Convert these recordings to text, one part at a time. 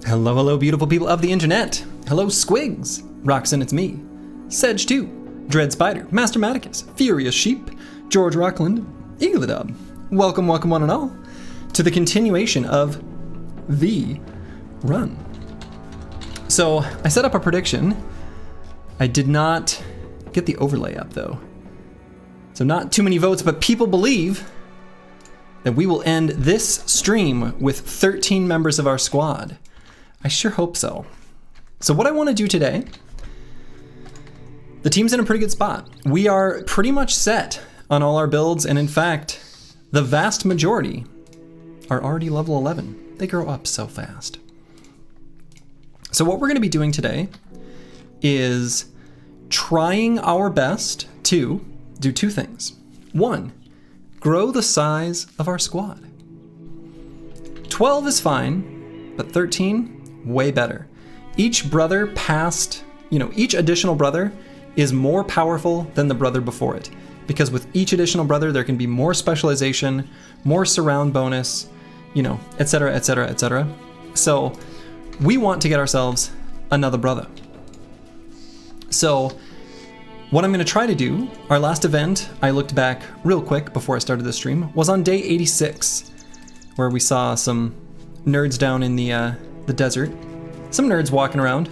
Hello, hello, beautiful people of the internet. Hello, Squigs. Roxanne, it's me. Sedge2, Dread Spider, Master Maticus, Furious Sheep, George Rockland, EELI. Welcome, welcome one and all to the continuation of the run. So I set up a prediction. I did not get the overlay up though. So not too many votes, but people believe that we will end this stream with 13 members of our squad. I sure hope so. So what I want to do today, the team's in a pretty good spot. We are pretty much set on all our builds, and in fact, the vast majority are already level 11. They grow up so fast. So what we're going to be doing today is trying our best to do two things. One, grow the size of our squad. 12 is fine, but 13, way better. Each brother past, each additional brother is more powerful than the brother before it. Because with each additional brother, there can be more specialization, more surround bonus, etc., etc., etc. So we want to get ourselves another brother. So what I'm going to try to do, our last event, I looked back real quick before I started the stream, was on day 86, where we saw some nerds down in the desert. Some nerds walking around.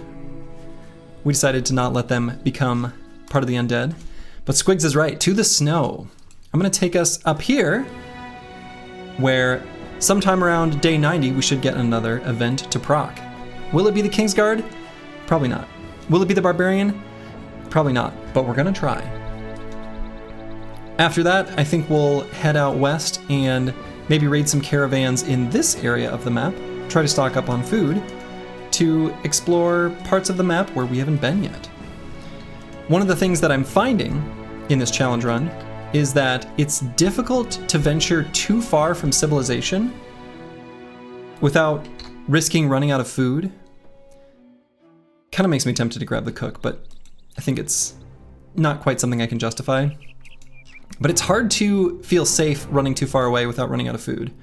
We decided to not let them become part of the undead. But Squigs is right, to the snow. I'm going to take us up here, where sometime around day 90 we should get another event to proc. Will it be the Kingsguard? Probably not. Will it be the Barbarian? Probably not, but we're going to try. After that, I think we'll head out west and maybe raid some caravans in this area of the map, try to stock up on food, to explore parts of the map where we haven't been yet. One of the things that I'm finding in this challenge run is that it's difficult to venture too far from civilization without risking running out of food. Kind of makes me tempted to grab the cook, but I think it's not quite something I can justify. But it's hard to feel safe running too far away without running out of food.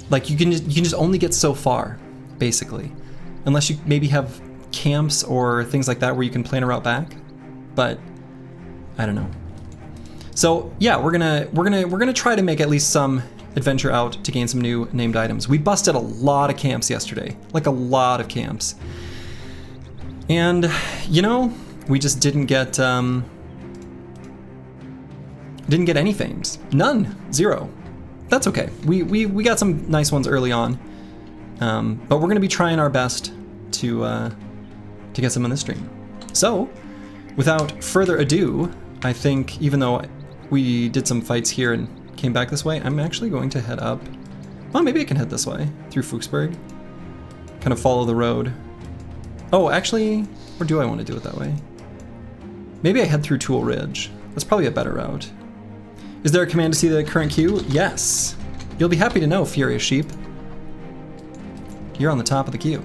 Like you can just only get so far, basically, unless you maybe have camps or things like that where you can plan a route back. But I don't know. So yeah, we're gonna try to make at least some adventure out to gain some new named items. We busted a lot of camps yesterday, like a lot of camps. And, we just didn't get any fames. None. Zero. That's okay. We got some nice ones early on. But we're going to be trying our best to get some in this stream. So, without further ado, I think even though we did some fights here and came back this way, I'm actually going to head up. Well, maybe I can head this way, through Fuchsburg. Kind of follow the road. Oh, actually, or do I want to do it that way? Maybe I head through Tool Ridge. That's probably a better route. Is there a command to see the current queue? Yes. You'll be happy to know, Furious Sheep. You're on the top of the queue.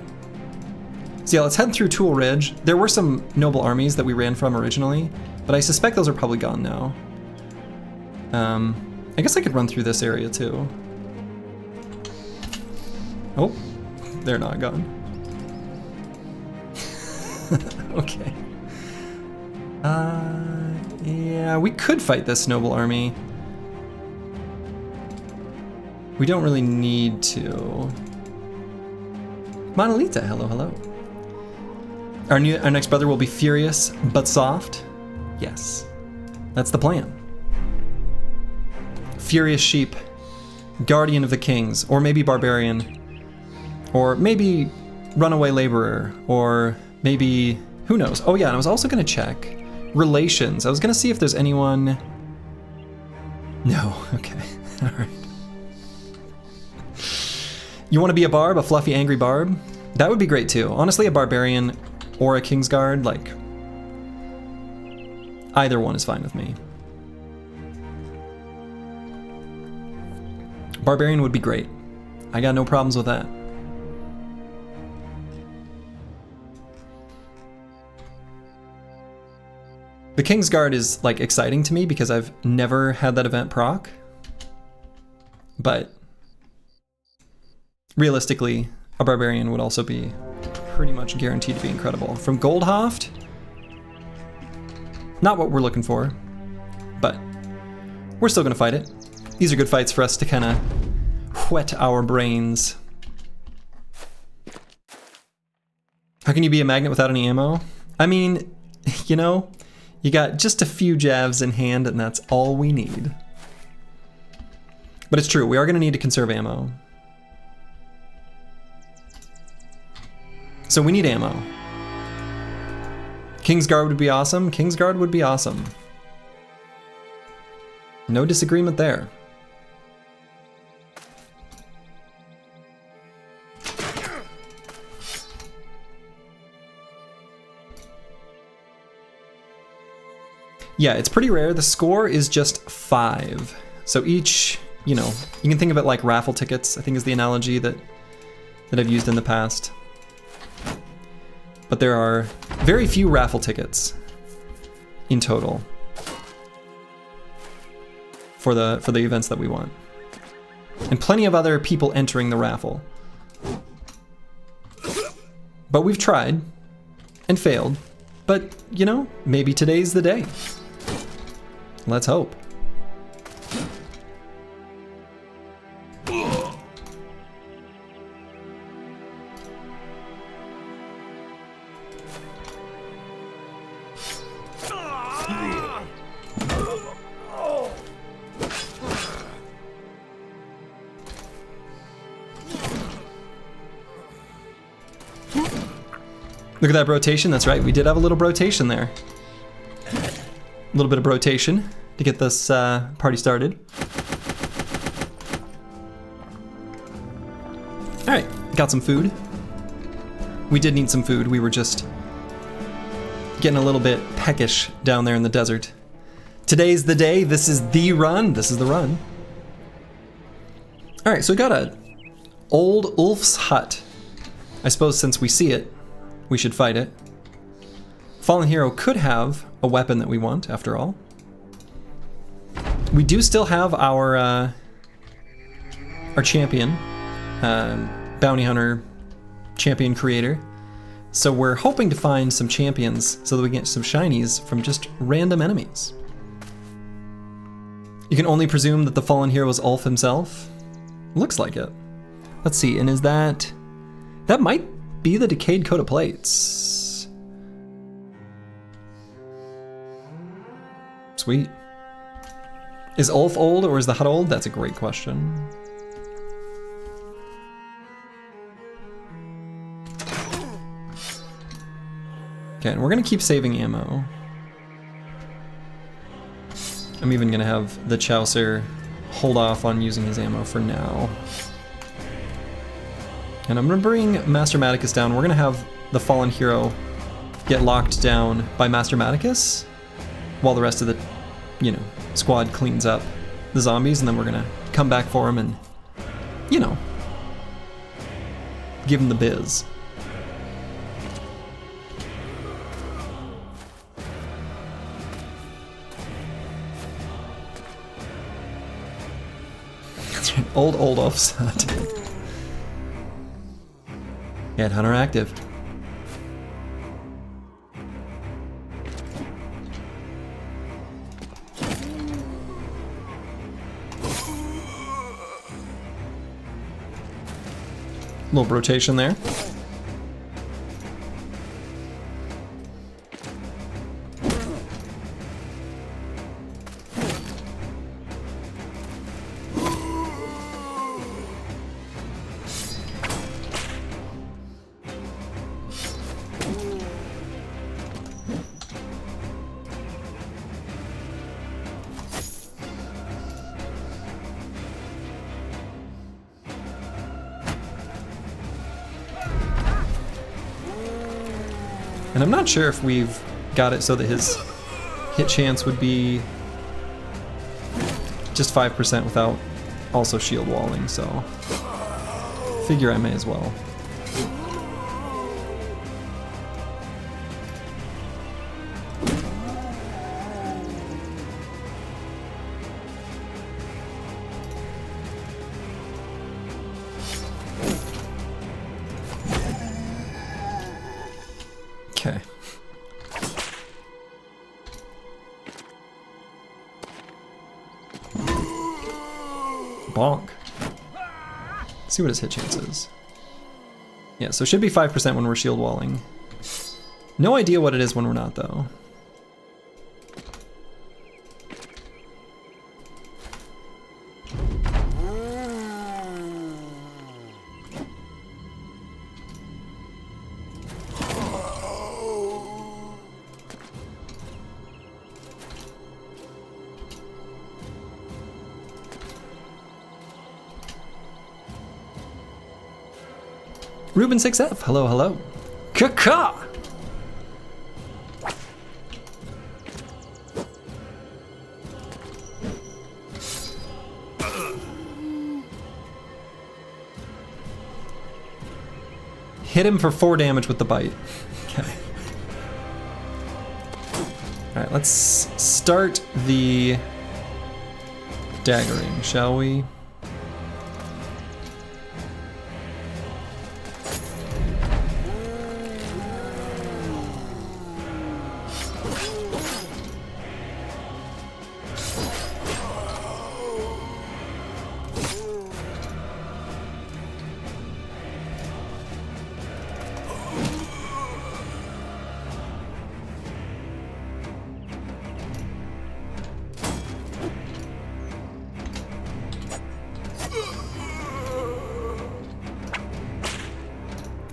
So yeah, let's head through Tool Ridge. There were some noble armies that we ran from originally, but I suspect those are probably gone now. I guess I could run through this area too. Oh, they're not gone. Okay. Yeah, we could fight this noble army. We don't really need to. Monolita, hello, hello. Our next brother will be furious but soft. Yes, that's the plan. Furious Sheep, Guardian of the Kings, or maybe Barbarian, or maybe Runaway Laborer, or maybe, who knows? Oh yeah, and I was also gonna check relations. I was gonna see if there's anyone. No, okay, all right. You want to be a barb, a fluffy, angry barb? That would be great too. Honestly, a Barbarian or a Kingsguard, like, either one is fine with me. Barbarian would be great. I got no problems with that. The Kingsguard is like exciting to me because I've never had that event proc. But realistically, a Barbarian would also be pretty much guaranteed to be incredible. From Goldhoft, not what we're looking for, but we're still gonna fight it. These are good fights for us to kind of whet our brains. How can you be a magnet without any ammo? I mean, you know, you got just a few javs in hand and that's all we need. But it's true, we are gonna need to conserve ammo. So we need ammo. Kingsguard would be awesome. Kingsguard would be awesome. No disagreement there. Yeah, it's pretty rare. The score is just 5. So each, you know, you can think of it like raffle tickets, I think is the analogy that I've used in the past. But there are very few raffle tickets in total for the events that we want. And plenty of other people entering the raffle. But we've tried and failed. But, you know, maybe today's the day. Let's hope. Look at that rotation, that's right, we did have a little rotation there. A little bit of rotation to get this party started. Alright, got some food. We did need some food, we were just getting a little bit peckish down there in the desert. Today's the day, this is the run, this is the run. Alright, so we got a old Ulf's hut. I suppose since we see it, we should fight it. Fallen Hero could have a weapon that we want, after all. We do still have our champion, bounty hunter, champion creator. So we're hoping to find some champions so that we get some shinies from just random enemies. You can only presume that the Fallen Hero is Ulf himself. Looks like it. Let's see, and is that... That might be the decayed coat of plates. Sweet. Is Ulf old or is the hut old? That's a great question. Okay, and we're gonna keep saving ammo. I'm even gonna have the Chaucer hold off on using his ammo for now. And I'm gonna bring Master Maticus down. We're gonna have the Fallen Hero get locked down by Master Maticus while the rest of the, you know, squad cleans up the zombies, and then we're gonna come back for him and, you know, give him the biz. That's right, old Ulf's hut. Headhunter active. Little rotation there. And I'm not sure if we've got it so that his hit chance would be just 5% without also shield walling, so figure I may as well. Okay. Bonk. Let's see what his hit chance is. Yeah, so it should be 5% when we're shield walling. No idea what it is when we're not, though. Ruben 6F, hello, hello. Kaka! Hit him for 4 damage with the bite. Okay. Alright, let's start the daggering, shall we?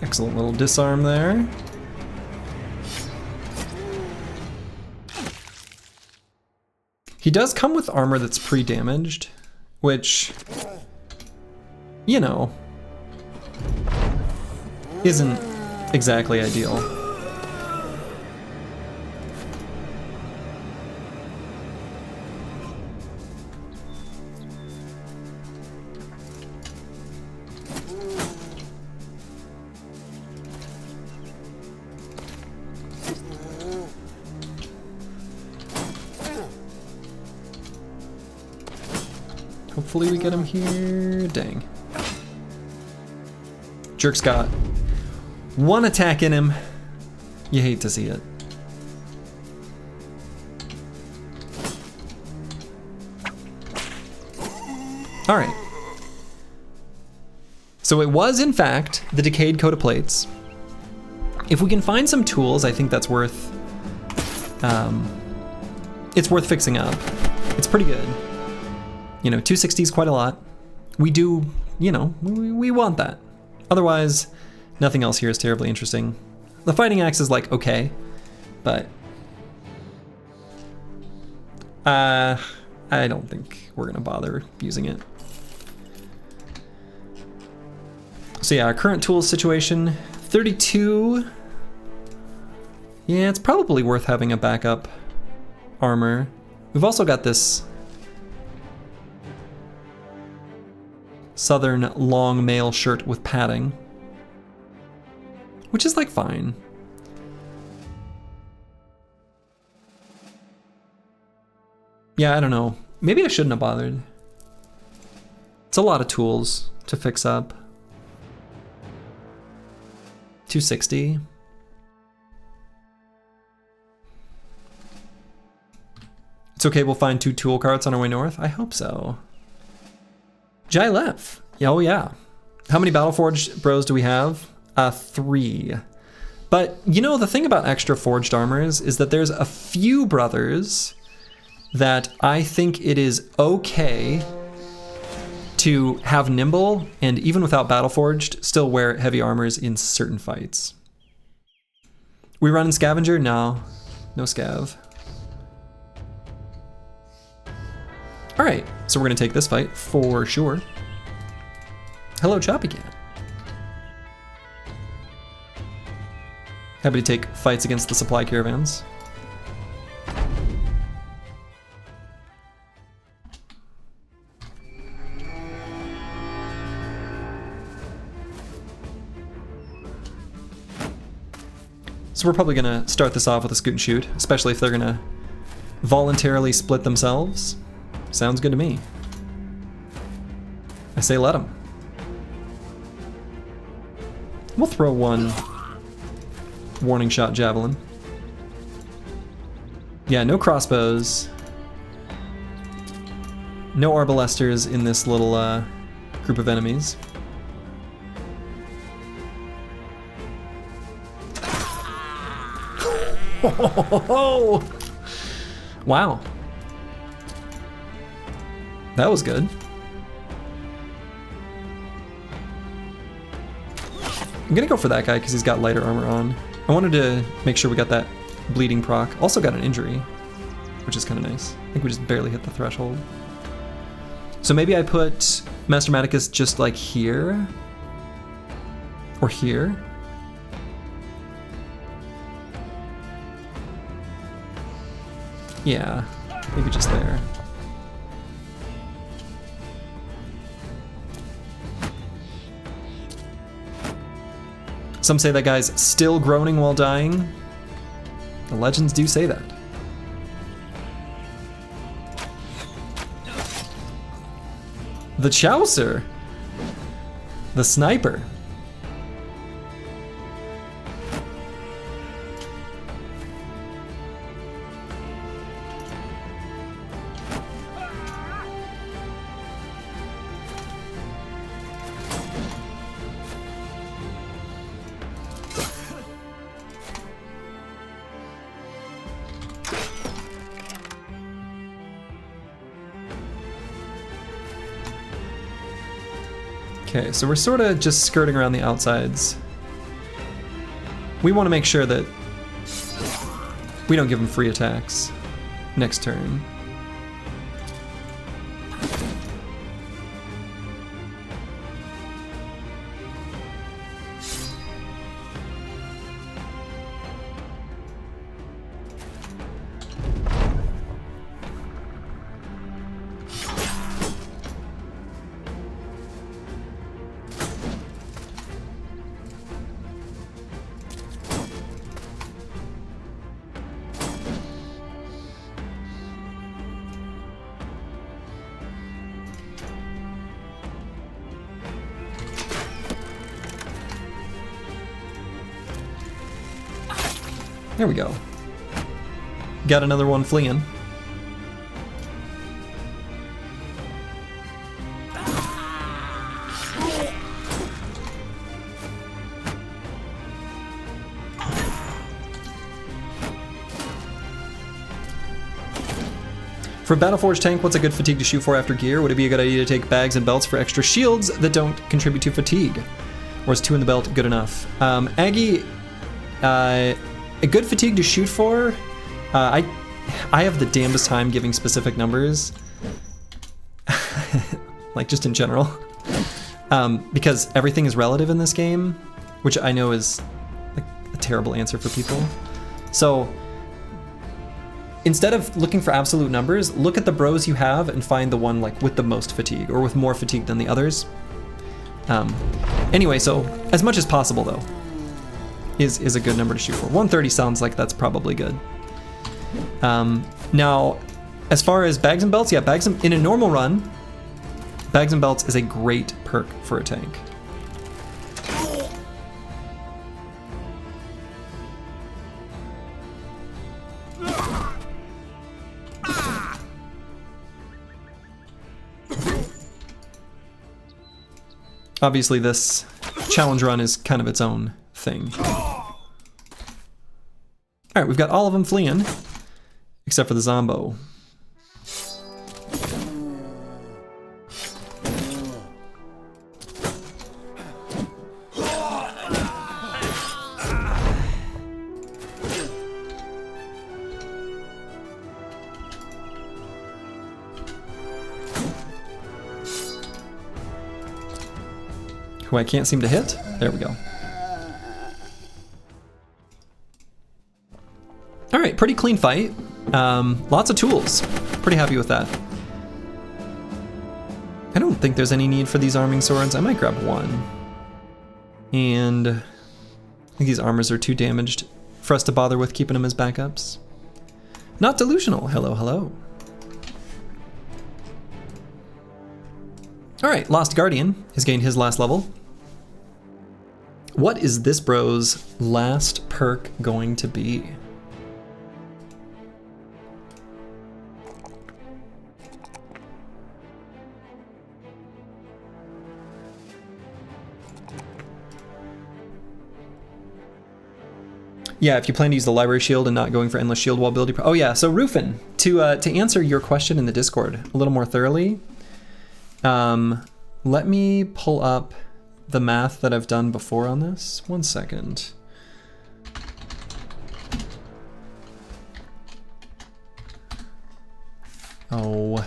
Excellent little disarm there. He does come with armor that's pre-damaged, which, you know, isn't exactly ideal. Hopefully we get him here. Dang. Jerk's got 1 attack in him. You hate to see it. All right. So it was, in fact, the decayed coat of plates. If we can find some tools, I think that's worth... it's worth fixing up. It's pretty good. You know, 260 is quite a lot. We do, you know, we want that. Otherwise, nothing else here is terribly interesting. The fighting axe is like, okay, but I don't think we're gonna bother using it. So yeah, our current tools situation, 32. Yeah, it's probably worth having a backup armor. We've also got this southern long mail shirt with padding, which is like fine. Yeah, I don't know. Maybe I shouldn't have bothered. It's a lot of tools to fix up. 260. It's okay, we'll find 2 tool carts on our way north. I hope so. Jylef. Oh yeah. How many Battleforged bros do we have? 3. But you know, the thing about extra forged armors is that there's a few brothers that I think it is okay to have nimble and even without Battleforged still wear heavy armors in certain fights. We running scavenger? No. No scav. All right, so we're gonna take this fight for sure. Hello, Choppy Cat. Happy to take fights against the supply caravans. So we're probably gonna start this off with a scoot and shoot, especially if they're gonna voluntarily split themselves. Sounds good to me. I say let them. We'll throw one warning shot javelin. Yeah, no crossbows. No arbalesters in this little group of enemies. Wow. That was good. I'm gonna go for that guy because he's got lighter armor on. I wanted to make sure we got that bleeding proc. Also got an injury, which is kind of nice. I think we just barely hit the threshold. So maybe I put Master Maticus just like here. Or here. Yeah, maybe just there. Some say that guy's still groaning while dying. The legends do say that. The Chaucer. The sniper. Okay, so we're sort of just skirting around the outsides. We want to make sure that we don't give them free attacks next turn. There we go. Got another one fleeing. For a Battleforged tank, what's a good fatigue to shoot for after gear? Would it be a good idea to take bags and belts for extra shields that don't contribute to fatigue? Or is 2 in the belt good enough? Aggie, a good fatigue to shoot for, I have the damnedest time giving specific numbers, like just in general, because everything is relative in this game, which I know is like a terrible answer for people. So instead of looking for absolute numbers, look at the bros you have and find the one like with the most fatigue or with more fatigue than the others. Anyway, so as much as possible though, is a good number to shoot for. 130 sounds like that's probably good. Now, as far as bags and belts, yeah, in a normal run, bags and belts is a great perk for a tank. Obviously, this challenge run is kind of its own thing. Alright, we've got all of them fleeing, except for the Zombo. Who I can't seem to hit. There we go. All right, pretty clean fight. Lots of tools. Pretty happy with that. I don't think there's any need for these arming swords. I might grab one. And I think these armors are too damaged for us to bother with keeping them as backups. Not delusional. Hello, hello. All right, Lost Guardian has gained his last level. What is this bro's last perk going to be? Yeah, if you plan to use the library shield and not going for endless shield wall ability. Oh yeah, so Rufin, to answer your question in the Discord a little more thoroughly, let me pull up the math that I've done before on this. 1 second. Oh,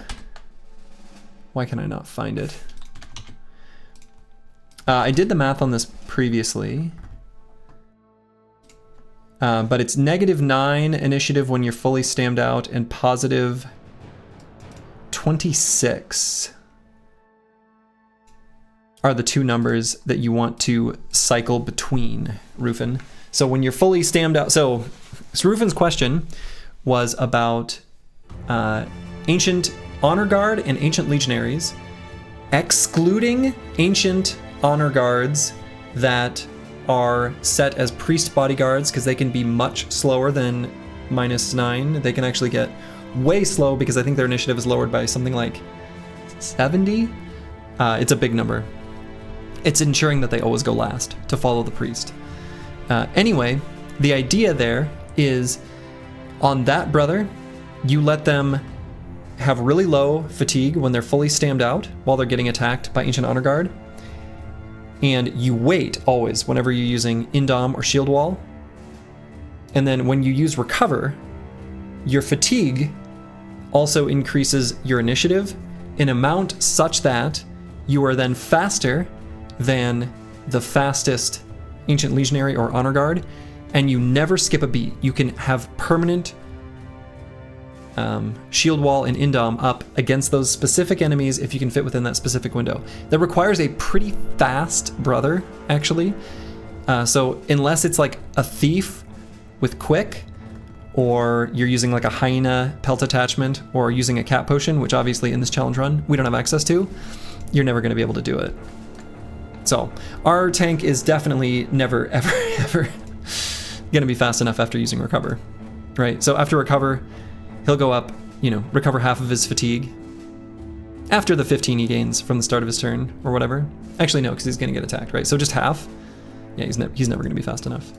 why can I not find it? I did the math on this previously. But it's -9 initiative when you're fully stammed out and positive 26 are the two numbers that you want to cycle between, Rufin. So when you're fully stammed out, so Rufin's question was about Ancient Honor Guard and Ancient Legionaries, excluding Ancient Honor Guards that are set as priest bodyguards, because they can be much slower than -9. They can actually get way slow because I think their initiative is lowered by something like 70. It's a big number. It's ensuring that they always go last to follow the priest. Anyway, the idea there is on that brother, you let them have really low fatigue when they're fully stammed out while they're getting attacked by Ancient Honor Guard. And you wait always whenever you're using Indom or Shield Wall. And then when you use Recover, your fatigue also increases your initiative in amount such that you are then faster than the fastest Ancient Legionary or Honor Guard, and you never skip a beat. You can have permanent Shield Wall and Indom up against those specific enemies if you can fit within that specific window. That requires a pretty fast brother, actually. So unless it's like a thief with quick, or you're using like a hyena pelt attachment, or using a cat potion, which obviously in this challenge run we don't have access to, you're never going to be able to do it. So our tank is definitely never, ever, ever going to be fast enough after using Recover, right? So after Recover, he'll go up, recover half of his fatigue after the 15 he gains from the start of his turn or whatever. Actually, no, because he's going to get attacked, right? So just half. Yeah, he's never going to be fast enough.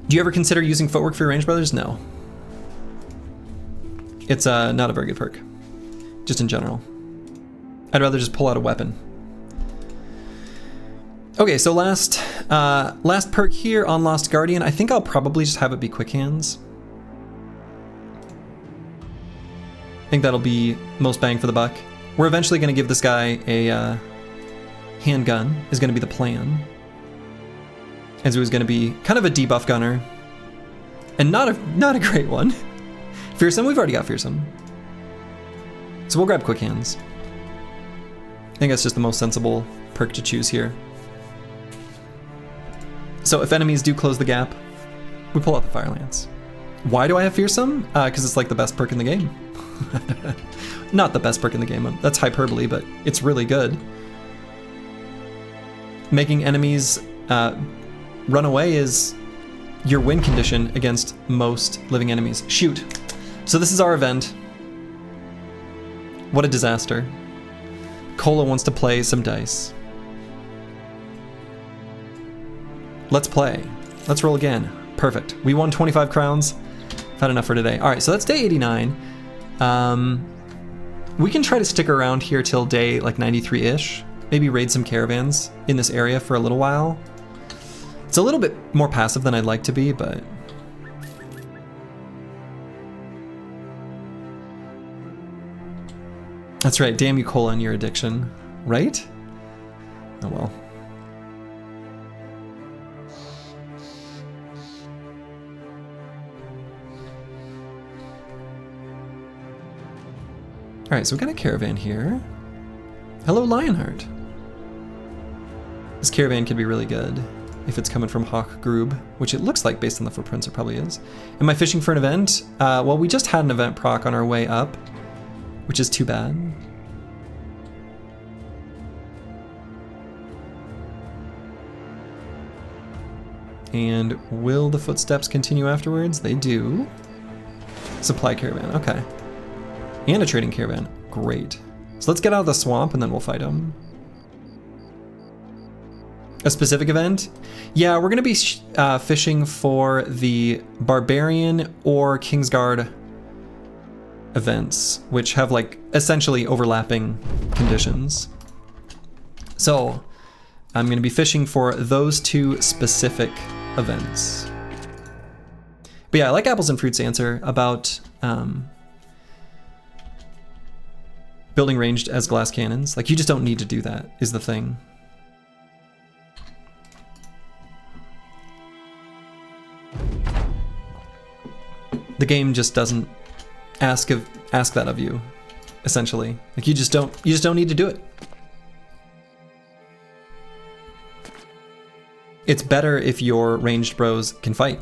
Do you ever consider using footwork for your range brothers? No. It's not a very good perk, just in general. I'd rather just pull out a weapon. Okay, so last perk here on Lost Guardian. I think I'll probably just have it be Quick Hands. I think that'll be most bang for the buck. We're eventually going to give this guy a handgun, is going to be the plan. As he was going to be kind of a debuff gunner. And not a great one. Fearsome, we've already got Fearsome. So we'll grab Quick Hands. I think that's just the most sensible perk to choose here. So if enemies do close the gap, we pull out the Fire Lance. Why do I have Fearsome? Because it's like the best perk in the game. Not the best perk in the game, that's hyperbole, but it's really good. Making enemies run away is your win condition against most living enemies. Shoot. So this is our event. What a disaster. Cola wants to play some dice. Let's play. Let's roll again. Perfect. We won 25 crowns. I've had enough for today. All right, so that's day 89. We can try to stick around here till day like 93-ish. Maybe raid some caravans in this area for a little while. It's a little bit more passive than I'd like to be, but... That's right, damn you, Cola, and your addiction. Right? Oh well. Alright, so we've got a caravan here. Hello, Lionheart. This caravan could be really good if it's coming from Hawk Groob, which it looks like based on the footprints it probably is. Am I fishing for an event? Well, we just had an event proc on our way up, which is too bad. And will the footsteps continue afterwards? They do. Supply caravan, okay. And a trading caravan, great. So let's get out of the swamp and then we'll fight them. A specific event? Yeah, we're gonna be fishing for the Barbarian or Kingsguard events, which have like essentially overlapping conditions. So I'm gonna be fishing for those two specific events. But yeah, I like Apples and Fruit's answer about building ranged as glass cannons. Like, you just don't need to do that, is the thing. The game just doesn't ask that of you, essentially. Like, you just don't need to do it. It's better if your ranged bros can fight.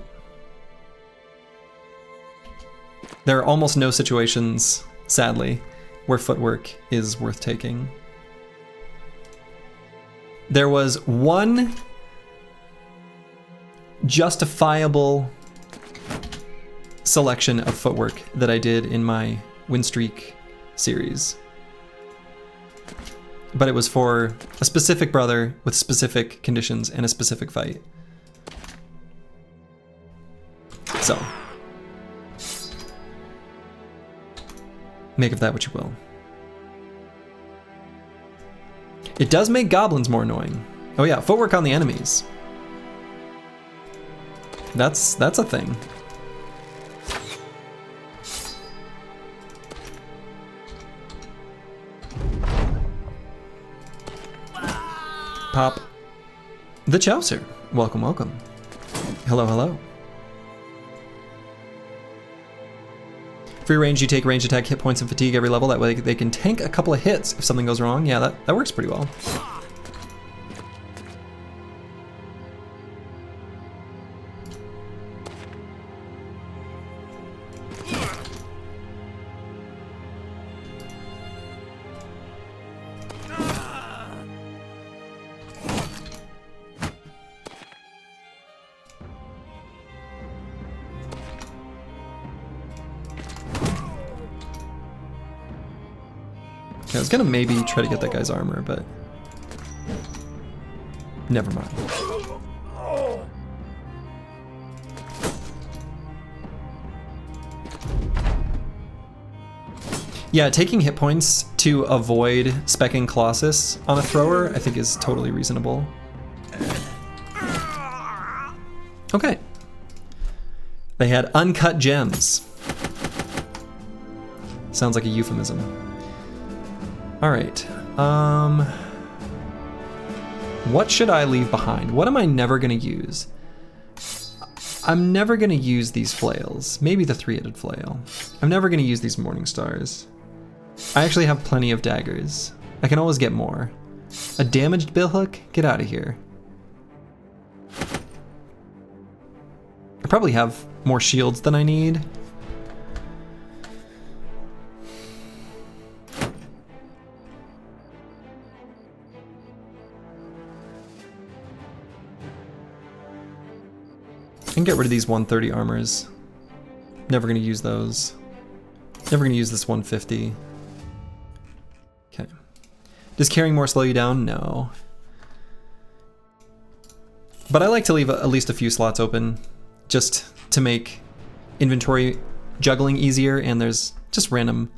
There are almost no situations, sadly, where footwork is worth taking. There was one justifiable selection of footwork that I did in my win streak series. But it was for a specific brother with specific conditions and a specific fight. So, make of that what you will. It does make goblins more annoying. Oh yeah, footwork on the enemies. That's a thing. Pop the Chaucer. Welcome, welcome. Hello, hello. Free range, you take range attack, hit points, and fatigue every level. That way they can tank a couple of hits if something goes wrong. Yeah, that works pretty well. I was gonna maybe try to get that guy's armor, but never mind. Yeah, taking hit points to avoid specking Colossus on a thrower, I think is totally reasonable. Okay. They had uncut gems. Sounds like a euphemism. All right, what should I leave behind? What am I never gonna use? I'm never gonna use these flails. Maybe the three-headed flail. I'm never gonna use these morning stars. I actually have plenty of daggers. I can always get more. A damaged billhook? Get out of here. I probably have more shields than I need. I can get rid of these 130 armors. Never gonna use those. Never gonna use this 150. Okay. Does carrying more slow you down? No. But I like to leave at least a few slots open just to make inventory juggling easier, and there's just random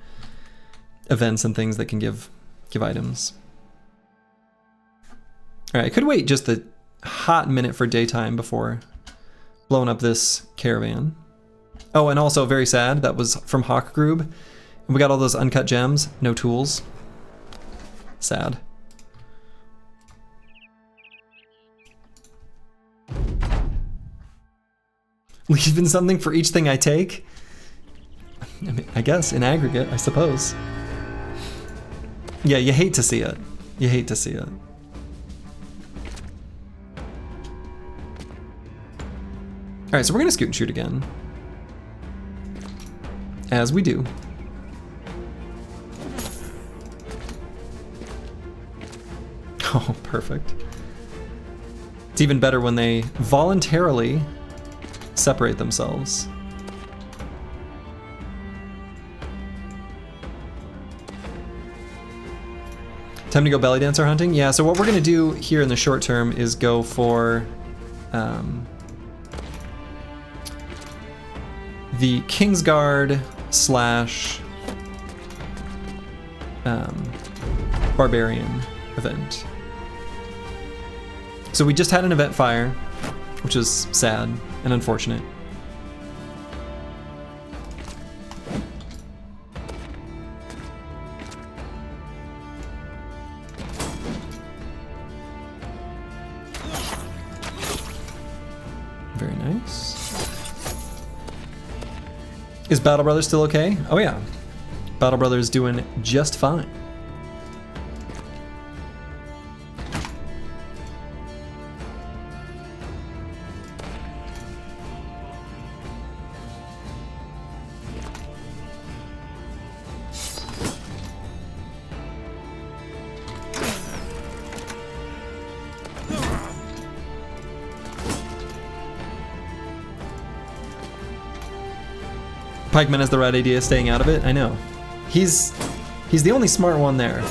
events and things that can give items. All right, I could wait just a hot minute for daytime before blowing up this caravan. Oh, and also very sad, that was from Hawkgrub. And we got all those uncut gems, no tools. Sad. Leaving something for each thing I take? I mean, I guess, in aggregate, I suppose. Yeah, you hate to see it. You hate to see it. All right, so we're gonna scoot and shoot again. As we do. Oh, perfect. It's even better when they voluntarily separate themselves. Time to go belly dancer hunting? Yeah, so what we're gonna do here in the short term is go for the Kingsguard slash Barbarian event. So we just had an event fire, which is sad and unfortunate. Very nice. Is Battle Brothers still okay? Oh yeah. Battle Brothers doing just fine. Pikeman has the right idea, staying out of it. I know. He's the only smart one there.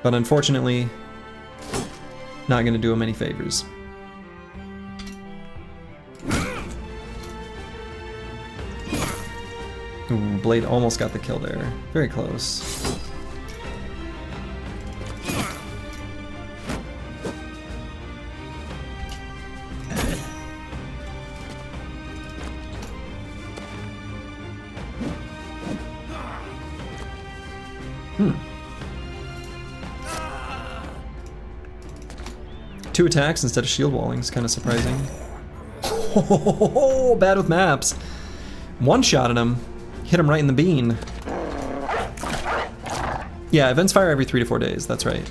But unfortunately, not gonna do him any favors. Ooh, Blade almost got the kill there. Very close. Two attacks instead of shield walling is kind of surprising. Oh, bad with maps. One-shotted him. Hit him right in the bean. Yeah, events fire every 3 to 4 days, that's right.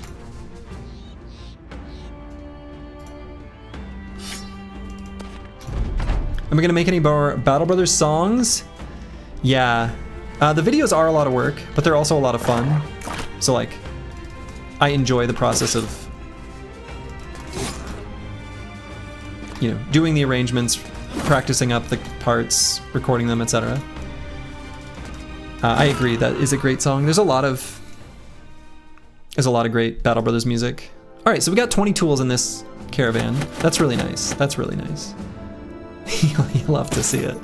Am I gonna make any more Battle Brothers songs? Yeah. The videos are a lot of work, but they're also a lot of fun. So like, I enjoy the process of, you know, doing the arrangements, practicing up the parts, recording them, etc. I agree, that is a great song. There's a lot of great Battle Brothers music. All right, so we got 20 tools in this caravan. That's really nice. That's really nice. You love to see it.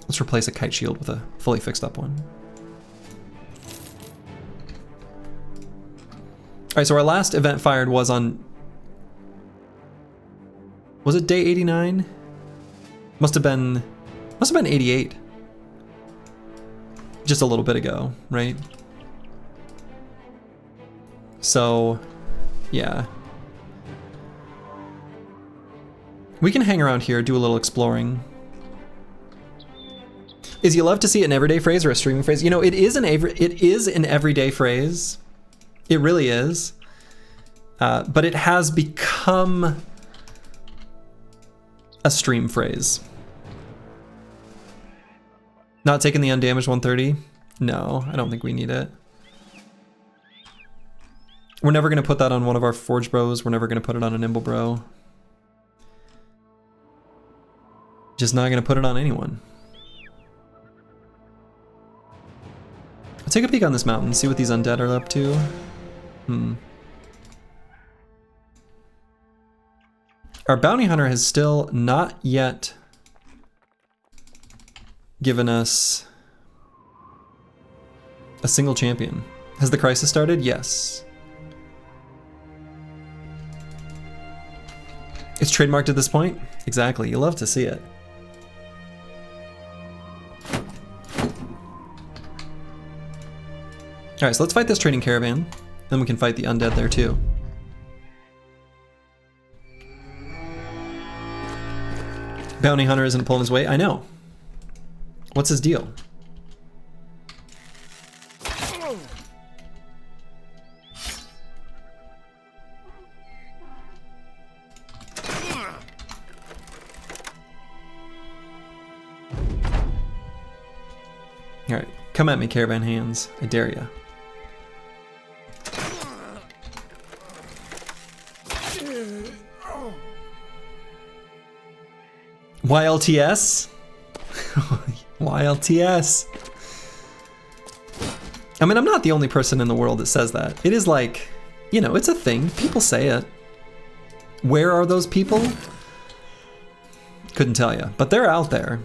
Let's replace a kite shield with a fully fixed up one. All right, so our last event fired was on, was it day 89? Must have been 88. Just a little bit ago, right? So, yeah. We can hang around here, do a little exploring. Is you love to see an everyday phrase or a streaming phrase? You know, it is an everyday phrase. It really is. But it has become a stream phrase. Not taking the undamaged 130? No, I don't think we need it. We're never going to put that on one of our Forge Bros. We're never going to put it on a Nimble Bro. Just not going to put it on anyone. I'll take a peek on this mountain, see what these undead are up to. Our bounty hunter has still not yet given us a single champion. Has the crisis started? Yes. It's trademarked at this point? Exactly, you love to see it. Alright, so let's fight this trading caravan. Then we can fight the undead there too. Bounty hunter isn't pulling his weight? I know. What's his deal? Alright, come at me, Caravan hands. I dare ya. YLTS? YLTS. I mean, I'm not the only person in the world that says that. It is like, you know, it's a thing. People say it. Where are those people? Couldn't tell you, but they're out there.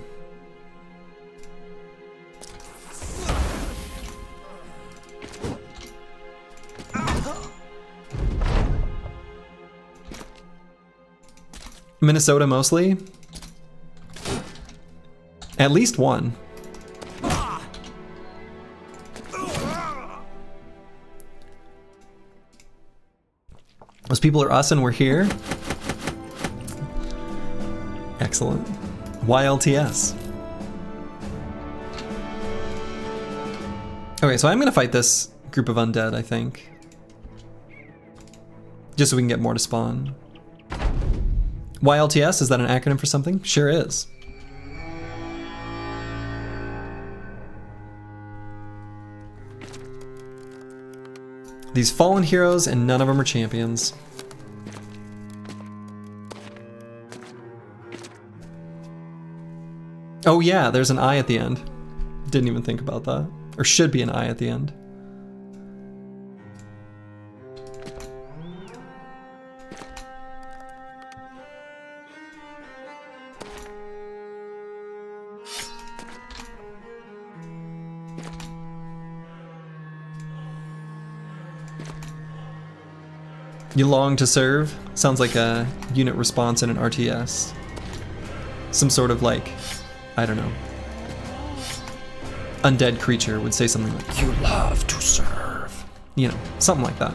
Minnesota mostly. At least one. Those people are us and we're here. Excellent. YLTS. Okay, so I'm gonna fight this group of undead, I think. Just so we can get more to spawn. YLTS, is that an acronym for something? Sure is. These fallen heroes and none of them are champions. Oh yeah, there's an I at the end. Didn't even think about that. Or should be an I at the end. You long to serve? Sounds like a unit response in an RTS. Some sort of like, I don't know. Undead creature would say something like, you love to serve. You know, something like that.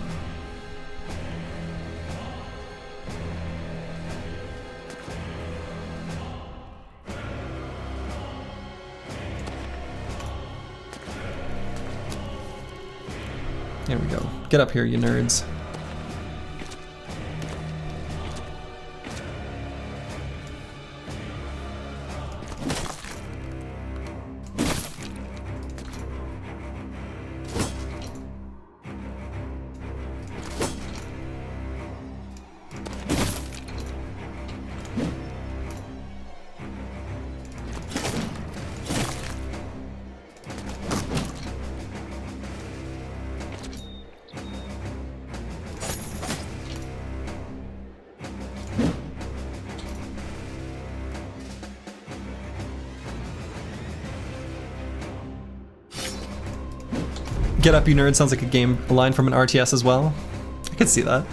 There we go. Get up here, you nerds. Get up, you nerd sounds like a line from an RTS as well. I could see that.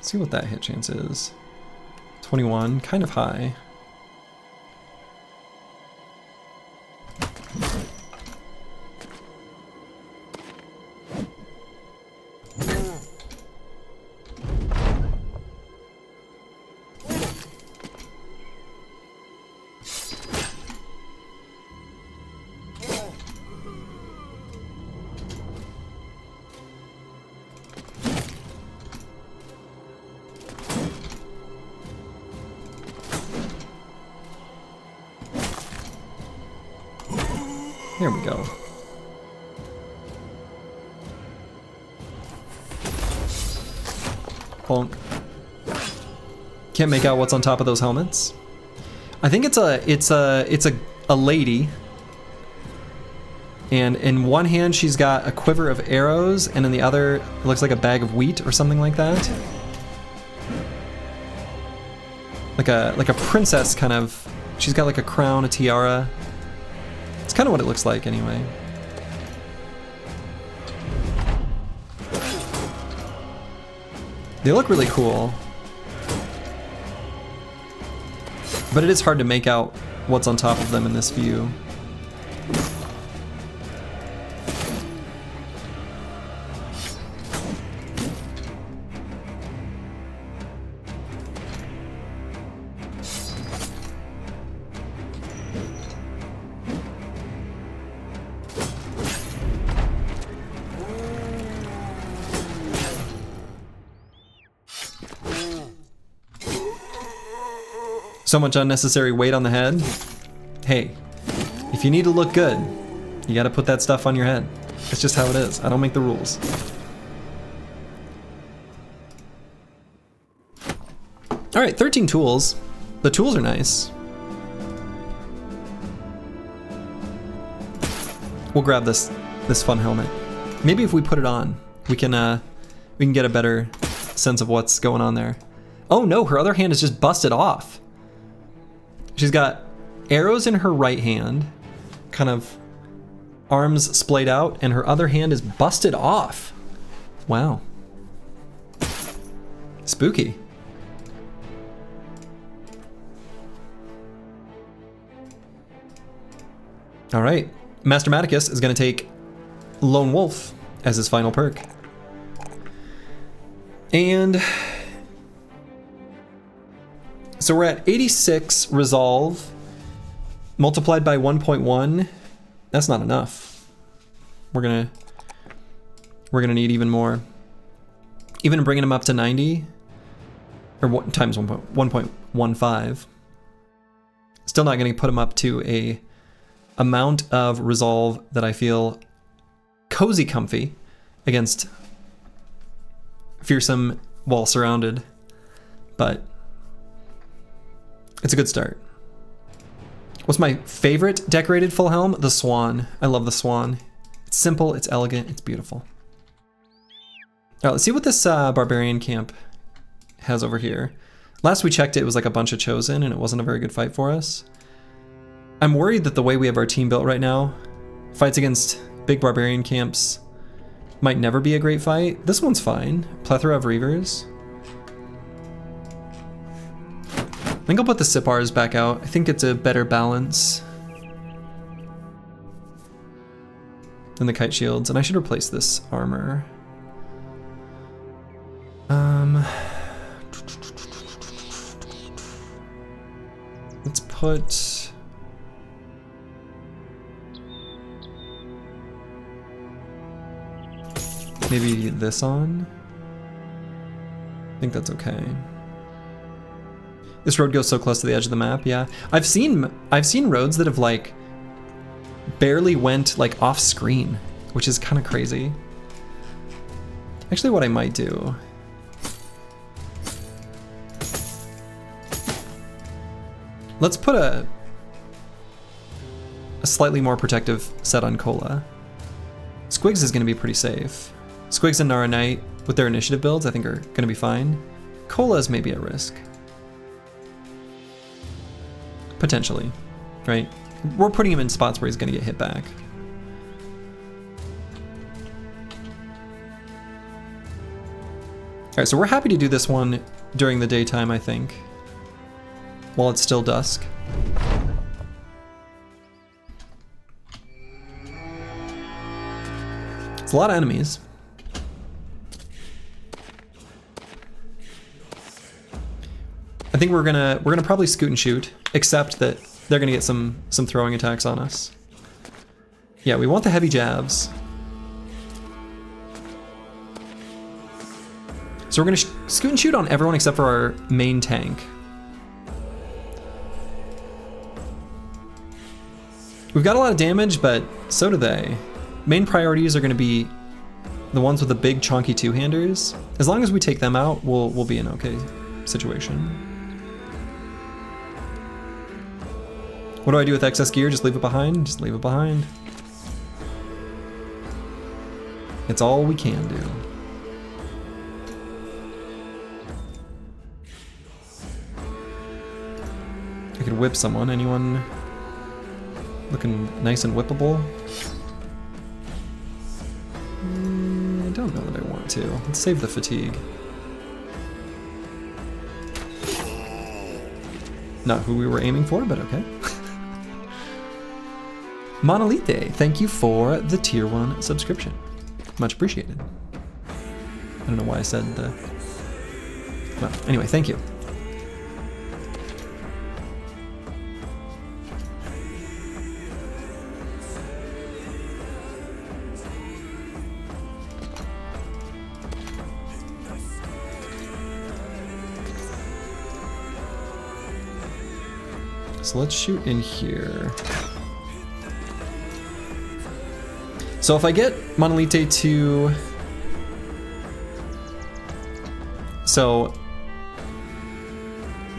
See what that hit chance is. 21, kind of high. There we go. Bonk. Can't make out what's on top of those helmets. I think it's a lady. And in one hand she's got a quiver of arrows, and in the other it looks like a bag of wheat or something like that. Like a princess kind of. She's got like a crown, a tiara. It's kind of what it looks like anyway. They look really cool. But it is hard to make out what's on top of them in this view. So much unnecessary weight on the head. Hey, if you need to look good, you gotta put that stuff on your head. It's just how it is. I don't make the rules. All right, 13 tools. The tools are nice. We'll grab this fun helmet. Maybe if we put it on, we can get a better sense of what's going on there. Oh no, her other hand is just busted off. She's got arrows in her right hand, kind of arms splayed out, and her other hand is busted off. Wow. Spooky. All right, Master Maticus is gonna take Lone Wolf as his final perk. And so we're at 86 resolve, multiplied by 1.1. That's not enough. We're gonna need even more. Even bringing him up to 90, or times 1.15. Still not gonna put him up to a amount of resolve that I feel cozy comfy against fearsome while surrounded, but it's a good start. What's my favorite decorated full helm? The swan. I love the swan. It's simple, it's elegant, it's beautiful. All right, let's see what this Barbarian camp has over here. Last we checked it was like a bunch of chosen and it wasn't a very good fight for us. I'm worried that the way we have our team built right now, fights against big Barbarian camps might never be a great fight. This one's fine. Plethora of Reavers. I think I'll put the Sipars back out. I think it's a better balance than the Kite Shields, and I should replace this armor. Let's put maybe this on. I think that's okay. This road goes so close to the edge of the map, yeah. I've seen roads that have like barely went like off screen, which is kind of crazy. Actually, what I might do, let's put a slightly more protective set on Cola. Squigs is gonna be pretty safe. Squigs and Nara Knight with their initiative builds I think are gonna be fine. Cola is maybe at risk. Potentially, right? We're putting him in spots where he's gonna get hit back. All right, so we're happy to do this one during the daytime, I think, while it's still dusk. It's a lot of enemies. I think we're gonna probably scoot and shoot, except that they're gonna get some throwing attacks on us. Yeah, we want the heavy jabs. So we're gonna scoot and shoot on everyone except for our main tank. We've got a lot of damage, but so do they. Main priorities are gonna be the ones with the big chonky two-handers. As long as we take them out, we'll be in okay situation. What do I do with excess gear? Just leave it behind? Just leave it behind. It's all we can do. I could whip someone. Anyone looking nice and whippable? I don't know that I want to. Let's save the fatigue. Not who we were aiming for, but okay. Monolithe, thank you for the tier 1 subscription. Much appreciated. I don't know why I said the... Well, anyway, thank you. So let's shoot in here. So if I get Monolithe to... So,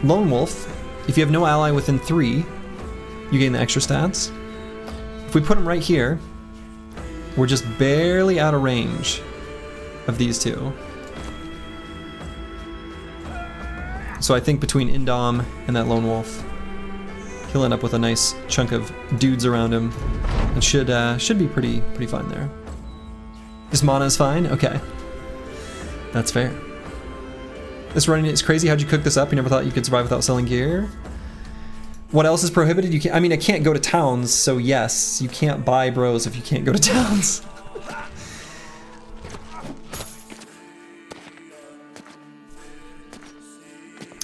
Lone Wolf, if you have no ally within 3, you gain the extra stats. If we put him right here, we're just barely out of range of these two. So I think between Indom and that Lone Wolf, he'll end up with a nice chunk of dudes around him. It should be pretty fine there. This mana is fine? Okay. That's fair. This running is crazy. How'd you cook this up? You never thought you could survive without selling gear? What else is prohibited? You can't, I mean, I can't go to towns, so yes, you can't buy bros if you can't go to towns.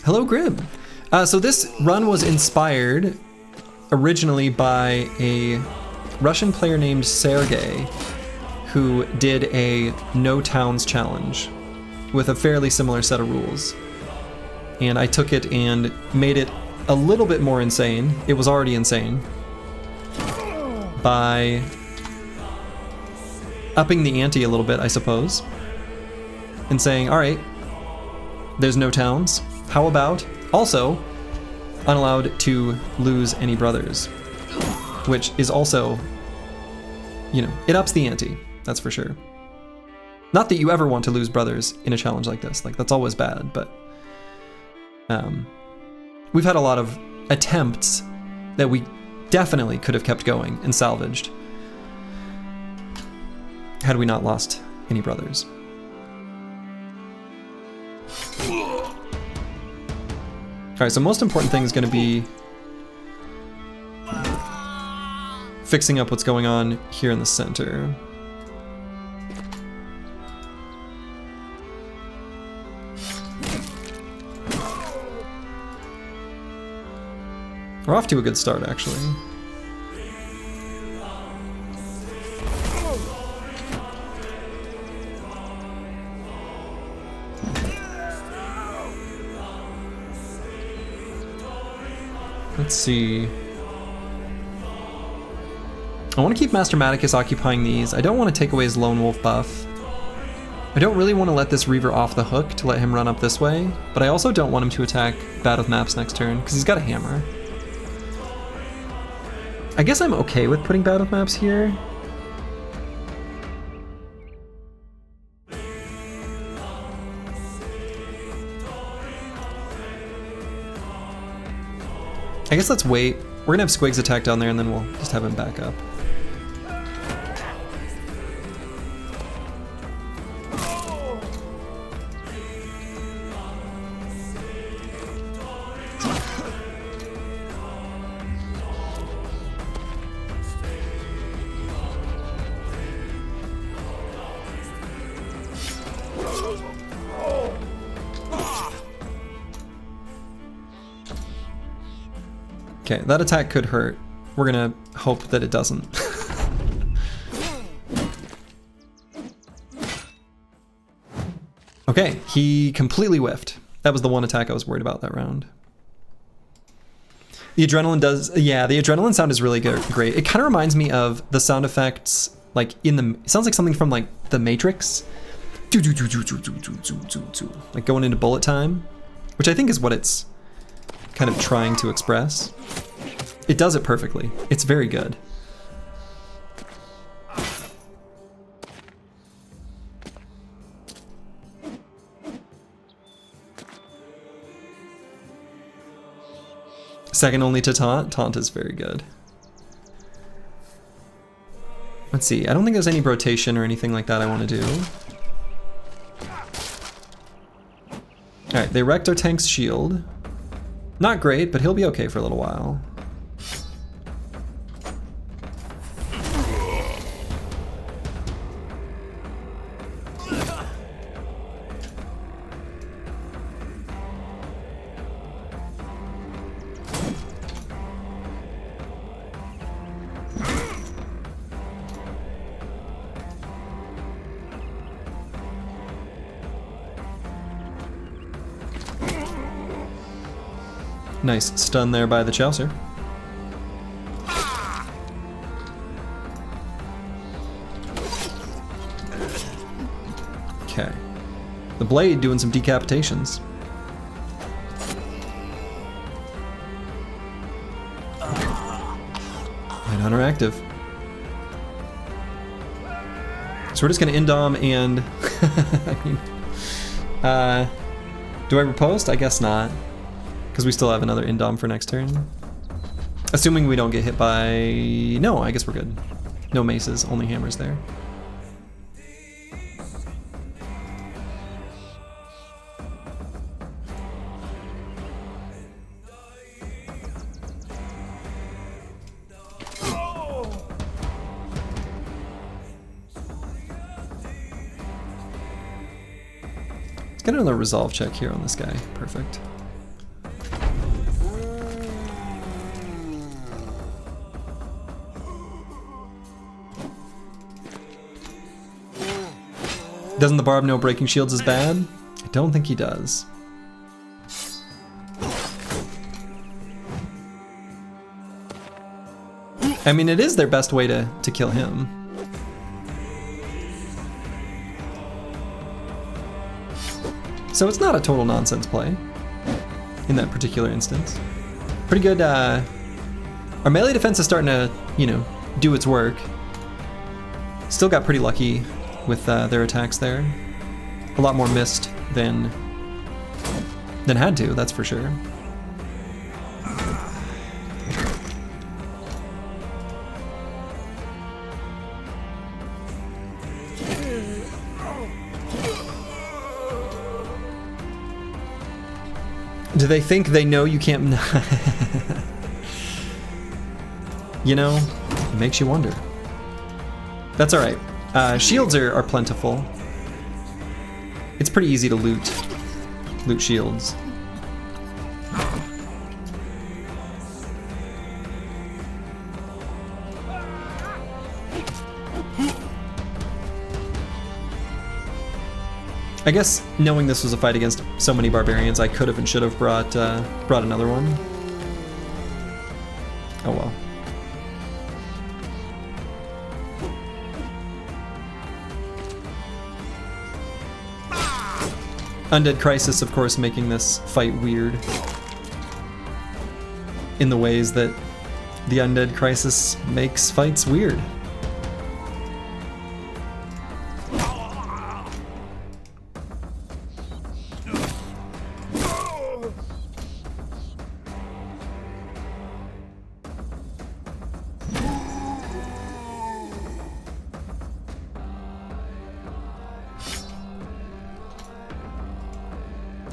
Hello, Grib. So this run was inspired originally by a Russian player named Sergey, who did a no towns challenge with a fairly similar set of rules. And I took it and made it a little bit more insane. It was already insane. By upping the ante a little bit, I suppose. And saying, all right, there's no towns. How about also unallowed to lose any brothers? Which is also, you know, it ups the ante, that's for sure. Not that you ever want to lose brothers in a challenge like this, like that's always bad, but we've had a lot of attempts that we definitely could have kept going and salvaged had we not lost any brothers. Alright, so most important thing is going to be fixing up what's going on here in the center. We're off to a good start, actually. Let's see. I want to keep Master Maticus occupying these. I don't want to take away his Lone Wolf buff. I don't really want to let this Reaver off the hook to let him run up this way, but I also don't want him to attack Bad with Maps next turn, because he's got a hammer. I guess I'm okay with putting Bad with Maps here. I guess let's wait. We're gonna have Squigs attack down there and then we'll just have him back up. Okay, that attack could hurt. We're gonna hope that it doesn't. Okay, he completely whiffed. That was the one attack I was worried about that round. The adrenaline does, yeah, the adrenaline sound is really good, great. It kind of reminds me of the sound effects, like in the, it sounds like something from like The Matrix. Like going into bullet time, which I think is what it's kind of trying to express. It does it perfectly. It's very good. Second only to Taunt. Taunt is very good. Let's see. I don't think there's any rotation or anything like that I want to do. Alright, they wrecked our tank's shield. Not great, but he'll be okay for a little while. Nice stun there by the Chaucer. Okay. The blade doing some decapitations. And Hunter active. So we're just gonna indom and I mean, do I riposte? I guess not. Because we still have another indom for next turn. Assuming we don't get hit by... No, I guess we're good. No maces, only hammers there. Let's get another resolve check here on this guy. Perfect. Doesn't the Barb know breaking shields is bad? I don't think he does. I mean, it is their best way to kill him. So it's not a total nonsense play in that particular instance. Pretty good, our melee defense is starting to, you know, do its work. Still got pretty lucky with their attacks there. A lot more missed than had to, that's for sure. Do they think they know you can't? You know, it makes you wonder. That's all right. Shields are plentiful. It's pretty easy to loot shields. I guess knowing this was a fight against so many barbarians, I could have and should have brought another one. Oh well. Undead Crisis, of course, making this fight weird in the ways that the Undead Crisis makes fights weird.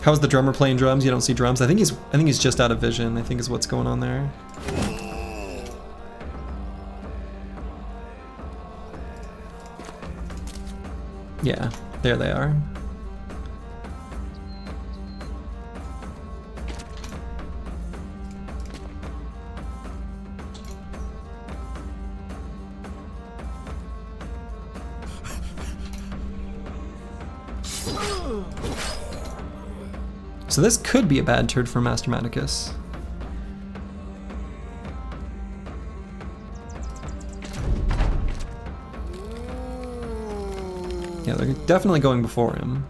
How's the drummer playing drums? You don't see drums. I think he's just out of vision, I think is what's going on there. Yeah, there they are. So this could be a bad turn for Master Maticus. Yeah, they're definitely going before him.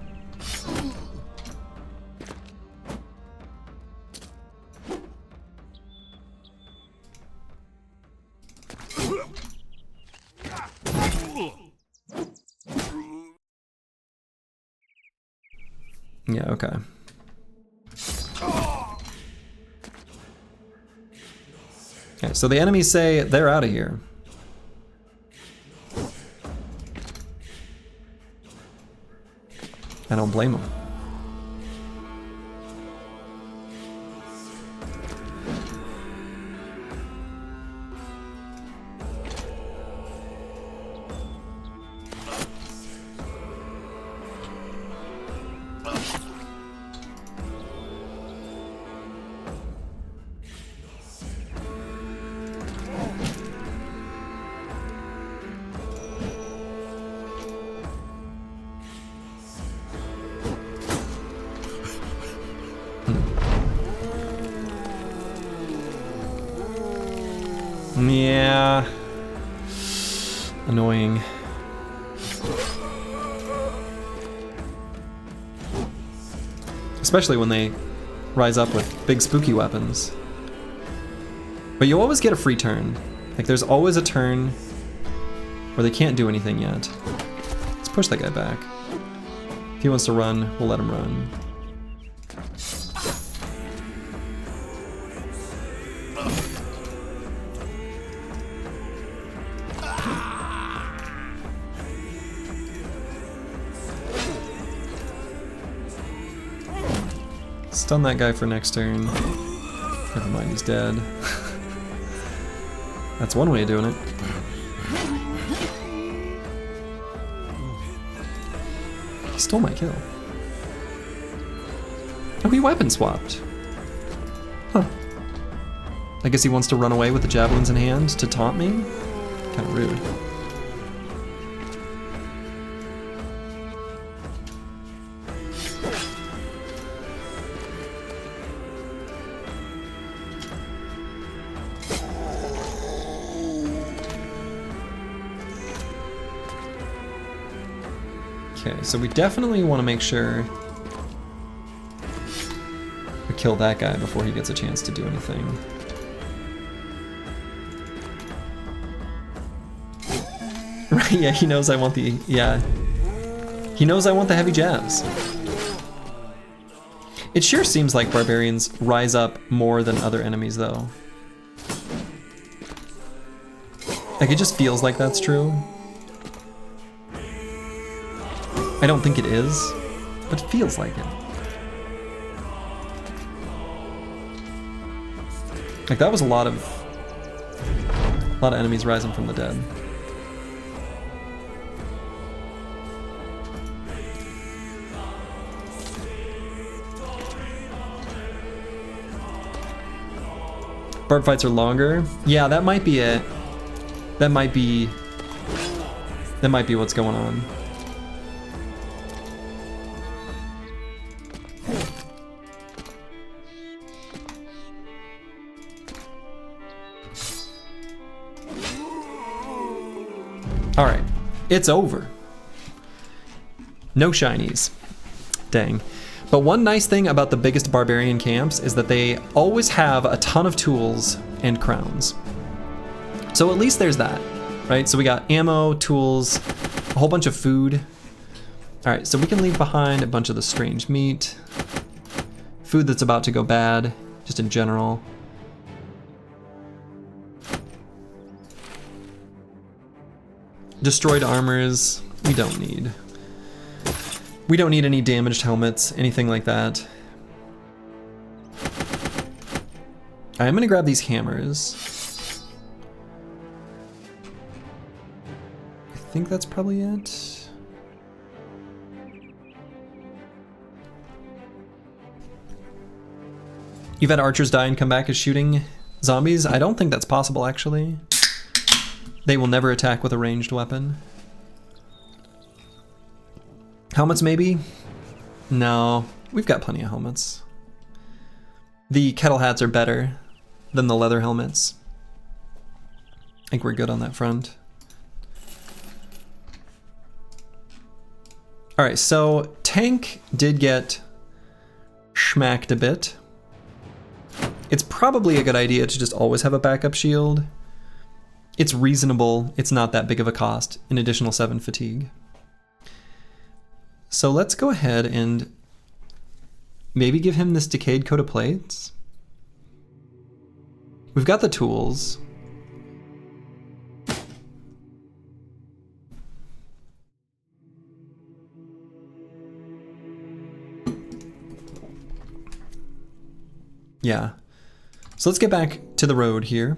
Yeah, okay. Okay, so the enemies say they're out of here. I don't blame them. Annoying. Especially when they rise up with big spooky weapons. But you always get a free turn. Like there's always a turn where they can't do anything yet. Let's push that guy back. If he wants to run, we'll let him run. Stun that guy for next turn. Never mind, he's dead. That's one way of doing it. He stole my kill. Oh, he weapon swapped. Huh. I guess he wants to run away with the javelins in hand to taunt me? Kinda rude. Okay, so we definitely want to make sure we kill that guy before he gets a chance to do anything. Right, yeah, he knows I want the, yeah. He knows I want the heavy jabs. It sure seems like barbarians rise up more than other enemies though. Like it just feels like that's true. I don't think it is, but it feels like it. Like that was a lot of enemies rising from the dead. Barb fights are longer. Yeah, that might be it. That might be what's going on. Alright, it's over. No shinies. Dang. But one nice thing about the biggest barbarian camps is that they always have a ton of tools and crowns. So at least there's that, right? So we got ammo, tools, a whole bunch of food. Alright, so we can leave behind a bunch of the strange meat. Food that's about to go bad, just in general. Destroyed armors, we don't need. We don't need any damaged helmets, anything like that. I'm gonna grab these hammers. I think that's probably it. You've had archers die and come back as shooting zombies? I don't think that's possible, actually. They will never attack with a ranged weapon. Helmets, maybe? No, we've got plenty of helmets. The kettle hats are better than the leather helmets. I think we're good on that front. All right, so tank did get schmacked a bit. It's probably a good idea to just always have a backup shield. It's reasonable, it's not that big of a cost, an additional 7 fatigue. So let's go ahead and maybe give him this decayed coat of plates. We've got the tools. Yeah. So let's get back to the road here.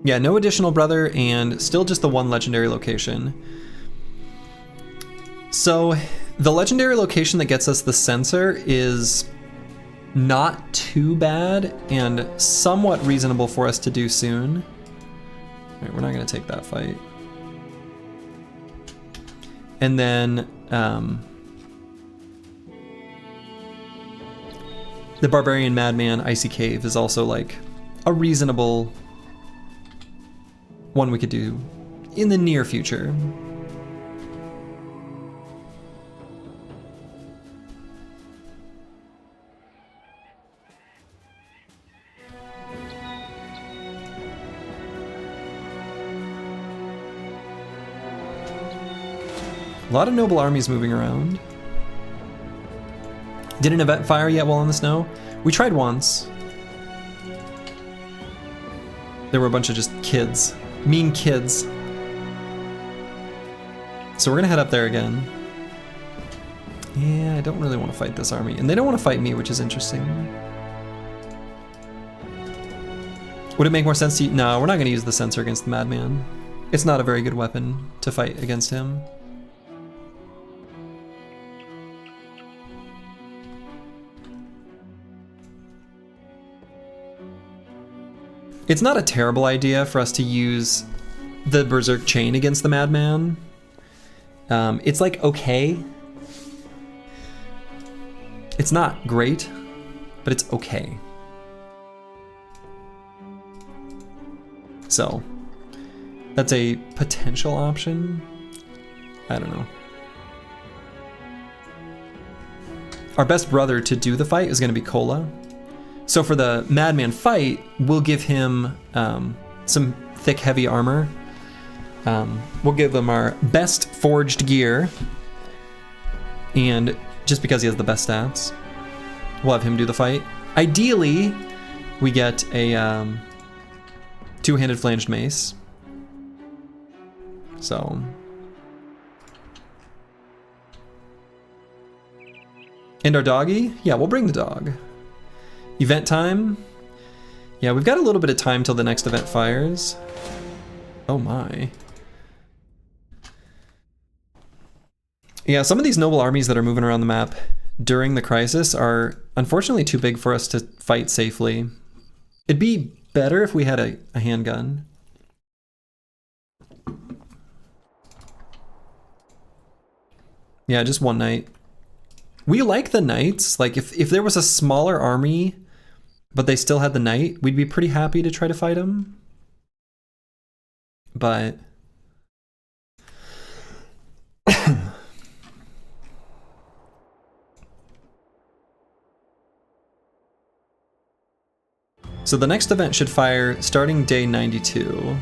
Yeah, no additional brother and still just the one legendary location. So the legendary location that gets us the sensor is not too bad and somewhat reasonable for us to do soon. All right, we're not gonna take that fight. And then the Barbarian Madman Icy Cave is also like a reasonable one we could do in the near future. A lot of noble armies moving around. Did an event fire yet while in the snow? We tried once. There were a bunch of just kids. Mean kids. So we're gonna head up there again. Yeah, I don't really want to fight this army. And they don't want to fight me, which is interesting. Would it make more sense to... No, we're not gonna use the sensor against the Madman. It's not a very good weapon to fight against him. It's not a terrible idea for us to use the Berserk Chain against the Madman. It's like okay. It's not great, but it's okay. So, that's a potential option. I don't know. Our best brother to do the fight is going to be Kola. So for the Madman fight, we'll give him some thick, heavy armor. We'll give him our best forged gear. And just because he has the best stats, we'll have him do the fight. Ideally, we get a two-handed flanged mace. So... And our doggy? Yeah, we'll bring the dog. Event time? Yeah, we've got a little bit of time till the next event fires. Oh my. Yeah, some of these noble armies that are moving around the map during the crisis are unfortunately too big for us to fight safely. It'd be better if we had a handgun. Yeah, just one knight. We like the knights. Like if there was a smaller army but they still had the knight, we'd be pretty happy to try to fight him. But... So the next event should fire starting day 92.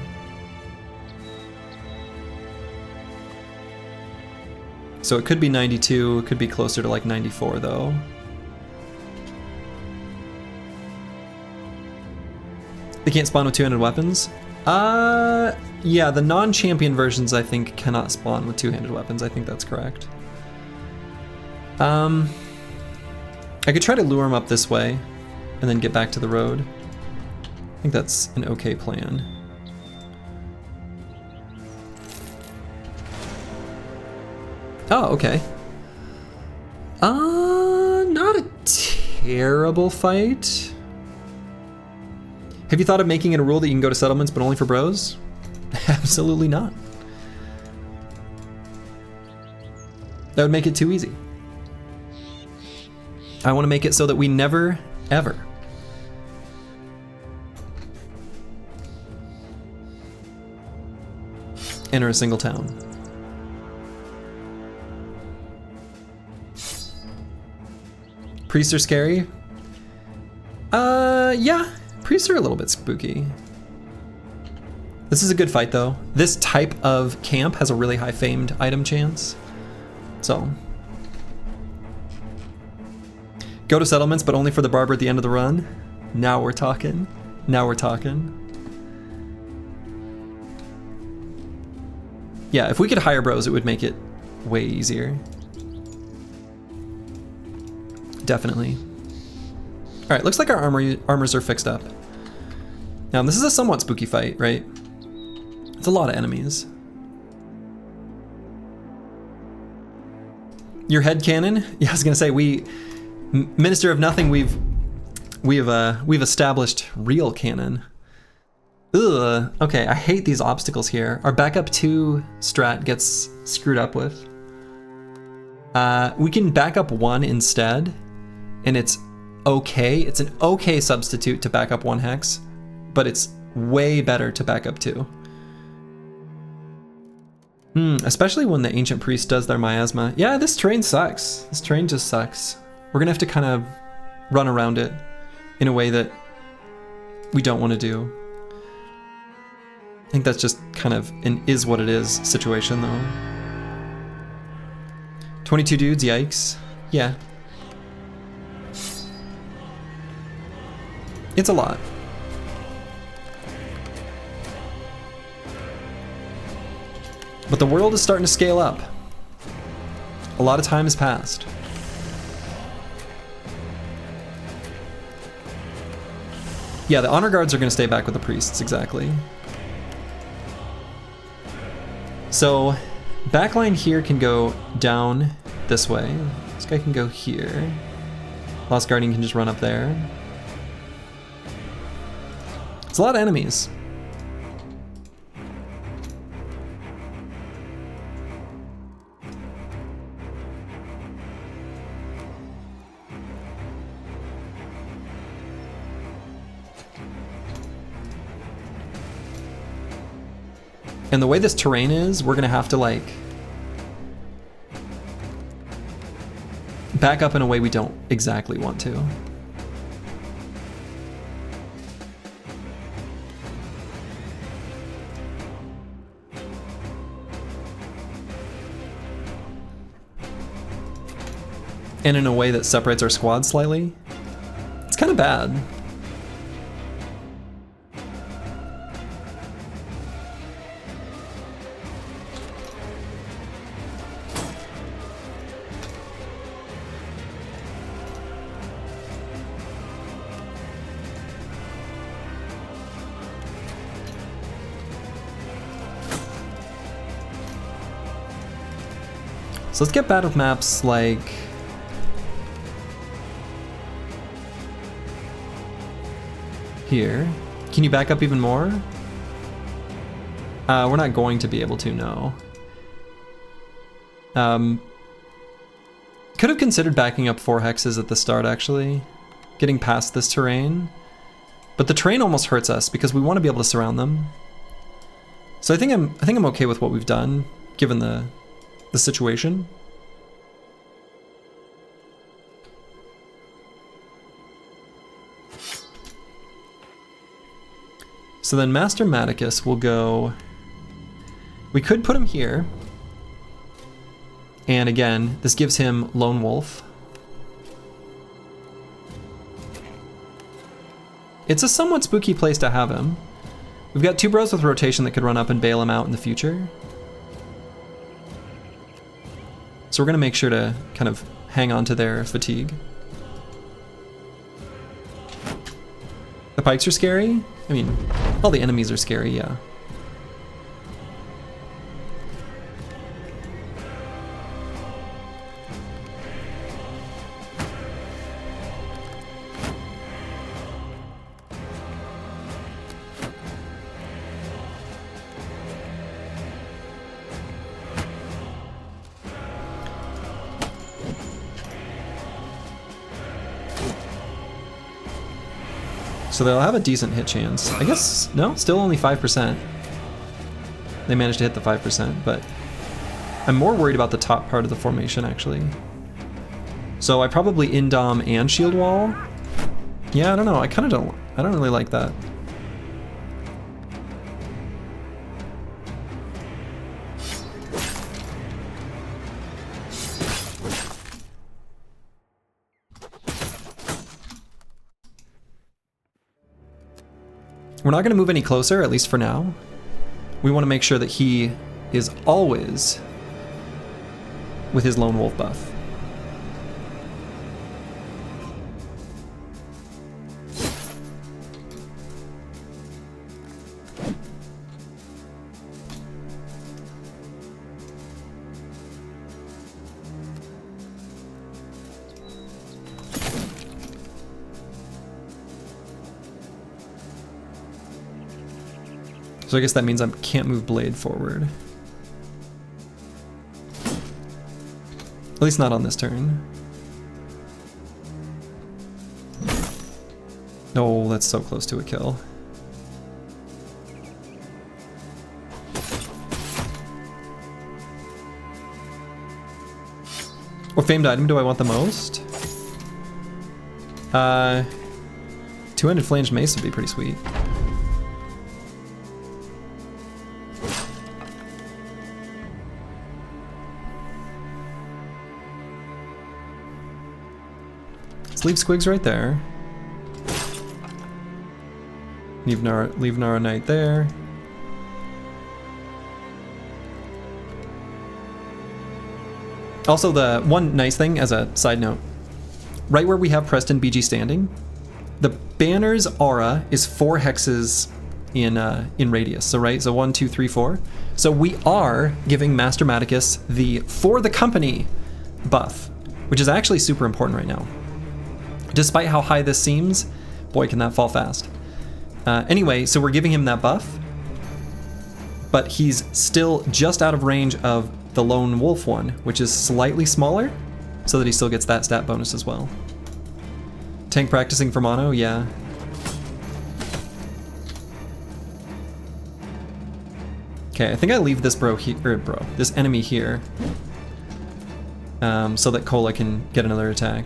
So it could be 92, it could be closer to like 94 though. They can't spawn with two-handed weapons? Yeah, the non-champion versions I think cannot spawn with two-handed weapons. I think that's correct. I could try to lure them up this way and then get back to the road. I think that's an okay plan. Oh, okay. Not a terrible fight. Have you thought of making it a rule that you can go to settlements but only for bros? Absolutely not. That would make it too easy. I want to make it so that we never, ever enter a single town. Priests are scary? Yeah. Priests are a little bit spooky. This is a good fight though. This type of camp has a really high famed item chance. So. Go to settlements, but only for the barber at the end of the run. Now we're talking. Now we're talking. Yeah, if we could hire bros, it would make it way easier. Definitely. All right, looks like our armors are fixed up. Now, this is a somewhat spooky fight, right? It's a lot of enemies. Your head cannon? Yeah, I was gonna say Minister of Nothing. We've established real cannon. Ugh. Okay, I hate these obstacles here. Our backup 2 strat gets screwed up with. We can back up 1 instead, and it's okay. It's an okay substitute to back up 1 hex, but it's way better to back up 2. Especially when the Ancient Priest does their miasma. Yeah, this terrain sucks. This terrain just sucks. We're gonna have to kind of run around it in a way that we don't want to do. I think that's just kind of an is what it is situation though. 22 dudes, yikes. Yeah. It's a lot. But the world is starting to scale up. A lot of time has passed. Yeah, the honor guards are going to stay back with the priests, exactly. So, backline here can go down this way. This guy can go here. Lost Guardian can just run up there. It's a lot of enemies. And the way this terrain is, we're gonna have to like back up in a way we don't exactly want to. And in a way that separates our squad slightly. It's kind of bad. So let's get bad with maps like here. Can you back up even more? We're not going to be able to, no. Could have considered backing up 4 hexes at the start actually, getting past this terrain. But the terrain almost hurts us because we want to be able to surround them. So I think I'm okay with what we've done, given the situation. So then Master Maticus will go, we could put him here. And again, this gives him Lone Wolf. It's a somewhat spooky place to have him. We've got 2 bros with rotation that could run up and bail him out in the future. So we're gonna make sure to kind of hang on to their fatigue. The pikes are scary. I mean, all the enemies are scary, yeah. So they'll have a decent hit chance. I guess, no, still only 5%. They managed to hit the 5%, but I'm more worried about the top part of the formation actually. So I probably indom and shield wall. Yeah, I don't know, I don't really like that. We're not going to move any closer, at least for now. We want to make sure that he is always with his Lone Wolf buff. So I guess that means I can't move Blade forward. At least not on this turn. Oh, that's so close to a kill. What famed item do I want the most? Two-handed flanged mace would be pretty sweet. Let's leave Squigs right there. Leave Nara Knight there. Also, the one nice thing as a side note, right where we have Preston BG standing, the banner's aura is 4 hexes in radius. So right, so 1, 2, 3, 4. So we are giving Master Maticus the For the Company buff, which is actually super important right now. Despite how high this seems, boy, can that fall fast. Anyway, so we're giving him that buff, but he's still just out of range of the Lone Wolf one, which is slightly smaller, so that he still gets that stat bonus as well. Tank practicing for mono, yeah. Okay, I think I leave this this enemy here, so that Cola can get another attack.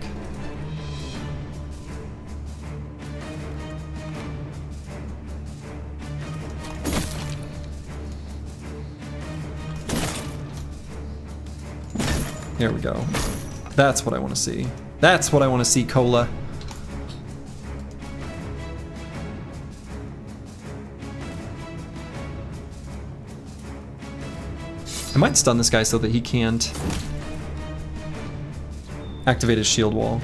There we go. That's what I want to see. That's what I want to see, Cola. I might stun this guy so that he can't activate his shield wall.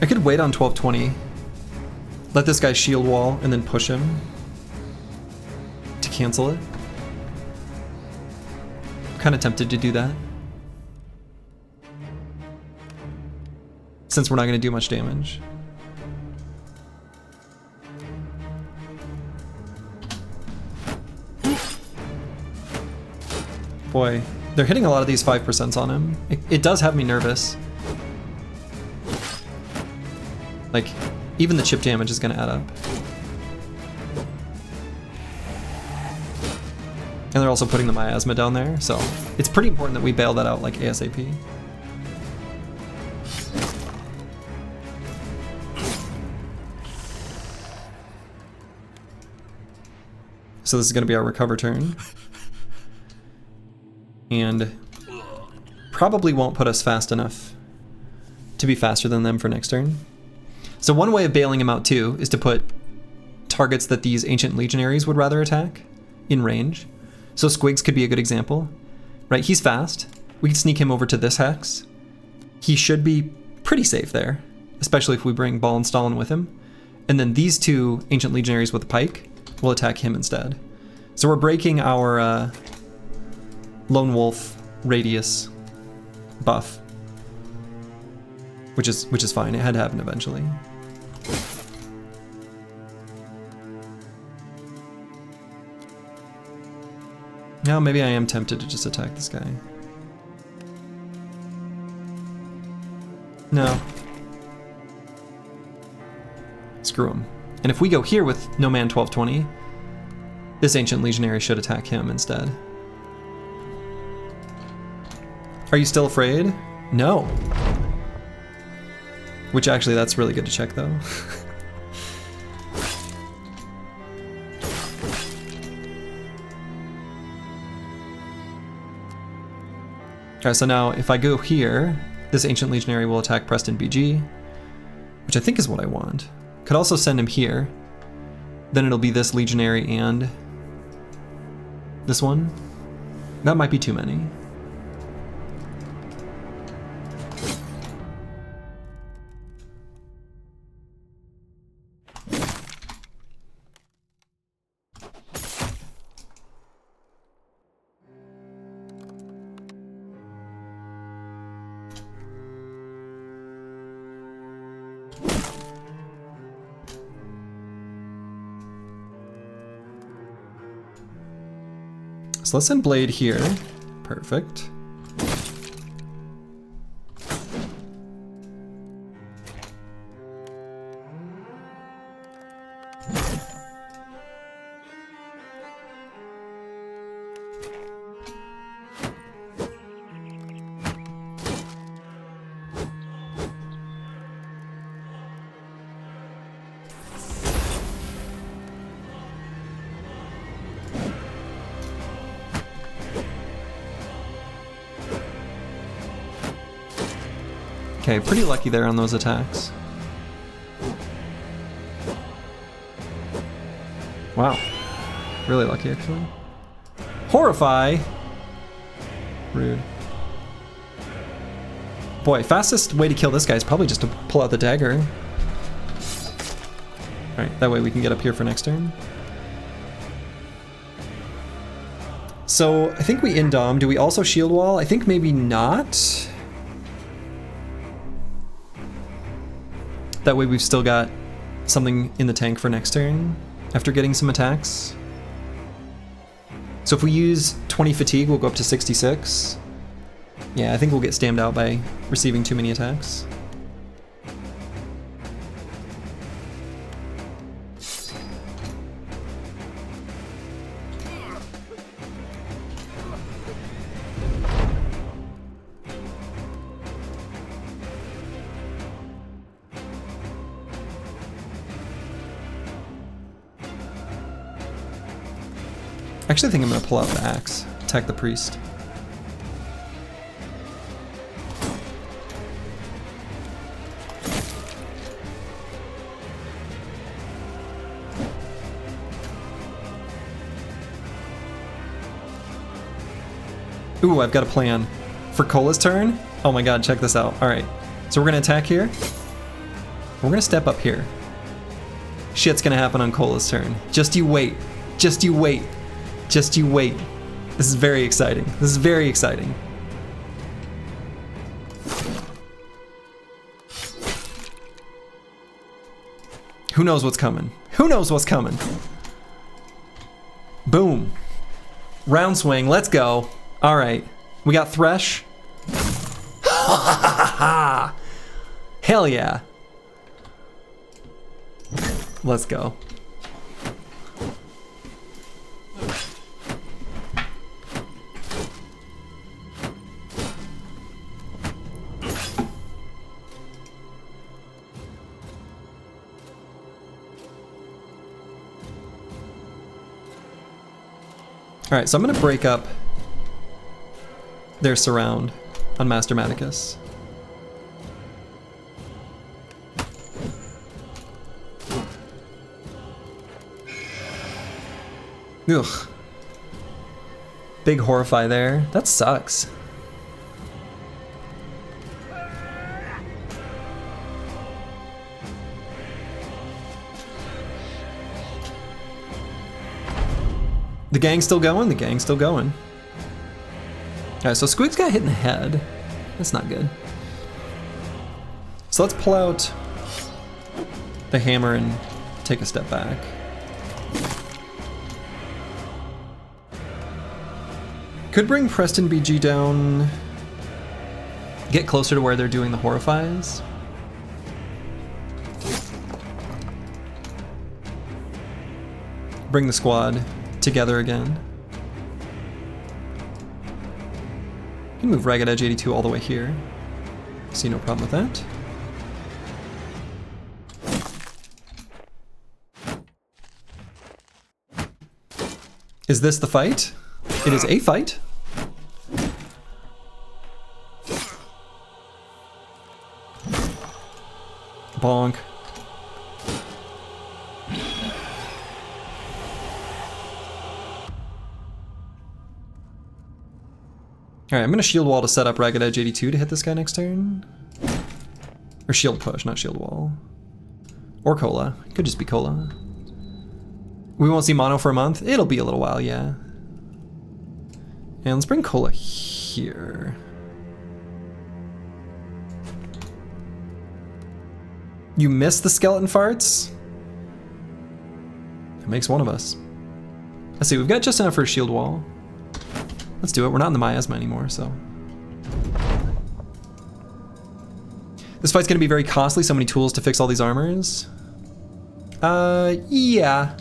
I could wait on 1220. Let this guy shield wall and then push him to cancel it. I'm kind of tempted to do that, since we're not going to do much damage. Boy, they're hitting a lot of these 5% on him. It does have me nervous. Like, even the chip damage is going to add up. And they're also putting the miasma down there, so it's pretty important that we bail that out like ASAP. So this is going to be our recover turn. And probably won't put us fast enough to be faster than them for next turn. So one way of bailing him out too is to put targets that these Ancient Legionaries would rather attack in range. So Squigs could be a good example, right? He's fast. We could sneak him over to this hex. He should be pretty safe there, especially if we bring Ball and Stalin with him. And then these two Ancient Legionaries with a pike will attack him instead. So we're breaking our Lone Wolf radius buff, which is fine. It had to happen eventually. Now maybe I am tempted to just attack this guy. No. Screw him. And if we go here with No Man 1220, this Ancient Legionary should attack him instead. Are you still afraid? No. Which actually, that's really good to check though. Alright, so now if I go here, this Ancient Legionary will attack Preston BG, which I think is what I want. Could also send him here. Then it'll be this Legionary and this one. That might be too many. So let's send Blade here. Perfect. Okay, pretty lucky there on those attacks. Wow. Really lucky, actually. Horrify! Rude. Boy, fastest way to kill this guy is probably just to pull out the dagger. Alright, that way we can get up here for next turn. So, I think we indom. Do we also shield wall? I think maybe not. That way we've still got something in the tank for next turn after getting some attacks. So if we use 20 fatigue, we'll go up to 66. Yeah, I think we'll get stammed out by receiving too many attacks. Actually, I think I'm going to pull out the axe, attack the priest. Ooh, I've got a plan. For Cola's turn? Oh my god, check this out. Alright, so we're going to attack here. We're going to step up here. Shit's going to happen on Cola's turn. Just you wait. Just you wait. Just you wait. This is very exciting. This is very exciting. Who knows what's coming? Who knows what's coming? Boom. Round swing, let's go. All right, we got Thresh. Hell yeah. Let's go. Alright, so I'm going to break up their surround on Master Maticus. Ugh. Big Horrify there. That sucks. The gang's still going? The gang's still going. Alright, so Squig's got hit in the head. That's not good. So let's pull out the hammer and take a step back. Could bring Preston BG down, get closer to where they're doing the Horrifies. Bring the squad together again. You can move Ragged Edge 82 all the way here. See no problem with that. Is this the fight? It is a fight. Bonk. Alright, I'm gonna shield wall to set up Ragged Edge 82 to hit this guy next turn. Or shield push, not shield wall. Or Cola. Could just be Cola. We won't see mono for a month? It'll be a little while, yeah. And let's bring Cola here. You missed the skeleton farts? It makes one of us. Let's see, we've got just enough for a shield wall. Let's do it. We're not in the miasma anymore, so. This fight's gonna be very costly, so many tools to fix all these armors. Yeah.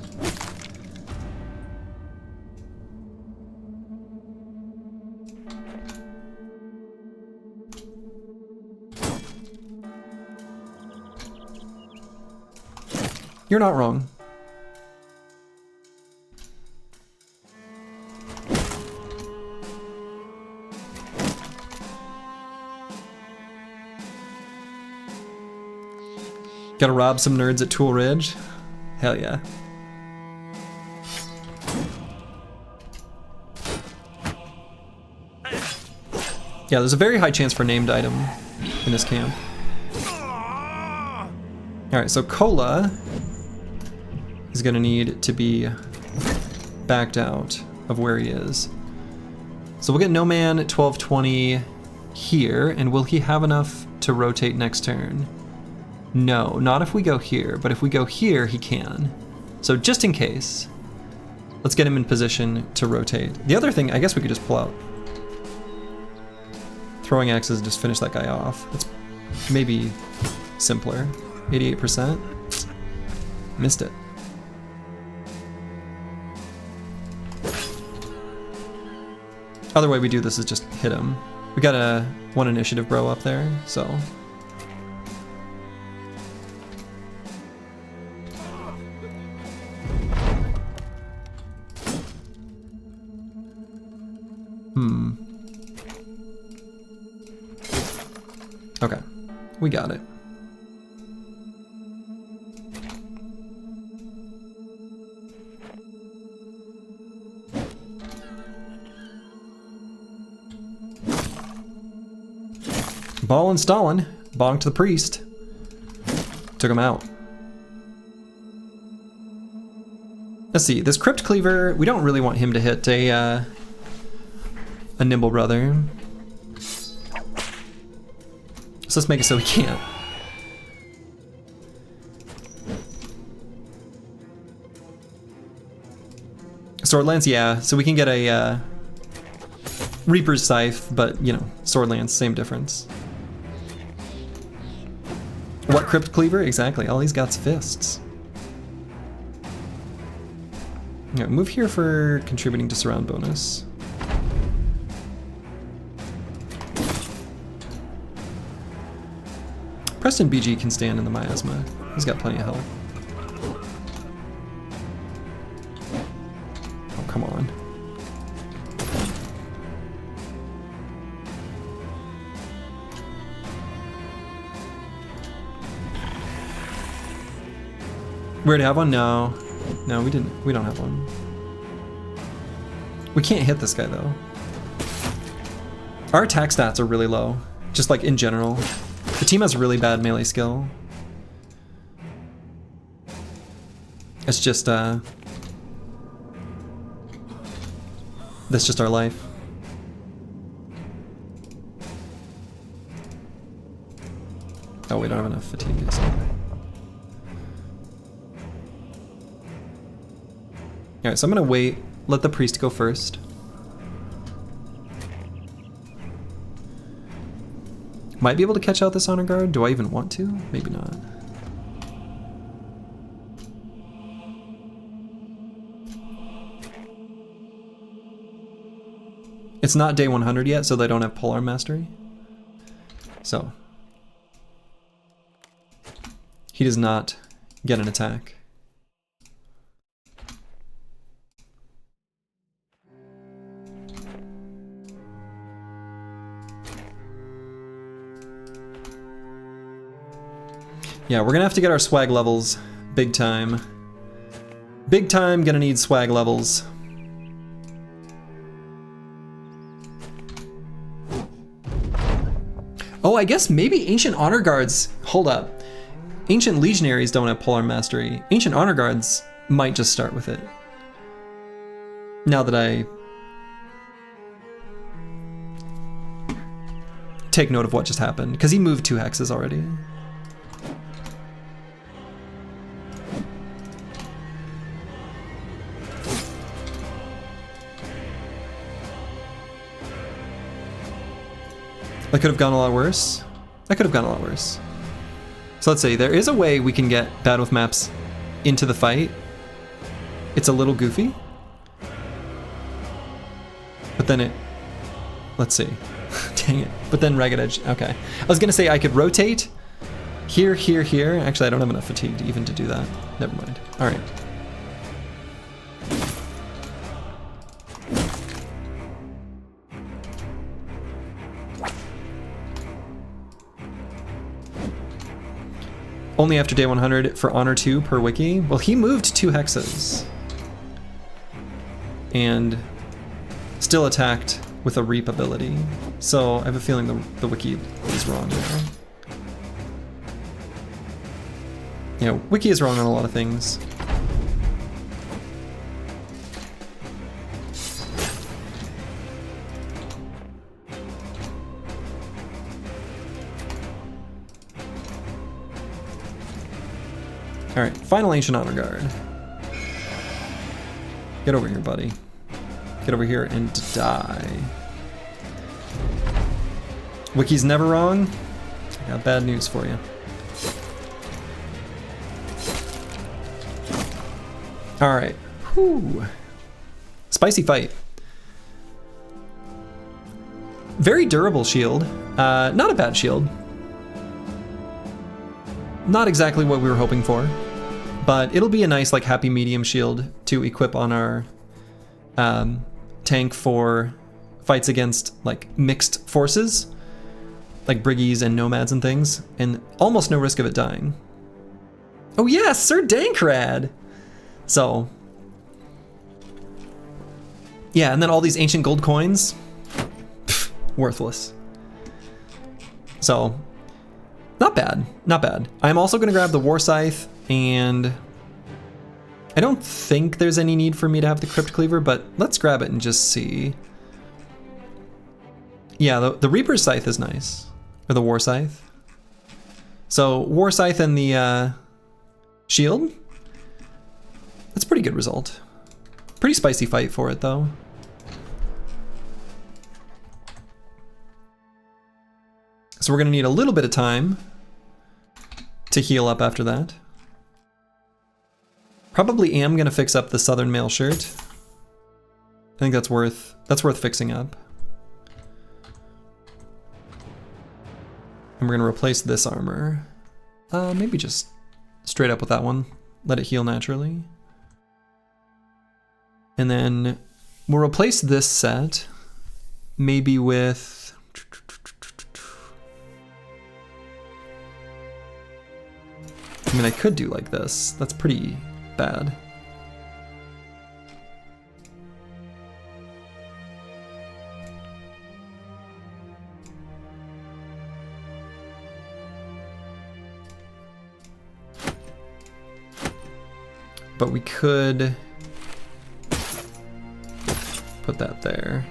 You're not wrong. Gotta rob some nerds at Tool Ridge? Hell yeah. Yeah, there's a very high chance for named item in this camp. Alright, so Cola is gonna need to be backed out of where he is. So we'll get No Man at 1220 here, and will he have enough to rotate next turn? No, not if we go here, but if we go here, he can. So just in case, let's get him in position to rotate. The other thing, I guess we could just pull out throwing axes and just finish that guy off. It's maybe simpler. 88%. Missed it. Other way we do this is just hit him. We got a 1 initiative bro up there, so. Okay, we got it. Ball and Stalin, bonked to the priest. Took him out. Let's see, this Crypt Cleaver, we don't really want him to hit a Nimble Brother. So let's make it so he can't. Sword Lance, yeah, so we can get a Reaper's Scythe, but you know, Sword Lance, same difference. What Crypt Cleaver? Exactly, all he's got's fists. Yeah, move here for contributing to surround bonus. Preston BG can stand in the miasma. He's got plenty of health. Oh, come on. We already have one? No. No, we didn't. We don't have one. We can't hit this guy though. Our attack stats are really low, just like in general. The team has really bad melee skill. It's just, that's just our life. Oh, we don't have enough fatigue. Alright, so I'm gonna wait, let the priest go first. Might be able to catch out this honor guard. Do I even want to? Maybe not. It's not day 100 yet, so they don't have polearm mastery. So he does not get an attack. Yeah, we're gonna have to get our swag levels big time. Big time gonna need swag levels. Oh, I guess maybe Ancient Honor Guards, hold up. Ancient Legionaries don't have polearm mastery. Ancient Honor Guards might just start with it. Now that I take note of what just happened, because he moved 2 hexes already. That could have gone a lot worse. That could have gone a lot worse. So let's see, there is a way we can get bad with maps into the fight. It's a little goofy. But then it, let's see. Dang it. But then Ragged Edge, okay. I was gonna say I could rotate here, here, here. Actually, I don't have enough fatigue to even to do that. Never mind. All right. Only after day 100 for Honor 2 per wiki. Well, he moved 2 hexes. And still attacked with a Reap ability. So I have a feeling the wiki is wrong there. You know, wiki is wrong on a lot of things. Alright, final Ancient Honor Guard. Get over here, buddy. Get over here and die. Wiki's never wrong. I got bad news for you. Alright. Whew. Spicy fight. Very durable shield. Not a bad shield. Not exactly what we were hoping for, but it'll be a nice like happy medium shield to equip on our tank for fights against like mixed forces, like Briggies and Nomads and things, and almost no risk of it dying. Oh yes, Sir Dankrad! So, yeah, and then all these ancient gold coins, pff, worthless. So, not bad, not bad. I'm also gonna grab the War Scythe, and I don't think there's any need for me to have the Crypt Cleaver, but let's grab it and just see. Yeah, the Reaper's Scythe is nice, or the War Scythe. So War Scythe and the shield, that's a pretty good result. Pretty spicy fight for it though. So we're gonna need a little bit of time to heal up after that. Probably am gonna fix up the Southern Mail shirt. I think that's worth fixing up. And we're gonna replace this armor. Maybe just straight up with that one. Let it heal naturally. And then we'll replace this set maybe with, I mean, I could do like this. That's pretty bad. But we could put that there.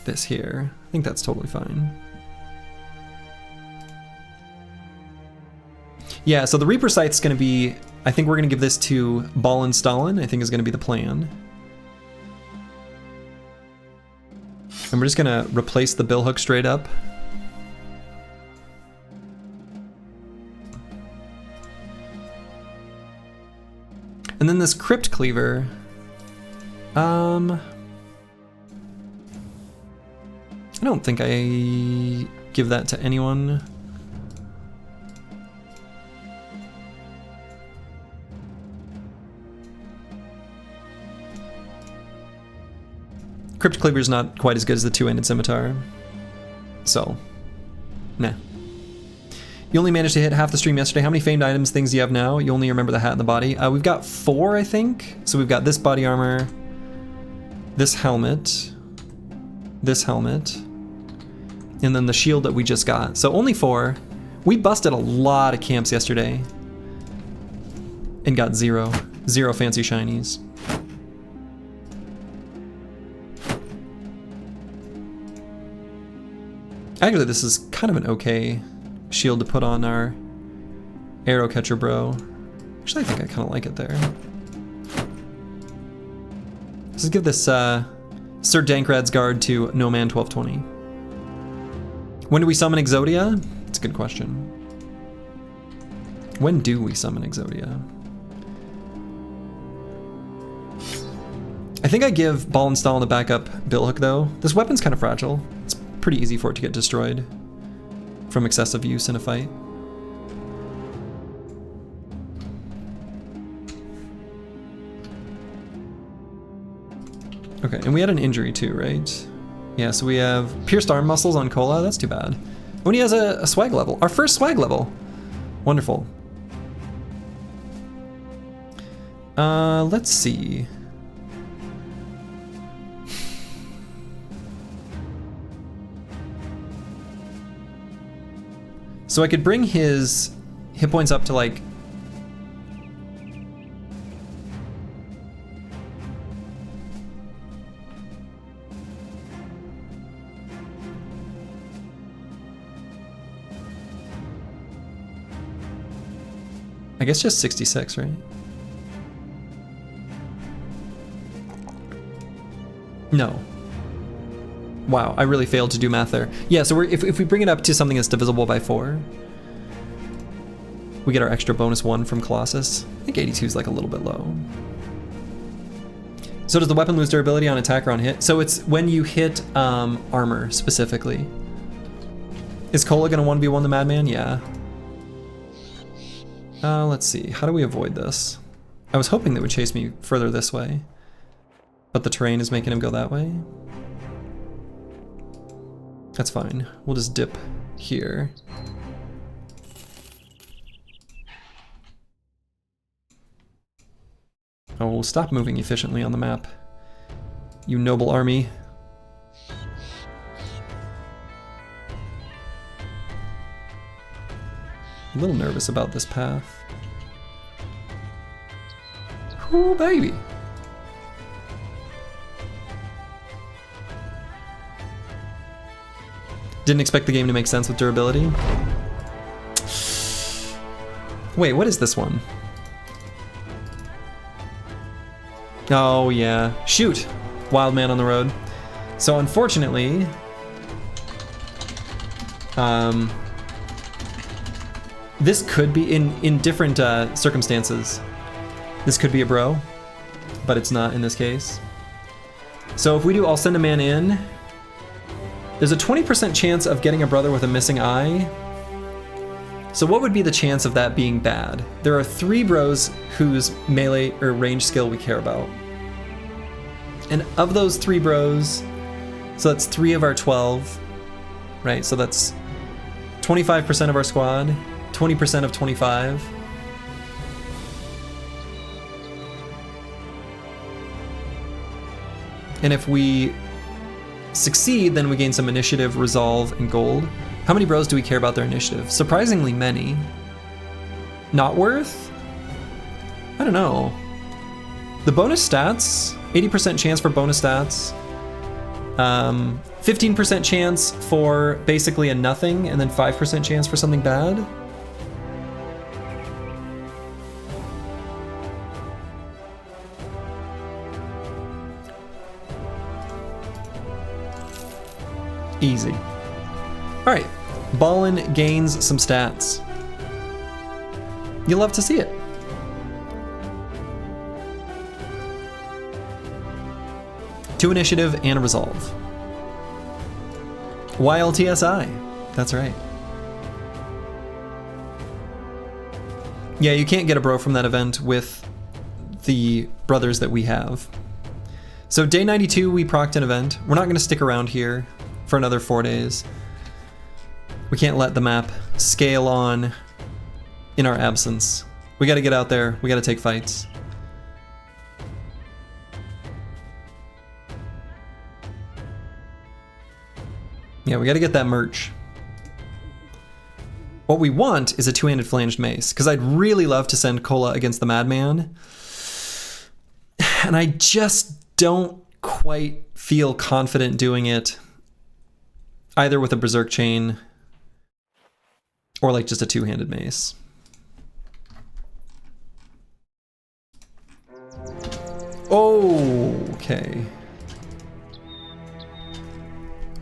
This here. I think that's totally fine. Yeah, so the Reaper Scythe's gonna be, I think we're gonna give this to Ballin Stalin, I think is gonna be the plan. And we're just gonna replace the billhook straight up. And then this Crypt Cleaver, I don't think I give that to anyone. Crypt Cleaver is not quite as good as the two-handed scimitar, so nah. You only managed to hit half the stream yesterday. How many famed items, things do you have now? You only remember the hat and the body. We've got 4, I think. So we've got this body armor, this helmet, and then the shield that we just got. So only 4. We busted a lot of camps yesterday and got 0 fancy shinies. Actually, this is kind of an okay shield to put on our arrow catcher bro. Actually, I think I kind of like it there. Let's give this Sir Dankrad's guard to No Man 1220. When do we summon Exodia? It's a good question. When do we summon Exodia? I think I give Ball and Stall and the backup Billhook though. This weapon's kind of fragile. It's pretty easy for it to get destroyed from excessive use in a fight. Okay, and we had an injury too, right? Yeah, so we have pierced arm muscles on Cola. That's too bad. When he has a swag level. Our first swag level. Wonderful. Let's see. So I could bring his hit points up to like... I guess just 66, right? No. Wow, I really failed to do math there. Yeah, so if we bring it up to something that's divisible by 4, we get our extra bonus 1 from Colossus. I think 82 is like a little bit low. So does the weapon lose durability on attack or on hit? So it's when you hit armor specifically. Is Cola gonna 1v1 the Madman? Yeah. Let's see, how do we avoid this? I was hoping they would chase me further this way, but the terrain is making him go that way. That's fine, we'll just dip here. Oh, stop moving efficiently on the map, you noble army. A little nervous about this path. Ooh, baby. Didn't expect the game to make sense with durability. Wait, what is this one? Oh yeah, shoot. Wild man on the road. So unfortunately, this could be, in different circumstances, this could be a bro, but it's not in this case. So if we do I'll send a man in, there's a 20% chance of getting a brother with a missing eye. So what would be the chance of that being bad? There are 3 bros whose melee or range skill we care about. And of those 3 bros, so that's 3 of our 12, right? So that's 25% of our squad. 20% of 25. And if we succeed, then we gain some initiative, resolve, and gold. How many bros do we care about their initiative? Surprisingly many. Not worth? I don't know. The bonus stats, 80% chance for bonus stats. 15% chance for basically a nothing, and then 5% chance for something bad. Easy. All right, Ballin gains some stats. You'll love to see it. Two initiative and a resolve. YLTSI, that's right. Yeah, you can't get a bro from that event with the brothers that we have. So day 92, we procced an event. We're not gonna stick around here for another 4 days. We can't let the map scale on in our absence. We gotta get out there, we gotta take fights. Yeah, we gotta get that merch. What we want is a two-handed flanged mace, because I'd really love to send Cola against the Madman. And I just don't quite feel confident doing it either with a Berserk Chain or like just a two-handed mace. Oh, okay.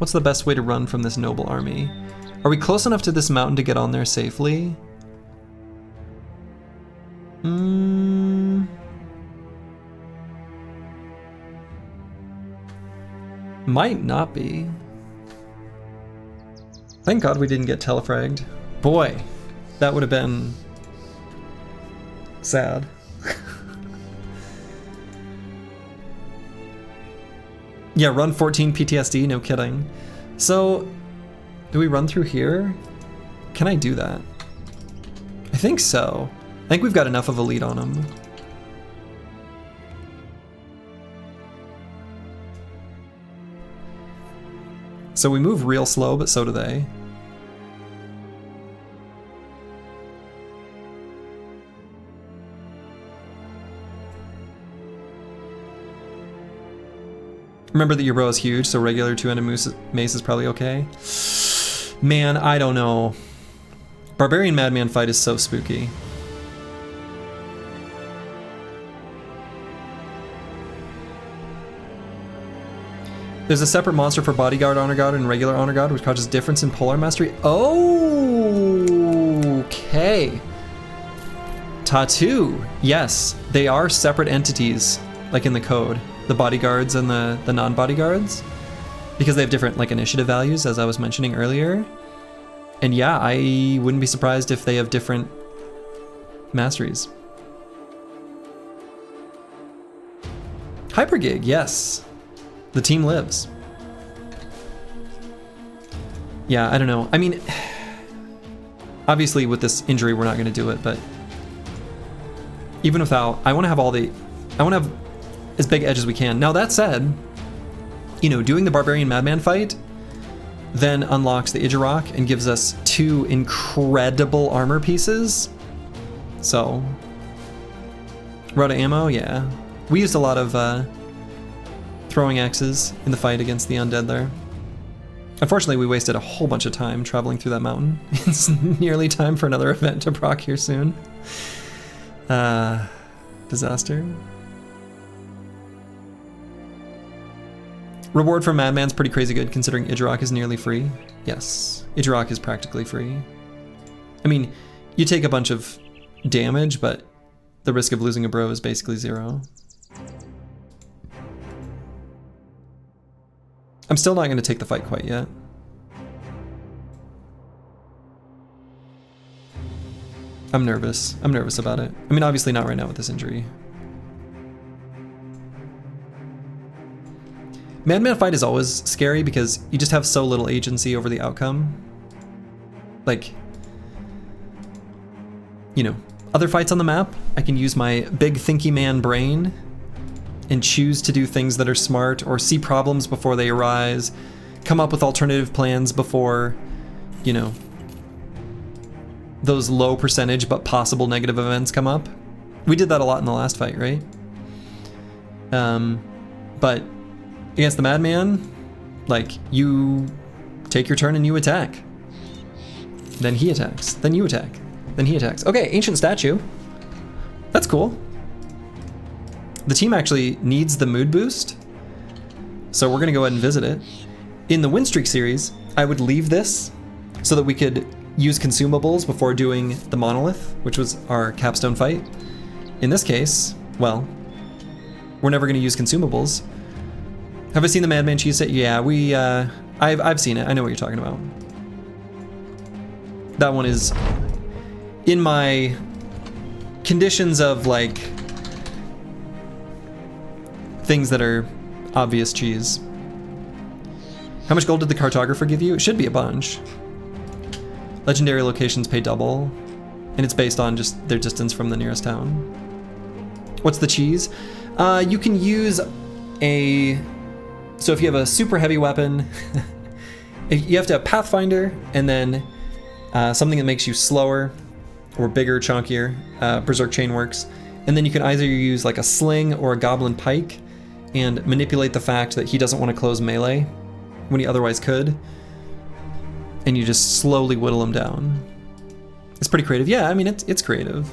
What's the best way to run from this noble army? Are we close enough to this mountain to get on there safely? Might not be. Thank God we didn't get telefragged. Boy, that would have been sad. Yeah, run 14 PTSD, no kidding. So, do we run through here? Can I do that? I think so. I think we've got enough of a lead on them. So we move real slow, but so do they. Remember that your bro is huge, so regular two-handed mace is probably okay. Man, I don't know. Barbarian Madman fight is so spooky. There's a separate monster for Bodyguard Honor Guard and regular Honor Guard, which causes difference in Polar Mastery. Oh, okay. Tattoo. Yes, they are separate entities, like in the code. The bodyguards and the non-bodyguards, because they have different like initiative values, as I was mentioning earlier. And yeah, I wouldn't be surprised if they have different masteries. Hypergig, yes. The team lives. Yeah, I don't know. I mean, obviously with this injury, we're not going to do it, but even without, I want to have as big edge as we can. Now that said, you know, doing the Barbarian Madman fight then unlocks the Idjarok and gives us 2 incredible armor pieces. So, we're out of ammo, yeah. We used a lot of throwing axes in the fight against the undead there. Unfortunately, we wasted a whole bunch of time traveling through that mountain. It's nearly time for another event to proc here soon. Disaster. Reward for Madman's pretty crazy good, considering Idjarok is nearly free. Yes, Idjarok is practically free. I mean, you take a bunch of damage, but the risk of losing a bro is basically 0. I'm still not going to take the fight quite yet. I'm nervous. I'm nervous about it. I mean, obviously not right now with this injury. Madman fight is always scary because you just have so little agency over the outcome. Like, you know, other fights on the map, I can use my big thinky man brain and choose to do things that are smart or see problems before they arise, come up with alternative plans before, you know, those low percentage but possible negative events come up. We did that a lot in the last fight, right? But against the Madman, like, you take your turn and you attack. Then he attacks. Then you attack. Then he attacks. Okay, Ancient Statue. That's cool. The team actually needs the mood boost, so we're gonna go ahead and visit it. In the Win Streak series, I would leave this so that we could use consumables before doing the Monolith, which was our capstone fight. In this case, well, we're never gonna use consumables. Have I seen the Madman cheese set? Yeah, I've seen it. I know what you're talking about. That one is in my conditions of like things that are obvious cheese. How much gold did the cartographer give you? It should be a bunch. Legendary locations pay double, and it's based on just their distance from the nearest town. What's the cheese? You can use so if you have a super heavy weapon, you have to have Pathfinder, and then something that makes you slower, or bigger, chunkier. Berserk Chain works. And then you can either use like a sling or a goblin pike, and manipulate the fact that he doesn't want to close melee when he otherwise could. And you just slowly whittle him down. It's pretty creative. Yeah, I mean, it's creative.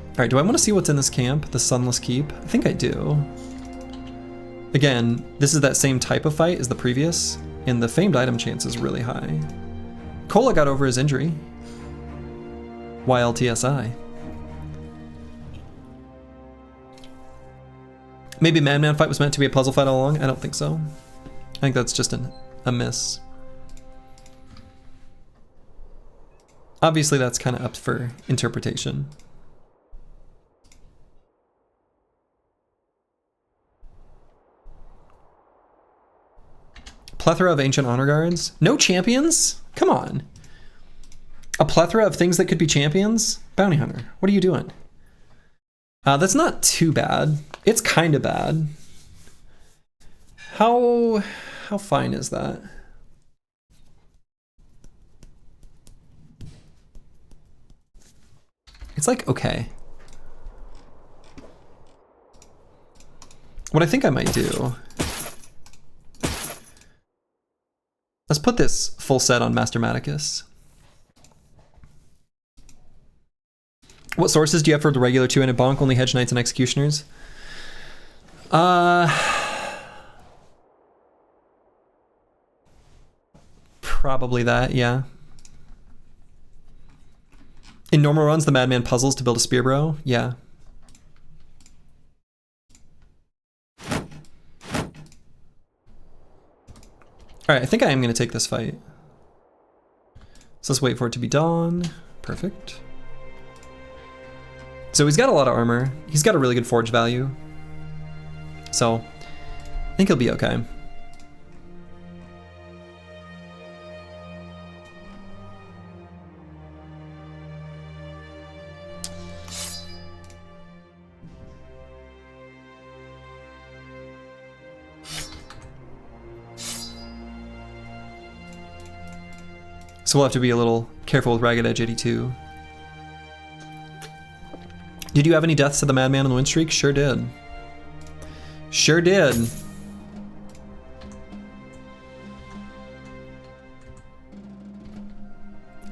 All right, do I want to see what's in this camp? The Sunless Keep? I think I do. Again, this is that same type of fight as the previous, and the famed item chance is really high. Cola got over his injury. YLTSI. Maybe Madman fight was meant to be a puzzle fight all along? I don't think so. I think that's just a miss. Obviously that's kind of up for interpretation. Plethora of ancient honor guards? No champions? Come on. A plethora of things that could be champions? Bounty hunter, what are you doing? That's not too bad. It's kind of bad. How fine is that? It's like, okay. What I think I might do, let's put this full set on Mastermaticus. What sources do you have for the regular two-handed bonk? Only Hedge Knights and Executioners? Probably that, yeah. In normal runs, the Madman puzzles to build a Spear Bro? Yeah. Alright, I think I am going to take this fight. So let's wait for it to be dawn. Perfect. So he's got a lot of armor. He's got a really good forge value. So I think he'll be okay. So we'll have to be a little careful with Ragged Edge 82. Did you have any deaths to the Madman on the win streak? Sure did. Sure did.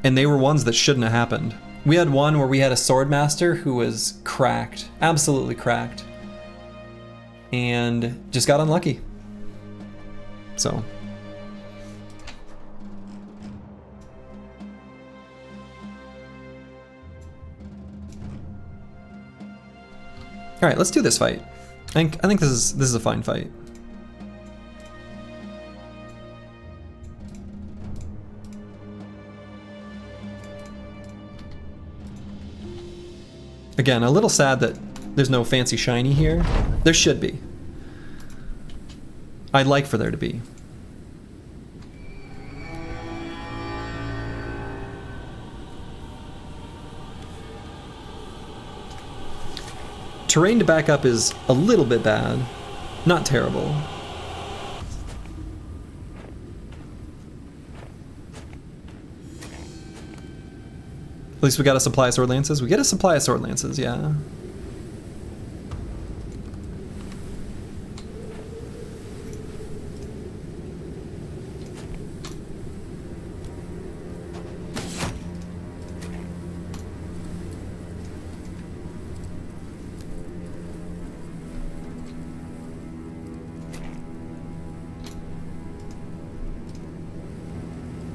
And they were ones that shouldn't have happened. We had one where we had a Swordmaster who was cracked. Absolutely cracked. And just got unlucky. So. All right, let's do this fight. I think this is a fine fight. Again, a little sad that there's no fancy shiny here. There should be. I'd like for there to be. Terrain to back up is a little bit bad, not terrible. At least we got a supply of sword lances. We get a supply of sword lances, yeah.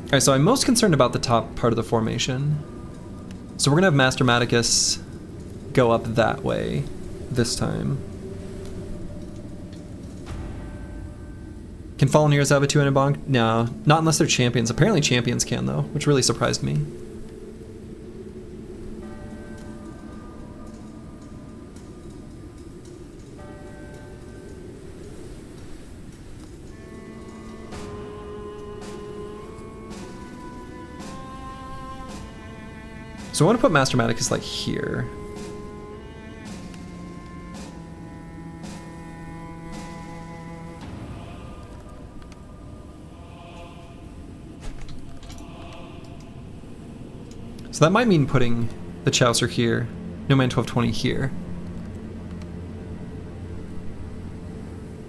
Alright, so I'm most concerned about the top part of the formation. So we're gonna have Mastermaticus go up that way this time. Can Fallen Heroes have a two-handed bonk? No, not unless they're champions. Apparently champions can though, which really surprised me. So I want to put Mastermaticus like here. So that might mean putting the Chaucer here, No Man 1220 here.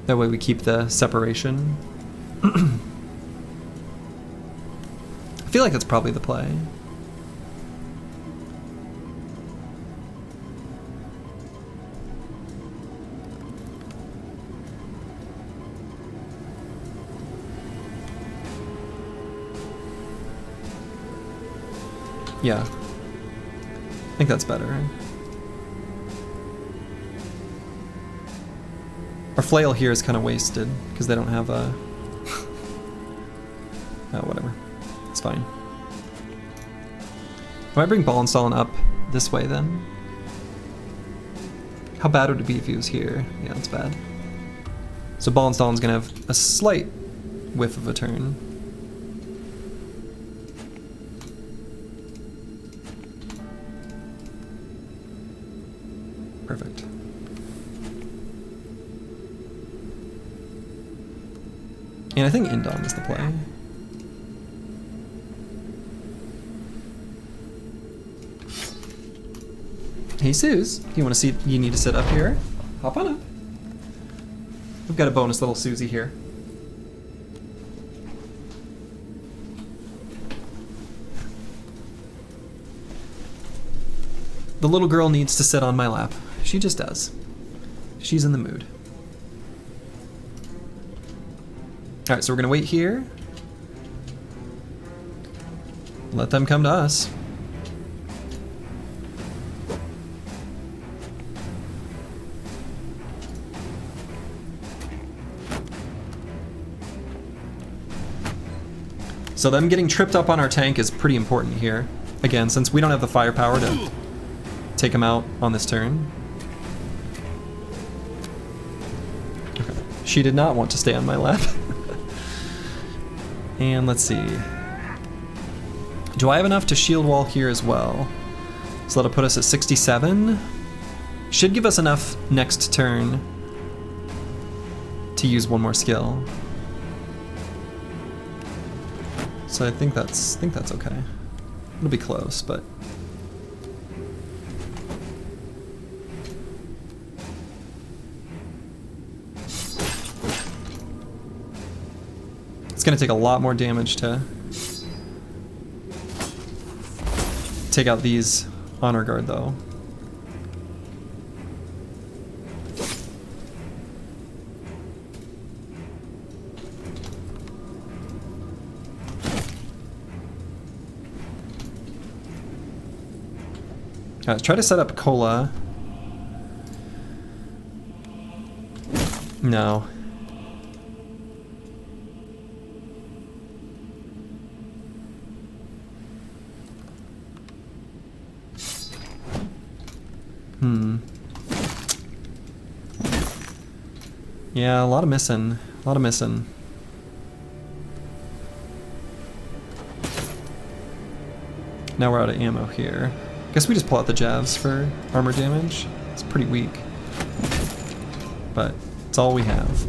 That way we keep the separation. I feel like that's probably the play. Yeah. I think that's better. Our flail here is kind of wasted because they don't have a... oh, whatever. It's fine. Do I bring Ball and Stalin up this way then? How bad would it be if he was here? Yeah, that's bad. So Ball and Stalin's gonna have a slight whiff of a turn. Perfect. And I think Indom is the play. Hey Suze, you want to see? You need to sit up here. Hop on up. We've got a bonus little Susie here. The little girl needs to sit on my lap. She just does. She's in the mood. All right, so we're gonna wait here. Let them come to us. So them getting tripped up on our tank is pretty important here. Again, since we don't have the firepower to take them out on this turn. Okay. She did not want to stay on my lap. And let's see. Do I have enough to shield wall here as well? So that'll put us at 67. Should give us enough next turn to use one more skill. So I think that's okay. It'll be close, but it's gonna take a lot more damage to take out these honor guard though. Let's try to set up Cola. No. Yeah, a lot of missing. A lot of missing. Now we're out of ammo here. Guess we just pull out the Javs for armor damage. It's pretty weak. But it's all we have.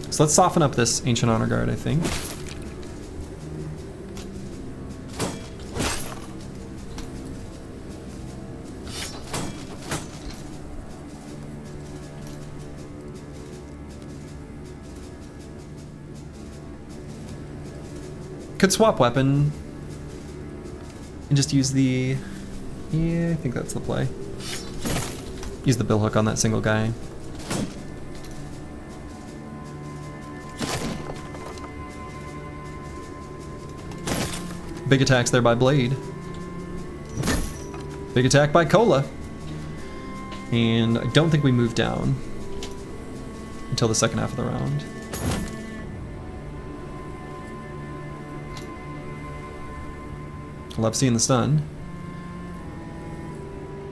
So let's soften up this Ancient Honor Guard, I think. Could swap weapon and just use the... yeah, I think that's the play. Use the billhook on that single guy. Big attacks there by Blade. Big attack by Cola. And I don't think we move down until the second half of the round. Love seeing the stun.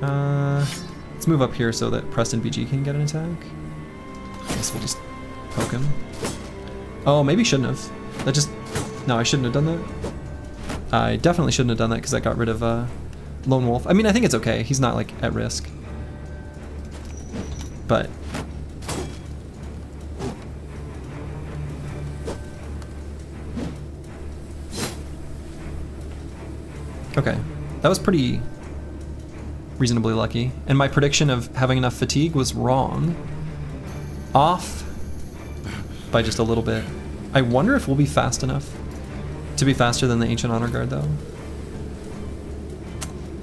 Let's move up here so that Preston BG can get an attack. I guess we'll just poke him. Oh, maybe shouldn't have. That just... no, I shouldn't have done that. I definitely shouldn't have done that because I got rid of Lone Wolf. I mean, I think it's okay. He's not, like, at risk. But... okay, that was pretty reasonably lucky. And my prediction of having enough fatigue was wrong. Off by just a little bit. I wonder if we'll be fast enough to be faster than the Ancient Honor Guard though.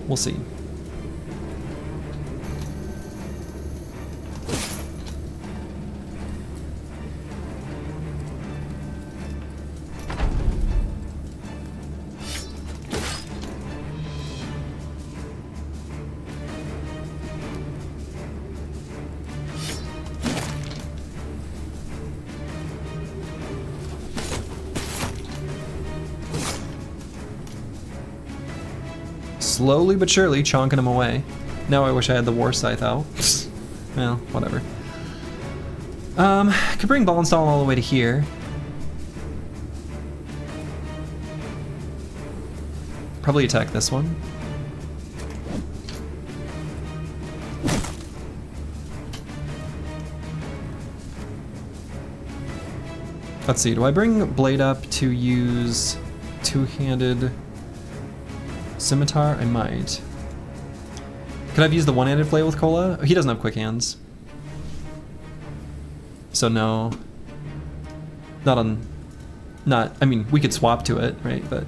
We'll see. slowly but surely chonking him away. Now I wish I had the War Scythe out. Well, whatever. Could bring Ball and Stall all the way to here. Probably attack this one. Let's see, do I bring Blade up to use two-handed Scimitar? I might. Could I have used the one-handed flail with Cola? Oh, he doesn't have quick hands. So no. I mean, we could swap to it, right? But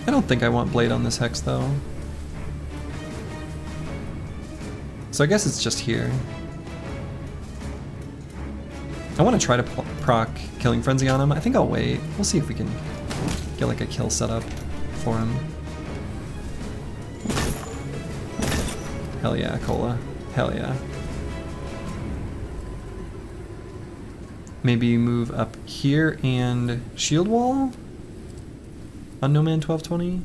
I don't think I want Blade on this Hex, though. So I guess it's just here. I want to try to proc Killing Frenzy on him. I think I'll wait. We'll see if we can get like a kill setup for him. Hell yeah, Cola. Hell yeah. Maybe move up here and shield wall on No Man 1220.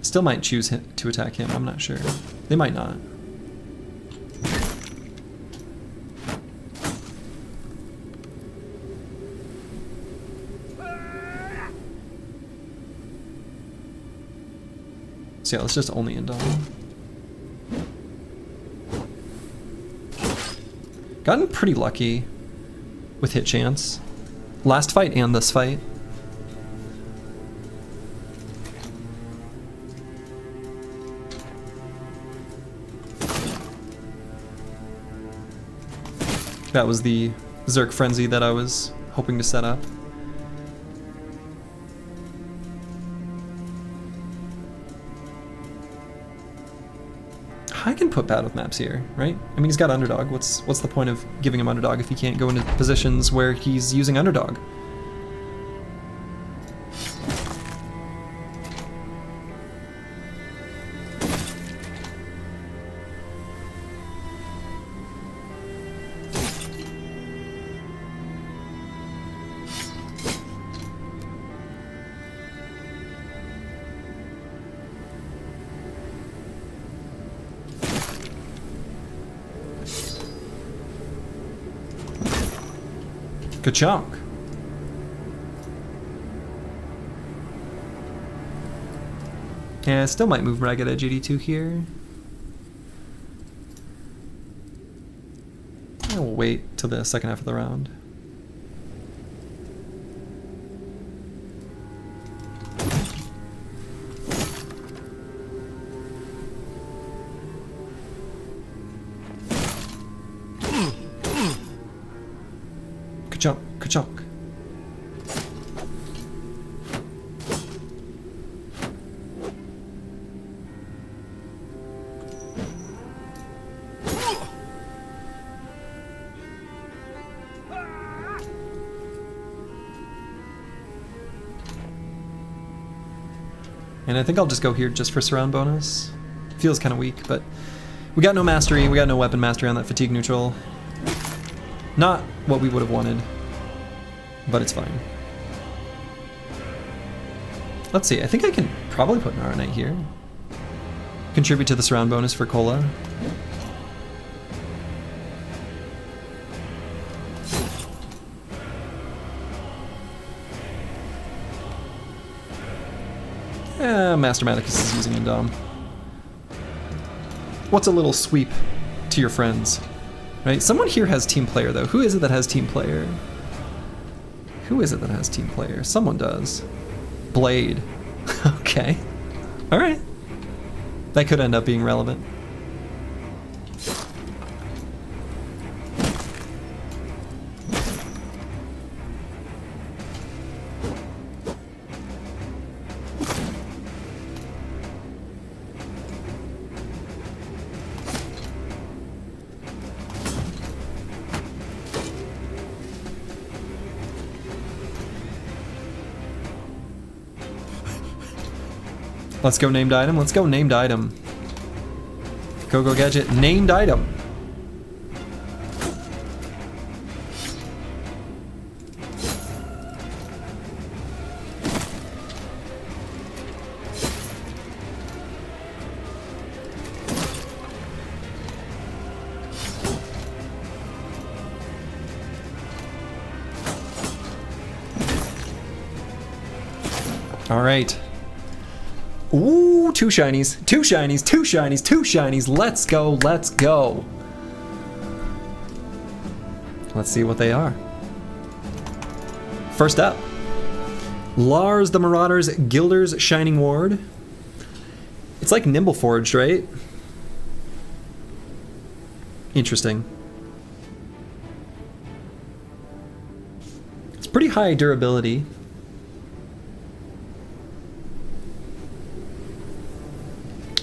Still might choose to attack him, I'm not sure. They might not. So yeah, let's just only end on. Gotten pretty lucky with hit chance. Last fight and this fight. That was the Zerk Frenzy that I was hoping to set up. I can put battle maps here, right? I mean, he's got underdog. What's the point of giving him underdog if he can't go into positions where he's using underdog? Ka-chunk. Yeah, I still might move Ragged Edge 82 here. I'll wait till the second half of the round. Ka-chunk, ka-chunk. And I think I'll just go here just for surround bonus. Feels kind of weak, but we got no mastery, we got no weapon mastery on that fatigue neutral. Not what we would have wanted, but it's fine. Let's see, I think I can probably put Nara Knight here. Contribute to the surround bonus for Cola. Master Maticus is using Indom. What's a little sweep to your friends? Right? Someone here has team player though. Who is it that has team player? Who is it that has team player? Someone does. Blade. Okay. Alright. That could end up being relevant. Let's go named item. Let's go named item. Go gadget. Named item. All right. Ooh, 2 shinies, 2 shinies, 2 shinies, 2 shinies. Let's go, let's go. Let's see what they are. First up, Lars the Marauder's Gilder's Shining Ward. It's like Nimble Forged, right? Interesting. It's pretty high durability.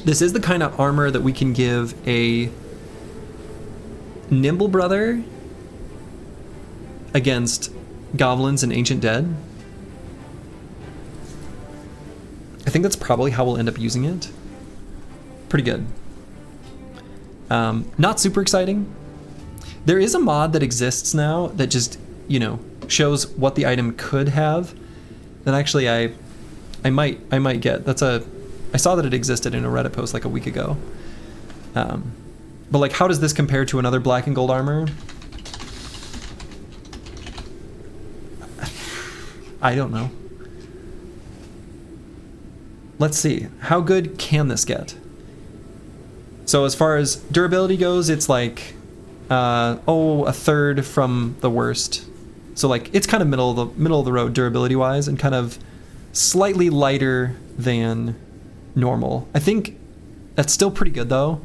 This is the kind of armor that we can give a Nimble Brother against goblins and ancient dead. I think that's probably how we'll end up using it. Pretty good. Not super exciting. There is a mod that exists now that just, you know, shows what the item could have. That actually I might get. I saw that it existed in a Reddit post like a week ago. But like, how does this compare to another black and gold armor? I don't know. Let's see. How good can this get? So as far as durability goes, it's like, a third from the worst. So like, it's kind of middle of the road durability wise, and kind of slightly lighter than normal. I think that's still pretty good though.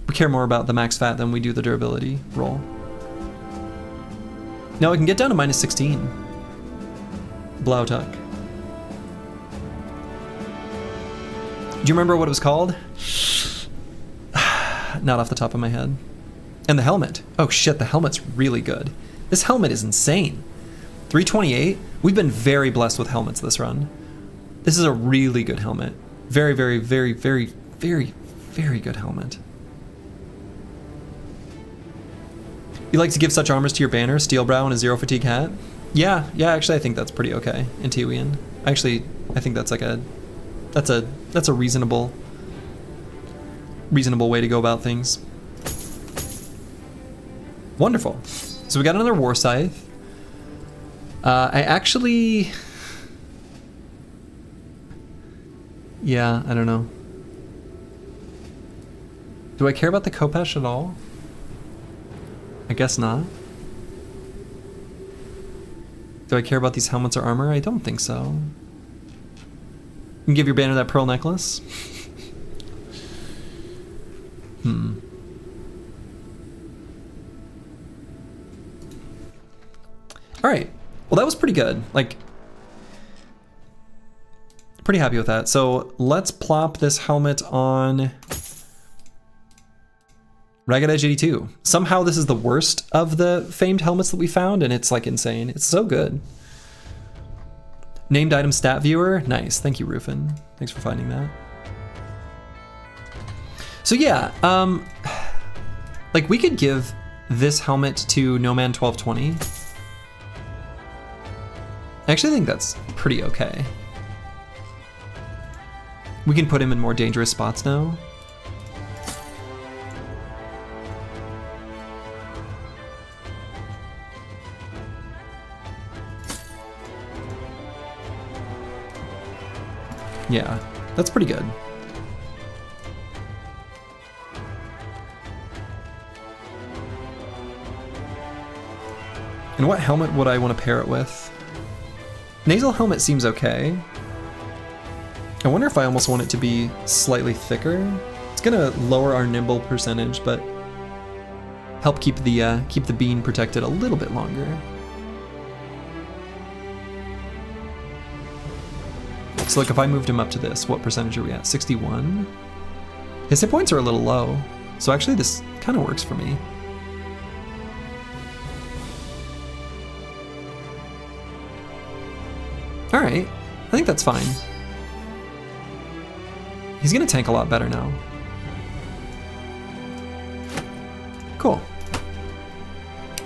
We care more about the max fat than we do the durability roll. Now I can get down to -16. Blautuck. Do you remember what it was called? Not off the top of my head. And the helmet. Oh shit, the helmet's really good. This helmet is insane. 328. We've been very blessed with helmets this run. This is a really good helmet. Very, very, very, very, very, very good helmet. You like to give such armors to your banner, Steel Brow and a 0 fatigue hat? Yeah, actually I think that's pretty okay in Tiwian. Actually, I think that's like that's a reasonable way to go about things. Wonderful. So we got another War Scythe. Yeah, I don't know. Do I care about the Khopesh at all? I guess not. Do I care about these helmets or armor? I don't think so. You can give your banner that pearl necklace. Alright. Well, that was pretty good. Like, pretty happy with that. So let's plop this helmet on Ragged Edge 82. Somehow this is the worst of the famed helmets that we found, and it's like insane. It's so good. Named item stat viewer. Nice. Thank you, Rufin. Thanks for finding that. So yeah, like we could give this helmet to No Man 1220. I actually think that's pretty okay. We can put him in more dangerous spots now. Yeah, that's pretty good. And what helmet would I want to pair it with? Nasal helmet seems okay. I wonder if I almost want it to be slightly thicker. It's gonna lower our nimble percentage, but help keep the bean protected a little bit longer. So like if I moved him up to this, what percentage are we at? 61? His hit points are a little low, so actually this kind of works for me. All right, I think that's fine. He's gonna tank a lot better now. Cool.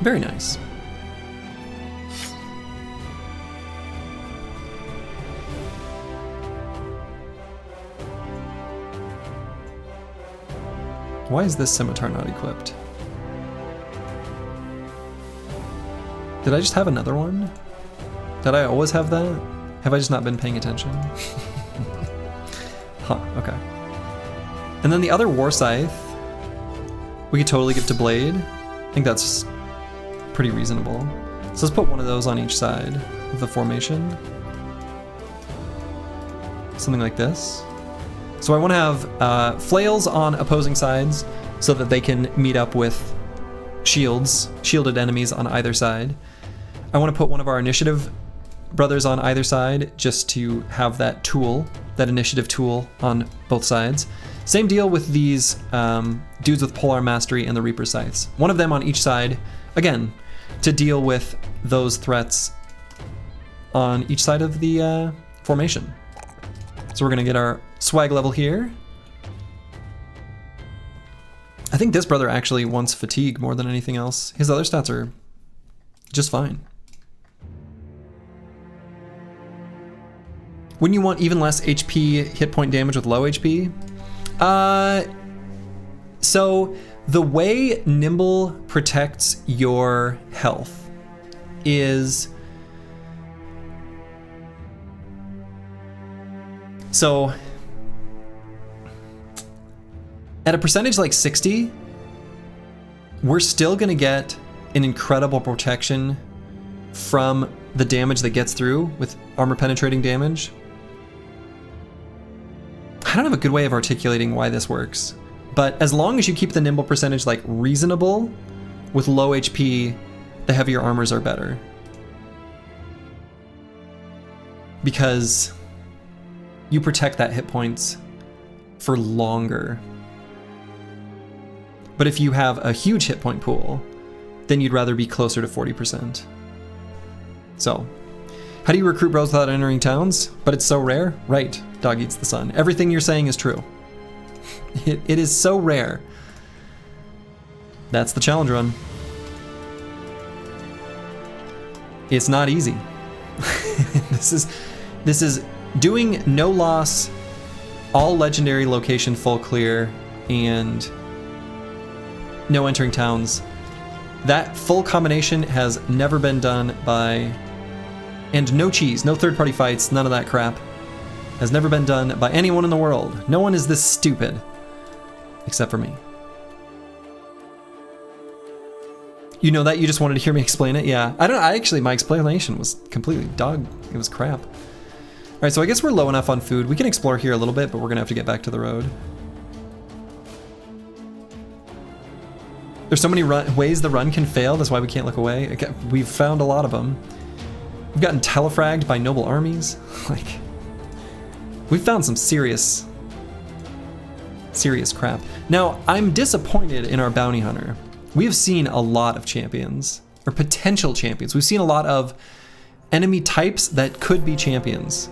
Very nice. Why is this scimitar not equipped? Did I just have another one? Did I always have that? Have I just not been paying attention? Huh, okay. And then the other War Scythe, we could totally give to Blade. I think that's pretty reasonable. So let's put one of those on each side of the formation. Something like this. So I want to have flails on opposing sides so that they can meet up with shielded enemies on either side. I want to put one of our initiative brothers on either side just to have that tool, that initiative tool on both sides. Same deal with these dudes with Polearm Mastery and the Reaper Scythes. One of them on each side, again, to deal with those threats on each side of the formation. So we're gonna get our swag level here. I think this brother actually wants fatigue more than anything else. His other stats are just fine. Wouldn't you want even less HP hit point damage with low HP? So the way Nimble protects your health is... So at a percentage like 60, we're still gonna get an incredible protection from the damage that gets through with armor penetrating damage. I don't have a good way of articulating why this works, but as long as you keep the nimble percentage like reasonable, with low HP, the heavier armors are better. Because you protect that hit points for longer. But if you have a huge hit point pool, then you'd rather be closer to 40%. So, how do you recruit bros without entering towns? But it's so rare? Right, dog eats the sun. Everything you're saying is true. It is so rare. That's the challenge run. It's not easy. This is doing no loss, all legendary location full clear, and no entering towns. That full combination has never been done by, and no cheese, no third party fights, none of that crap, has never been done by anyone in the world. No one is this stupid, except for me. You know that? You just wanted to hear me explain it? Yeah. I actually, my explanation was completely dog. It was crap. All right, so I guess we're low enough on food. We can explore here a little bit, but we're gonna have to get back to the road. There's so many ways the run can fail. That's why we can't look away. We've found a lot of them. We've gotten telefragged by noble armies. Like, we've found some serious crap. Now, I'm disappointed in our bounty hunter. We have seen a lot of champions, or potential champions. We've seen a lot of enemy types that could be champions.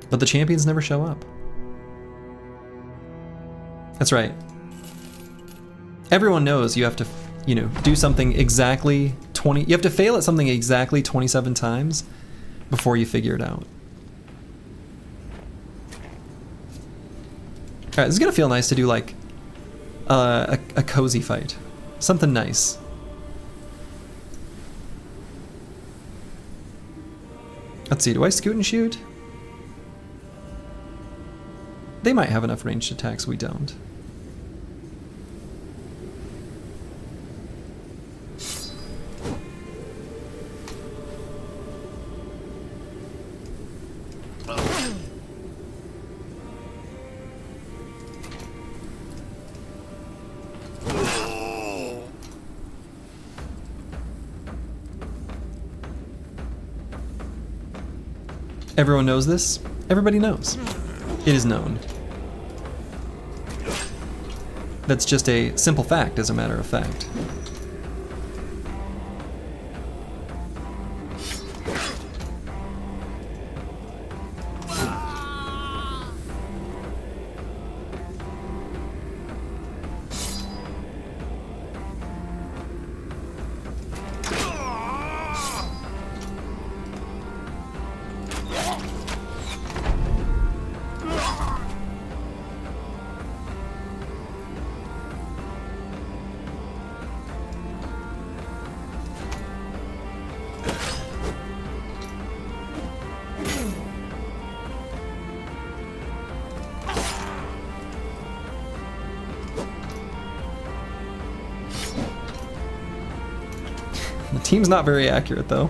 But the champions never show up. That's right. Everyone knows you have to, do something exactly you have to fail at something exactly 27 times before you figure it out. All right, this is gonna feel nice to do like a cozy fight. Something nice. Let's see, do I scoot and shoot? They might have enough ranged attacks, we don't. Everyone knows this. Everybody knows. It is known. That's just a simple fact, as a matter of fact. Team's not very accurate, though.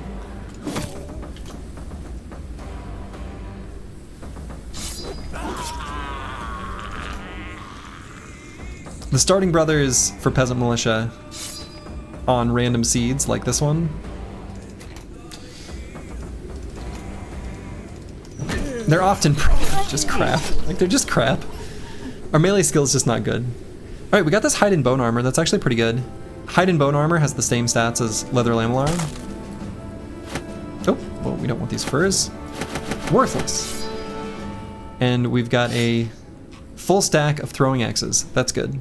The starting brothers for Peasant Militia on random seeds like this one. They're often just crap. Like, they're just crap. Our melee skill is just not good. Alright, we got this hide and bone armor. That's actually pretty good. Hide and bone armor has the same stats as leather lamellar. Oh, well, we don't want these furs. Worthless. And we've got a full stack of throwing axes. That's good.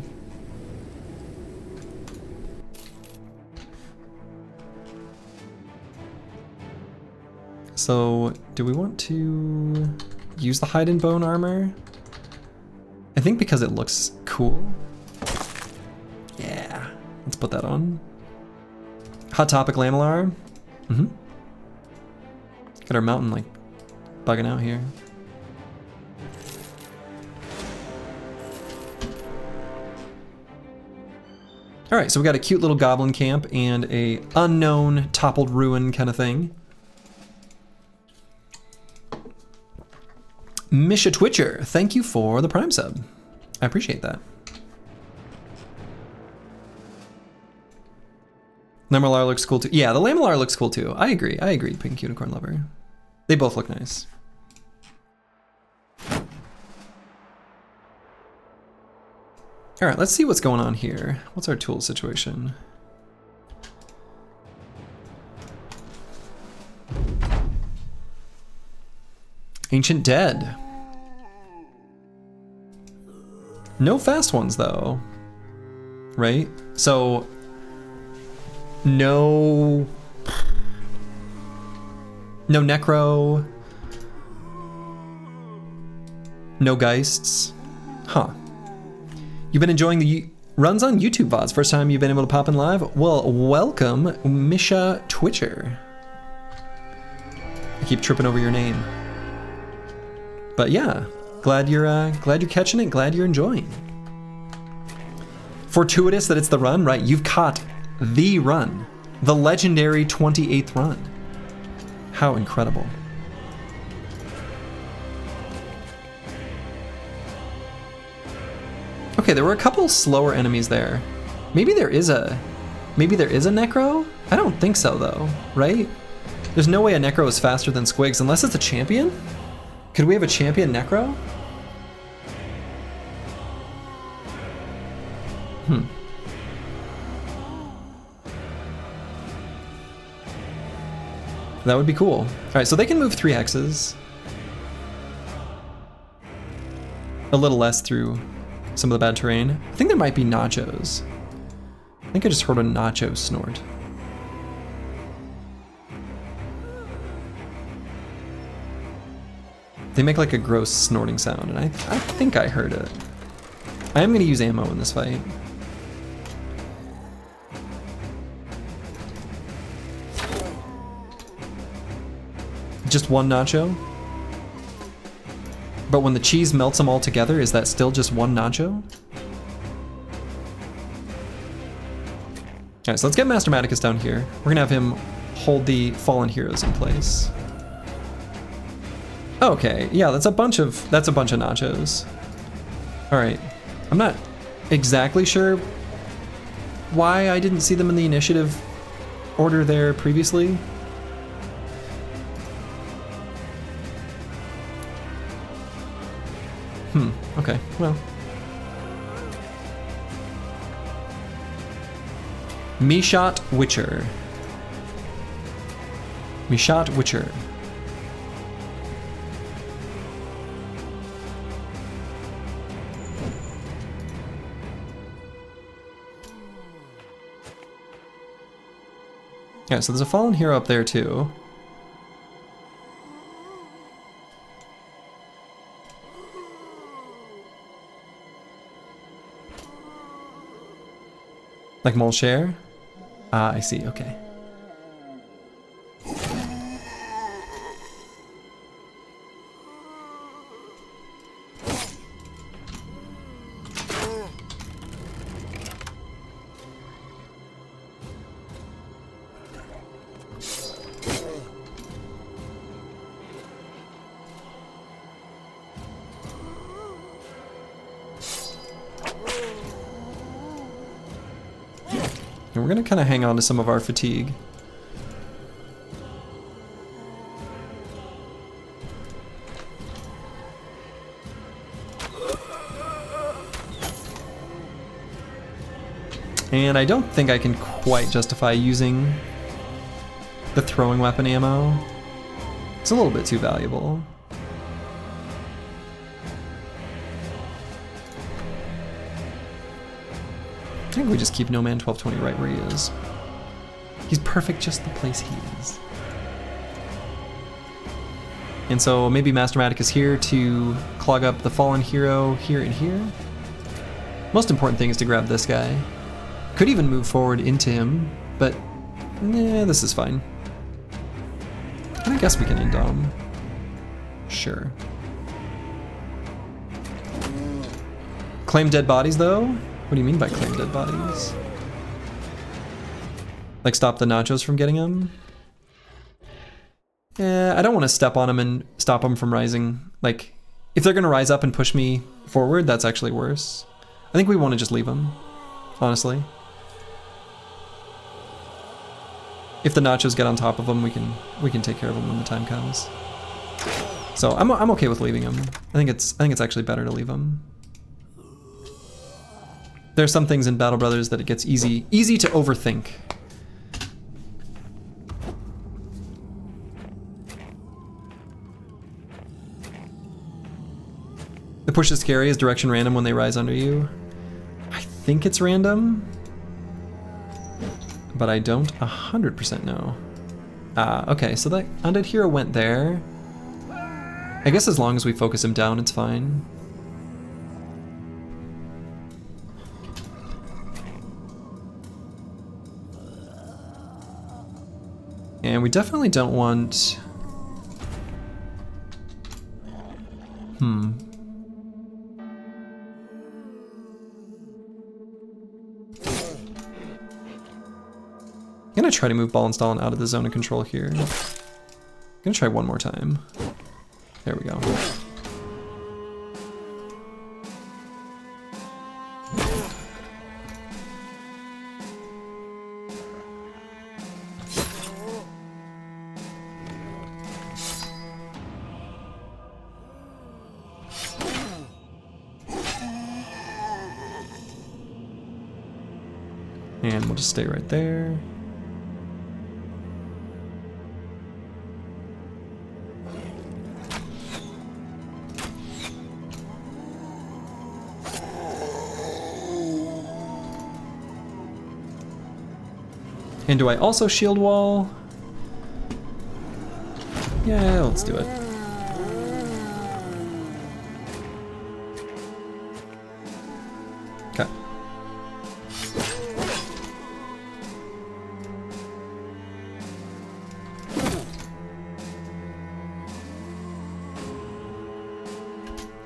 So, do we want to use the hide and bone armor? I think because it looks cool. Yeah, let's put that on. Hot Topic lamellar. Mm-hmm. Got our mountain like bugging out here. All right, so we got a cute little goblin camp and a unknown toppled ruin kind of thing. Misha Twitcher, thank you for the Prime sub. I appreciate that. Lamellar looks cool too. Yeah, the lamellar looks cool too. I agree, Pink Unicorn Lover. They both look nice. All right, let's see what's going on here. What's our tool situation? Ancient Dead. No fast ones though, right? So, no Necro, no Geists, huh? You've been enjoying the runs on YouTube VODs. First time you've been able to pop in live? Well, welcome, Misha Twitcher. I keep tripping over your name. But yeah, glad you're catching it, glad you're enjoying. Fortuitous that it's the run, right? You've caught the run, the legendary 28th run. How incredible. Okay, there were a couple slower enemies there. Maybe there is a Necro? I don't think so though, right? There's no way a Necro is faster than Squigs unless it's a champion? Could we have a champion Necro? That would be cool. All right, so they can move 3 hexes. A little less through some of the bad terrain. I think there might be nachos. I think I just heard a nacho snort. They make like a gross snorting sound, and I think I heard it. I am gonna use ammo in this fight. Just one nacho? But when the cheese melts them all together, is that still just one nacho? Alright, so let's get Master Maticus down here. We're gonna have him hold the fallen heroes in place. Okay, yeah, that's a bunch of nachos. Alright. I'm not exactly sure why I didn't see them in the initiative order there previously. Okay, well. Mishat Witcher. Mishat Witcher. Yeah, so there's a fallen hero up there too. Like Molshare? Ah, I see, okay. And we're gonna kind of hang on to some of our fatigue. And I don't think I can quite justify using the throwing weapon ammo. It's a little bit too valuable. I think we just keep No Man 1220 right where he is. He's perfect just the place he is. And so maybe Mastermatic is here to clog up the fallen hero here and here. Most important thing is to grab this guy. Could even move forward into him, but nah, this is fine. And I guess we can indom. Sure. Claim dead bodies though? What do you mean by claim dead bodies? Like stop the nachos from getting them? Yeah, I don't want to step on them and stop them from rising. Like, if they're gonna rise up and push me forward, that's actually worse. I think we want to just leave them, honestly. If the nachos get on top of them, we can take care of them when the time comes. So I'm okay with leaving them. I think it's actually better to leave them. There are some things in Battle Brothers that it gets easy to overthink. The push is scary. Is direction random when they rise under you? I think it's random, but I don't 100% know. Okay, so that undead hero went there. I guess as long as we focus him down, it's fine. And we definitely don't want... I'm gonna try to move Ball and Stalin out of the zone of control here. I'm gonna try one more time. There we go. And we'll just stay right there. And do I also shield wall? Yeah, let's do it. Okay.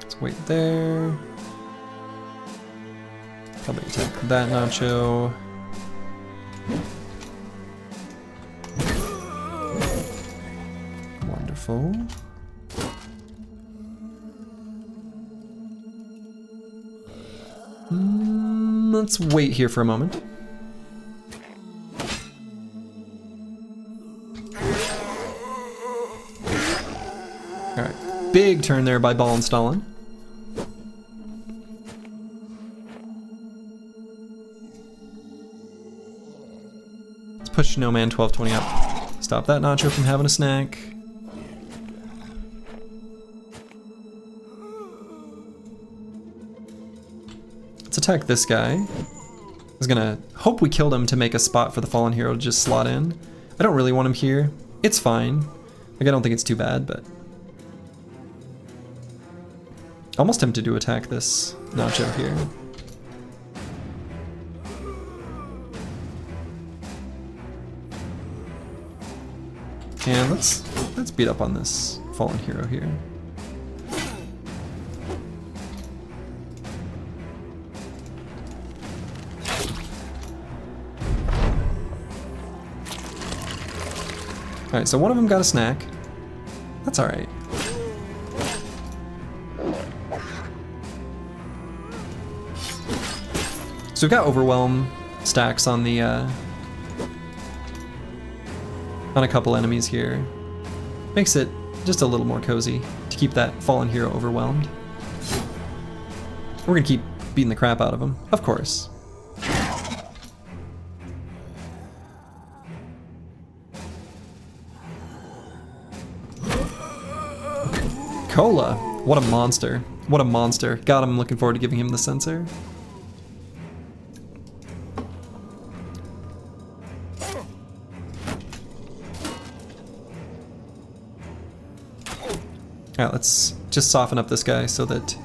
Let's wait there. Probably take that nacho. Wonderful. Let's wait here for a moment. Alright, big turn there by Ball and Stalin. Let's push No Man 1220 up. Stop that nacho from having a snack. Let's attack this guy. I was gonna hope we killed him to make a spot for the fallen hero to just slot in. I don't really want him here. It's fine. Like, I don't think it's too bad, but... almost tempted to attack this nacho here. And let's beat up on this fallen hero here. Alright, so one of them got a snack. That's alright. So we've got Overwhelm. stacks on the on a couple enemies here. Makes it just a little more cozy to keep that fallen hero overwhelmed. We're gonna keep beating the crap out of him, of course. Cola, what a monster. What a monster. God, I'm looking forward to giving him the sensor. Alright, let's just soften up this guy so that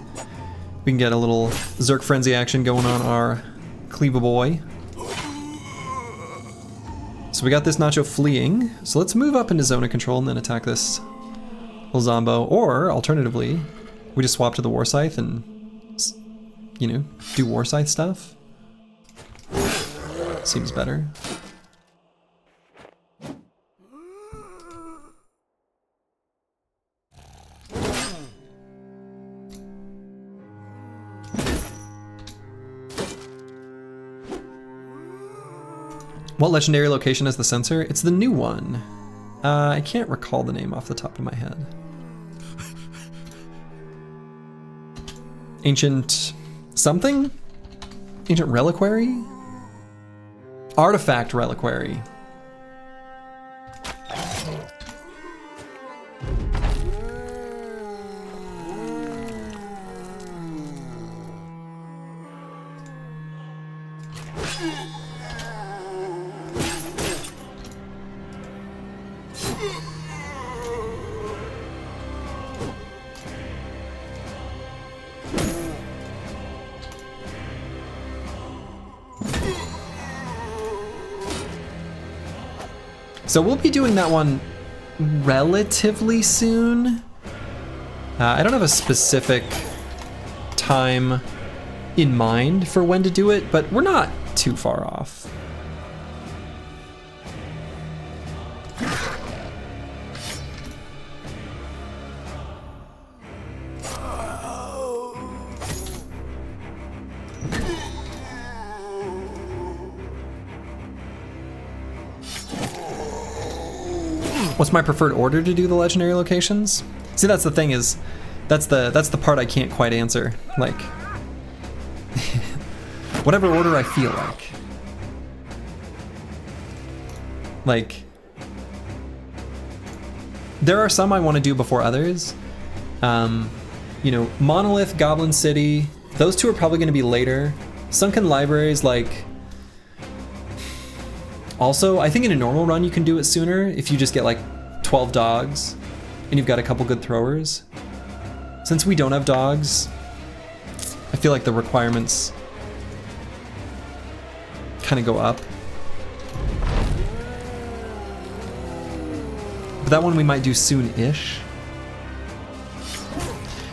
we can get a little Zerk Frenzy action going on our Cleaver boy. So we got this Nacho fleeing, so let's move up into zone of control and then attack this little Zombo. Or, alternatively, we just swap to the War Scythe and, you know, do War Scythe stuff. Seems better. What legendary location has the sensor? It's the new one. I can't recall the name off the top of my head. Ancient something? Ancient reliquary? Artifact reliquary. So we'll be doing that one relatively soon. I don't have a specific time in mind for when to do it, but we're not too far off. What's my preferred order to do the legendary locations? See, that's the thing, is that's the part I can't quite answer. Like, whatever order I feel like. Like, there are some I want to do before others. You know, Monolith, Goblin City, those two are probably going to be later. Sunken Libraries, like, also, I think in a normal run you can do it sooner if you just get like 12 dogs and you've got a couple good throwers. Since we don't have dogs, I feel like the requirements kind of go up. But that one we might do soon-ish.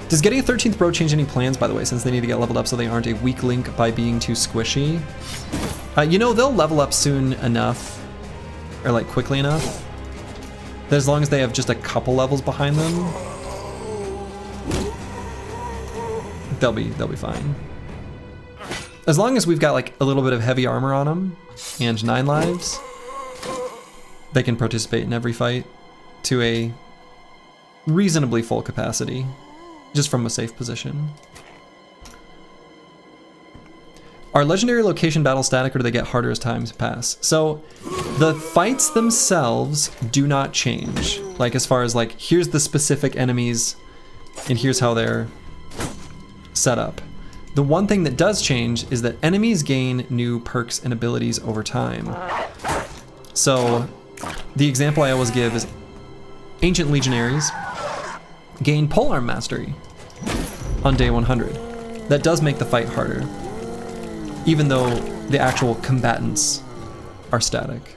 Does getting a 13th bro change any plans, by the way, since they need to get leveled up so they aren't a weak link by being too squishy? You know, they'll level up soon enough, or like quickly enough, that as long as they have just a couple levels behind them, they'll be fine. As long as we've got like a little bit of heavy armor on them and 9 lives, they can participate in every fight to a reasonably full capacity, just from a safe position. Are legendary location battles static, or do they get harder as time pass? So the fights themselves do not change. Like, as far as like, here's the specific enemies and here's how they're set up. The one thing that does change is that enemies gain new perks and abilities over time. So the example I always give is Ancient Legionaries gain Polearm Mastery on day 100. That does make the fight harder, even though the actual combatants are static.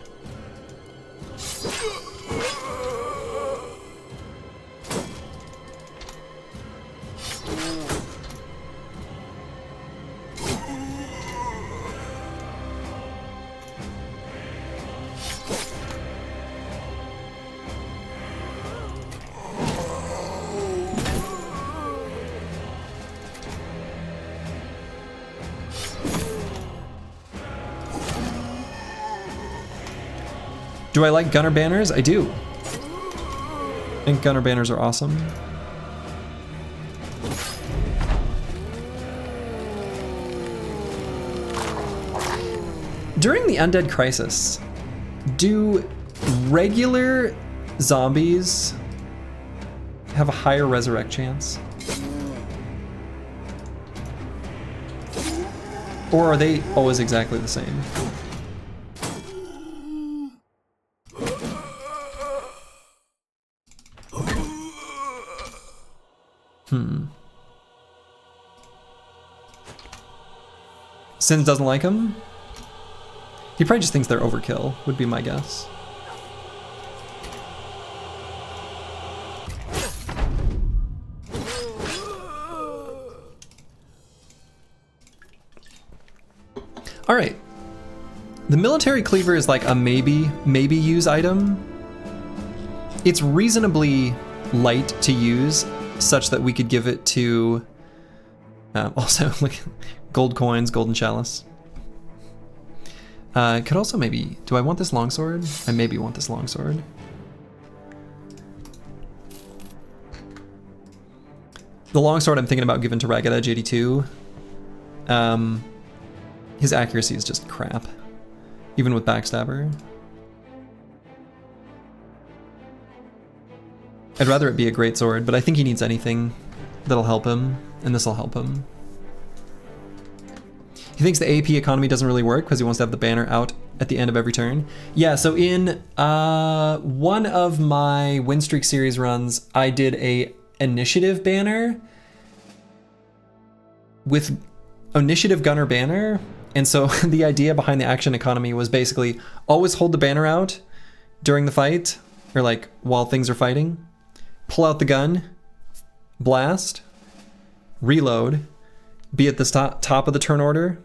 Do I like gunner banners? I do. I think gunner banners are awesome. During the undead crisis, do regular zombies have a higher resurrect chance? Or are they always exactly the same? Sins doesn't like them? He probably just thinks they're overkill, would be my guess. All right. The military cleaver is like a maybe use item. It's reasonably light to use, such that we could give it to also like gold coins, golden chalice. Could also maybe, do I want this longsword? I maybe want this longsword. The longsword I'm thinking about giving to Ragged Edge 82. His accuracy is just crap, even with Backstabber. I'd rather it be a great sword, but I think he needs anything that'll help him, and this'll help him. He thinks the AP economy doesn't really work because he wants to have the banner out at the end of every turn. Yeah, so in one of my win streak series runs, I did a initiative banner with initiative gunner banner. And so the idea behind the action economy was basically always hold the banner out during the fight, or like while things are fighting, pull out the gun, blast, reload, be at the top of the turn order,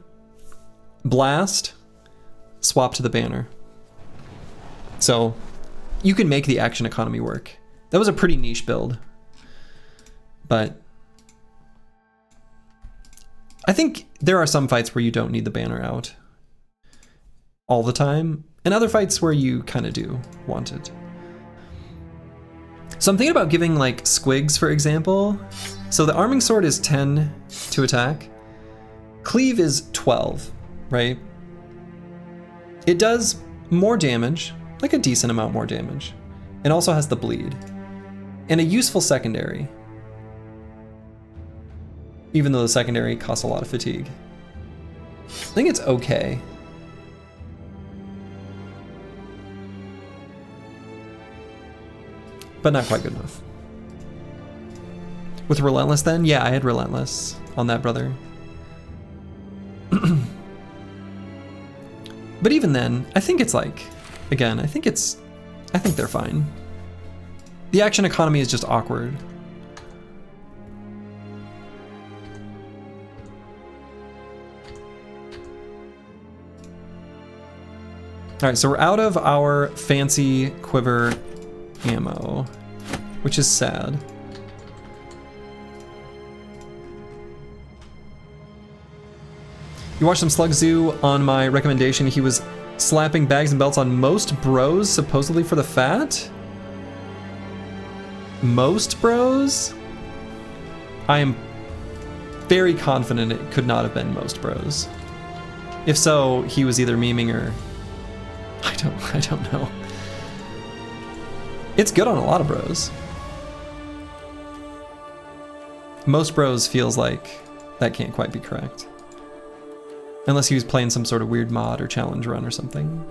blast, swap to the banner. So you can make the action economy work. That was a pretty niche build, but I think there are some fights where you don't need the banner out all the time, and other fights where you kind of do want it. So I'm thinking about giving like Squigs, for example. So the arming sword is 10 to attack. Cleave is 12, right? It does more damage, like a decent amount more damage. It also has the bleed. And a useful secondary. Even though the secondary costs a lot of fatigue. I think it's okay. But not quite good enough. With Relentless then? Yeah, I had Relentless on that brother. But even then, I think it's like, again, I think they're fine. The action economy is just awkward. All right, so we're out of our fancy quiver ammo, which is sad. You watched some Slug Zoo on my recommendation. He was slapping bags and belts on most bros, supposedly for the fat? Most bros? I am very confident it could not have been most bros. If so, he was either memeing or I don't know. It's good on a lot of bros. Most bros feels like that can't quite be correct. Unless he was playing some sort of weird mod or challenge run or something.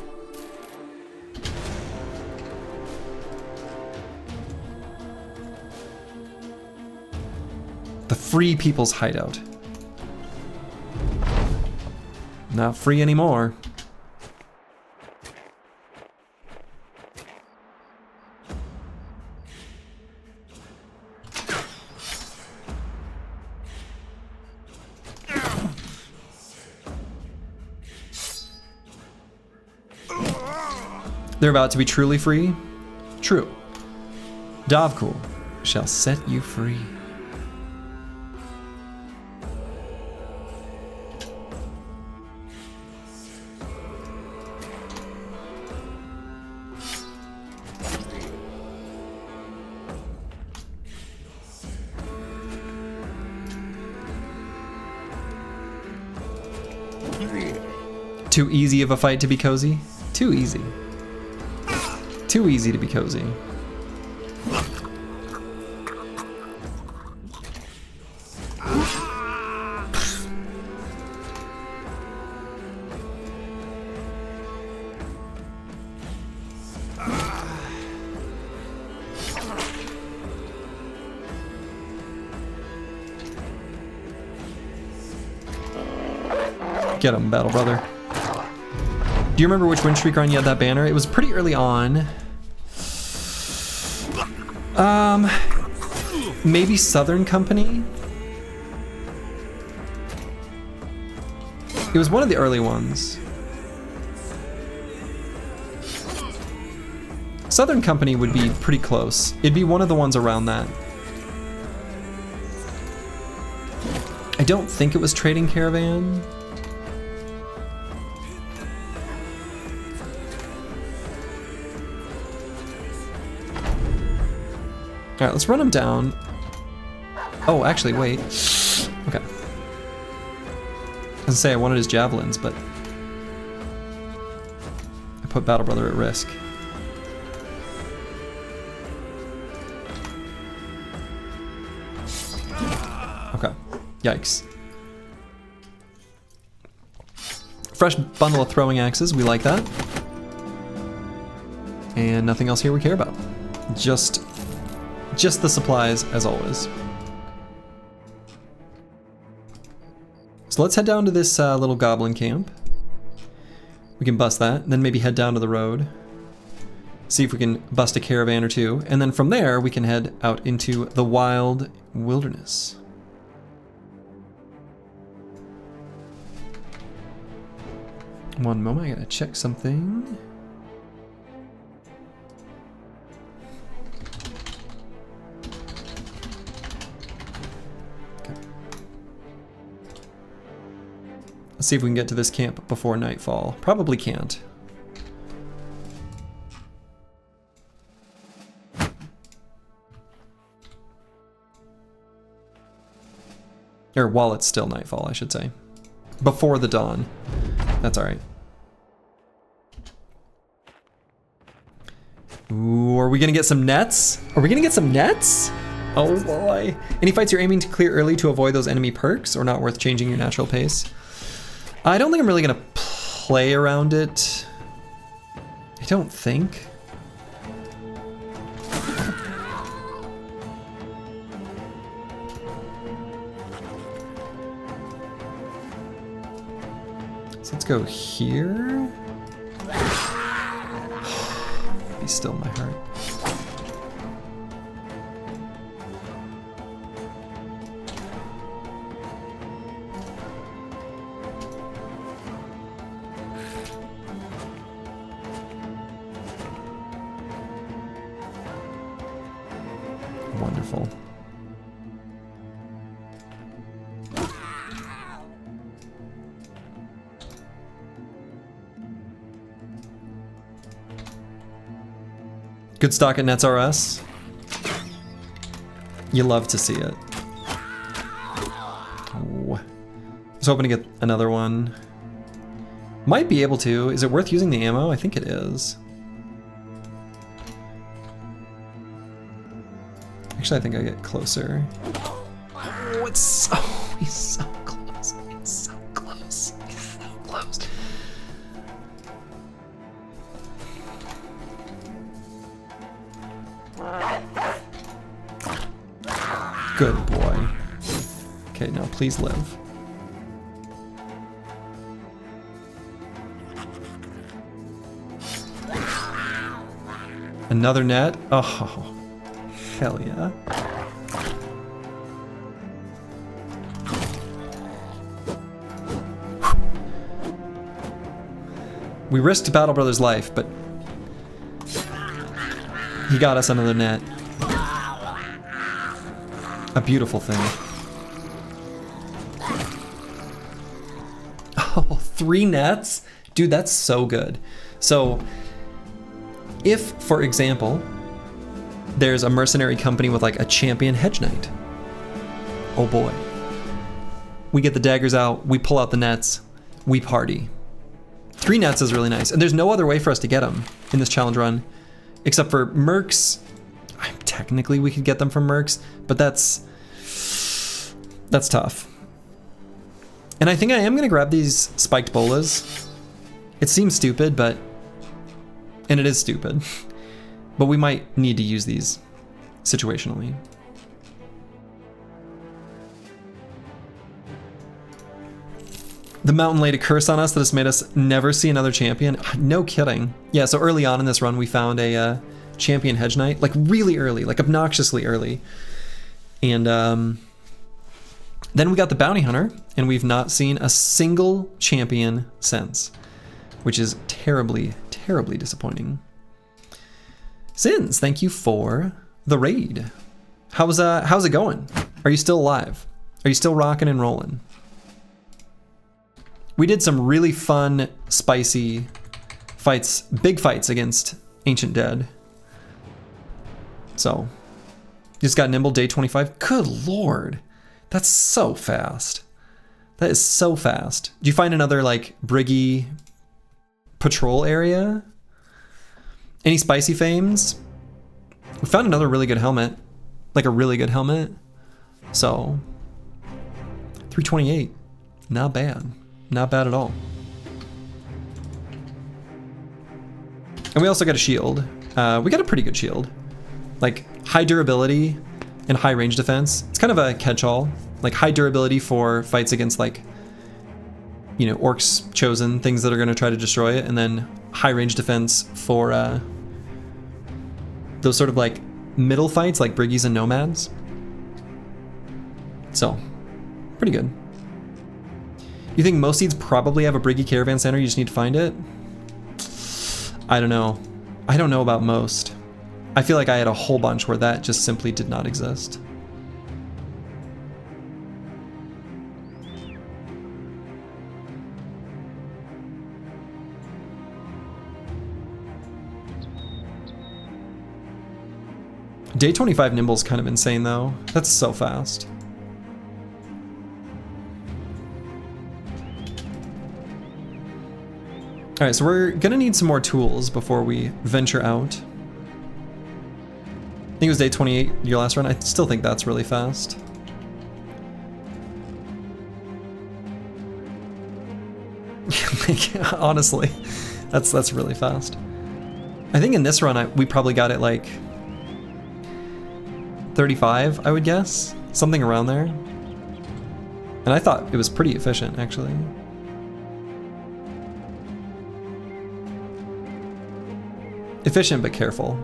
The Free People's Hideout. Not free anymore. They're about to be truly free? True. Dovcool shall set you free. Too easy of a fight to be cozy? Too easy. Too easy to be cozy. Get him, Battle Brother. Do you remember which win streak run you had that banner? It was pretty early on. Maybe Southern Company? It was one of the early ones. Southern Company would be pretty close. It'd be one of the ones around that. I don't think it was Trading Caravan. All right, let's run him down. Oh, actually, wait. Okay. I was gonna say I wanted his javelins, but I put Battle Brother at risk. Okay. Yikes. Fresh bundle of throwing axes. We like that. And nothing else here we care about. Just the supplies, as always. So let's head down to this little goblin camp. We can bust that, and then maybe head down to the road. See if we can bust a caravan or two, and then from there we can head out into the wild wilderness. One moment, I gotta check something. Let's see if we can get to this camp before nightfall. Probably can't. Or while it's still nightfall, I should say. Before the dawn. That's alright. Ooh, are we gonna get some nets? Are we gonna get some nets? Oh boy. Any fights you're aiming to clear early to avoid those enemy perks, or not worth changing your natural pace? I don't think I'm really gonna play around it. I don't think. So let's go here. Be still, my heart. Wonderful. Good stock at Nets RS. You love to see it. Oh. I was hoping to get another one. Might be able to. Is it worth using the ammo? I think it is. Actually, I think I get closer. Oh, it's so, he's so close. He's so close. He's so close. Good boy. Okay, now please live. Another net? Oh. Hell yeah. We risked Battle Brother's life, but he got us another net. A beautiful thing. Oh, 3 nets? Dude, that's so good. So, if, for example, there's a mercenary company with like a champion hedge knight. Oh boy. We get the daggers out, we pull out the nets, we party. 3 nets is really nice. And there's no other way for us to get them in this challenge run, except for mercs. Technically we could get them from mercs, but that's tough. And I think I am gonna grab these spiked bolas. It seems stupid, and it is stupid, but we might need to use these situationally. The mountain laid a curse on us that has made us never see another champion. No kidding. Yeah, so early on in this run, we found a champion hedge knight, like really early, like obnoxiously early. And then we got the bounty hunter, and we've not seen a single champion since, which is terribly, terribly disappointing. Sins, thank you for the raid. How's it going? Are you still alive? Are you still rocking and rolling? We did some really fun, spicy fights, big fights against Ancient Dead. So, just got nimble day 25. Good lord, that's so fast. That is so fast. Did you find another like briggy patrol area? Any spicy fames? We found another really good helmet, like a really good helmet. So, 328, not bad. Not bad at all. And we also got a shield. We got a pretty good shield. Like high durability and high range defense. It's kind of a catch-all. Like high durability for fights against like, you know, orcs chosen, things that are gonna try to destroy it, and then high range defense for those sort of like middle fights like briggies and nomads. So, pretty good. You think most seeds probably have a Briggy Caravan Center, you just need to find it? I don't know. I don't know about most. I feel like I had a whole bunch where that just simply did not exist. Day 25 Nimble's kind of insane though. That's so fast. All right, so we're gonna need some more tools before we venture out. I think it was day 28, your last run. I still think that's really fast. Like, honestly, that's really fast. I think in this run, we probably got it like 35, I would guess, something around there. And I thought it was pretty efficient, actually. Efficient but careful.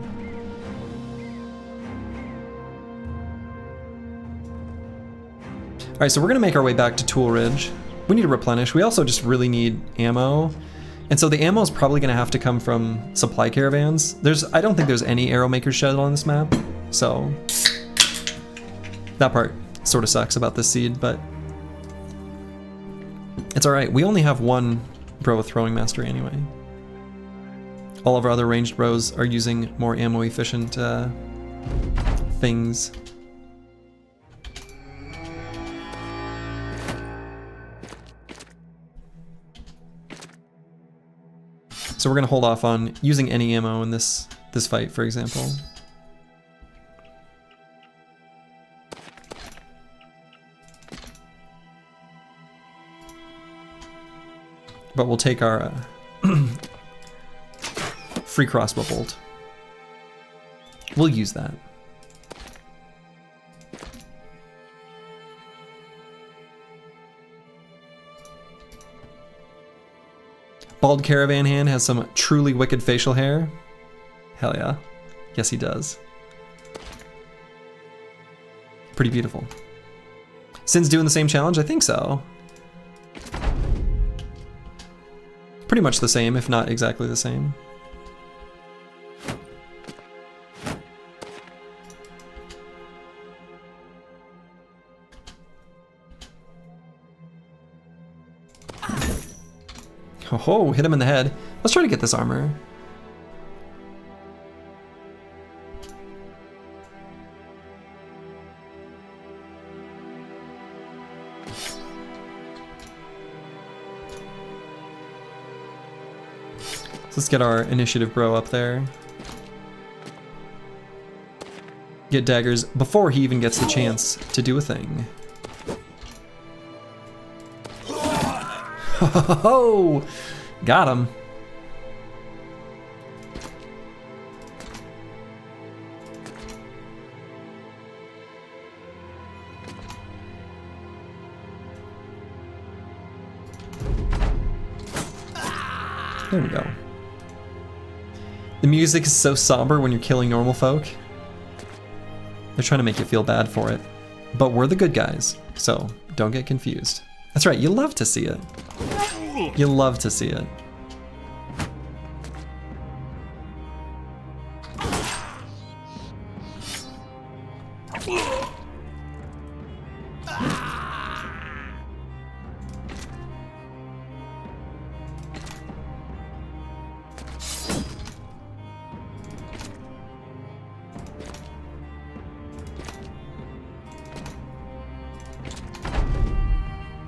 All right, so we're gonna make our way back to Tool Ridge. We need to replenish. We also just really need ammo. And so the ammo is probably gonna have to come from supply caravans. I don't think there's any arrow maker shed on this map. So that part sort of sucks about this seed, but it's all right. We only have one bro with throwing mastery anyway. All of our other ranged bros are using more ammo efficient things. So we're gonna hold off on using any ammo in this fight, for example. But we'll take our free crossbow bolt. We'll use that. Bald Caravan Hand has some truly wicked facial hair. Hell yeah. Yes, he does. Pretty beautiful. Sin's doing the same challenge? I think so. Pretty much the same, if not exactly the same. Oh, hit him in the head. Let's try to get this armor. Let's get our initiative bro up there. Get daggers before he even gets the chance to do a thing. Ho! Got him. There we go. The music is so somber when you're killing normal folk. They're trying to make you feel bad for it. But we're the good guys, so don't get confused. That's right, you love to see it. You love to see it.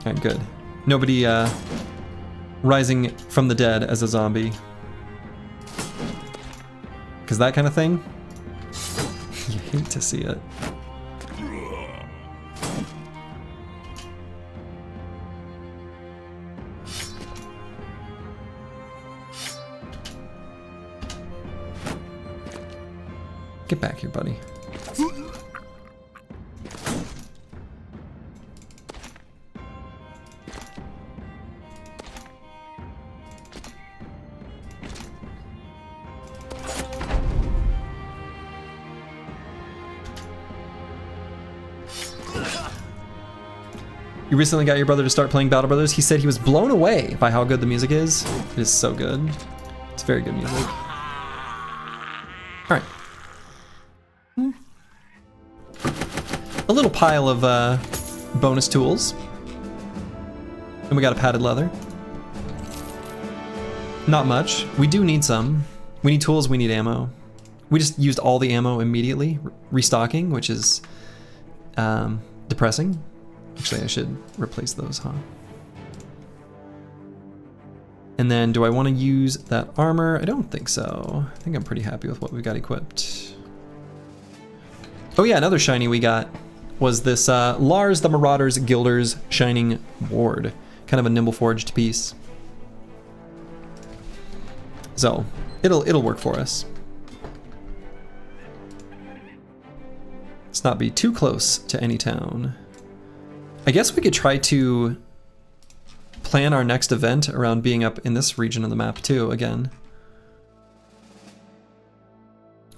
Alright, good. Nobody rising from the dead as a zombie. Because that kind of thing, you hate to see it. Get back here, buddy. You recently got your brother to start playing Battle Brothers. He said he was blown away by how good the music is. It is so good. It's very good music. All right. A little pile of bonus tools. And we got a padded leather. Not much. We do need some. We need tools, we need ammo. We just used all the ammo immediately, restocking, which is depressing. Actually, I should replace those, huh? And then, do I want to use that armor? I don't think so. I think I'm pretty happy with what we got equipped. Oh yeah, another shiny we got was this Lars the Marauder's Gilder's Shining Ward. Kind of a nimble forged piece. So, it'll work for us. Let's not be too close to any town. I guess we could try to plan our next event around being up in this region of the map too, again.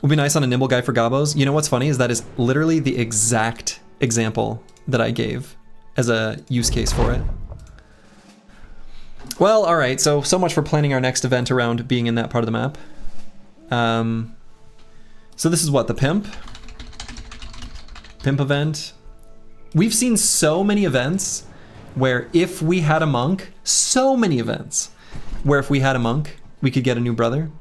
Would be nice on a nimble guy for gobos. You know what's funny is that is literally the exact example that I gave as a use case for it. Well, all right, so much for planning our next event around being in that part of the map. So this is what, the Pimp event. We've seen so many events where if we had a monk, so many events where if we had a monk, we could get a new brother.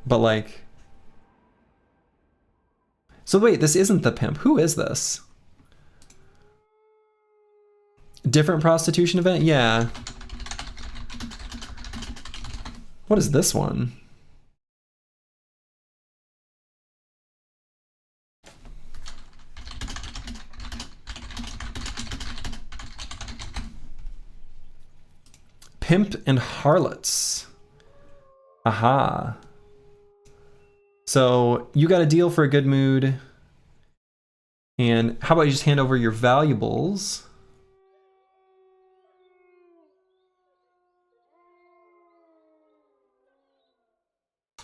But like, so wait, this isn't the Pimp. Who is this? Different prostitution event? Yeah. What is this one? Pimp and Harlots. Aha. So you got a deal for a good mood. And how about you just hand over your valuables?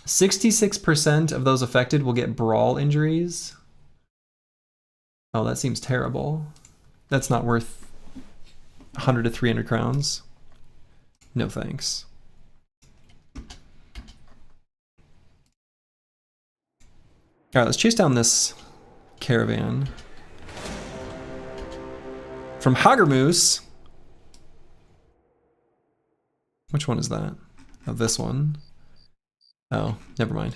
%66% of those affected will get brawl injuries. Oh, that seems terrible. That's not worth 100 to 300 crowns. No thanks. All right, let's chase down this caravan. From Hagermoose. Which one is that? Oh, this one. Oh, never mind.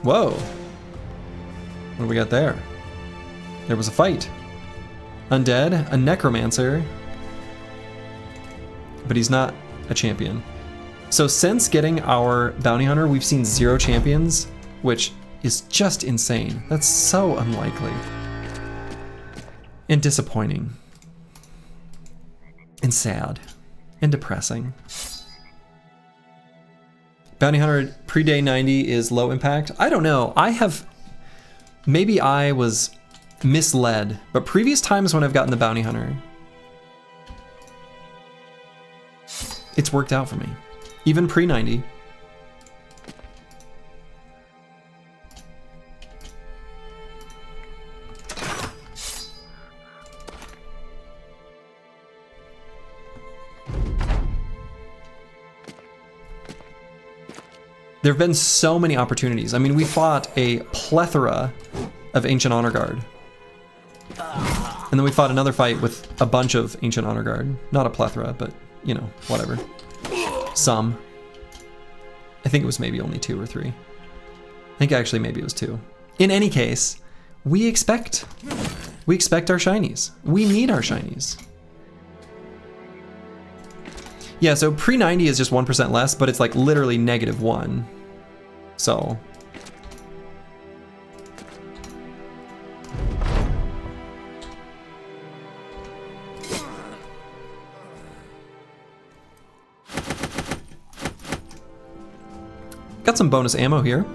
Whoa. What do we got there? There was a fight. Undead, a necromancer. But he's not a champion. So since getting our bounty hunter, we've seen 0 champions, which is just insane. That's so unlikely. And disappointing. And sad. And depressing. Bounty hunter pre-day 90 is low impact. I don't know. Maybe I was misled, but previous times when I've gotten the bounty hunter, it's worked out for me. Even pre-90. There have been so many opportunities. I mean, we fought a plethora of Ancient Honor Guard. And then we fought another fight with a bunch of Ancient Honor Guard. Not a plethora, but, you know, whatever. Some. I think it was maybe only 2 or 3. I think actually maybe it was 2. In any case, we expect our shinies. We need our shinies. Yeah, so pre-90 is just 1% less, but it's like literally -1. So. Got some bonus ammo here.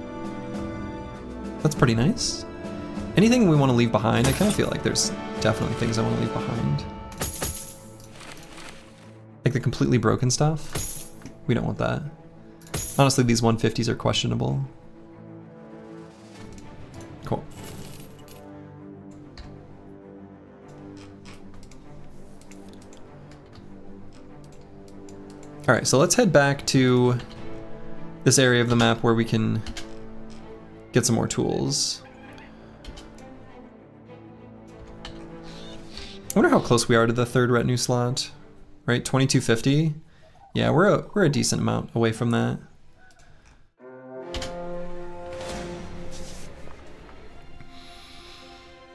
That's pretty nice. Anything we want to leave behind? I kind of feel like there's definitely things I want to leave behind. Like the completely broken stuff. We don't want that. Honestly, these 150s are questionable. Cool. All right, so let's head back to this area of the map where we can get some more tools. I wonder how close we are to the 3rd retinue slot. Right, 2250. Yeah, we're a decent amount away from that.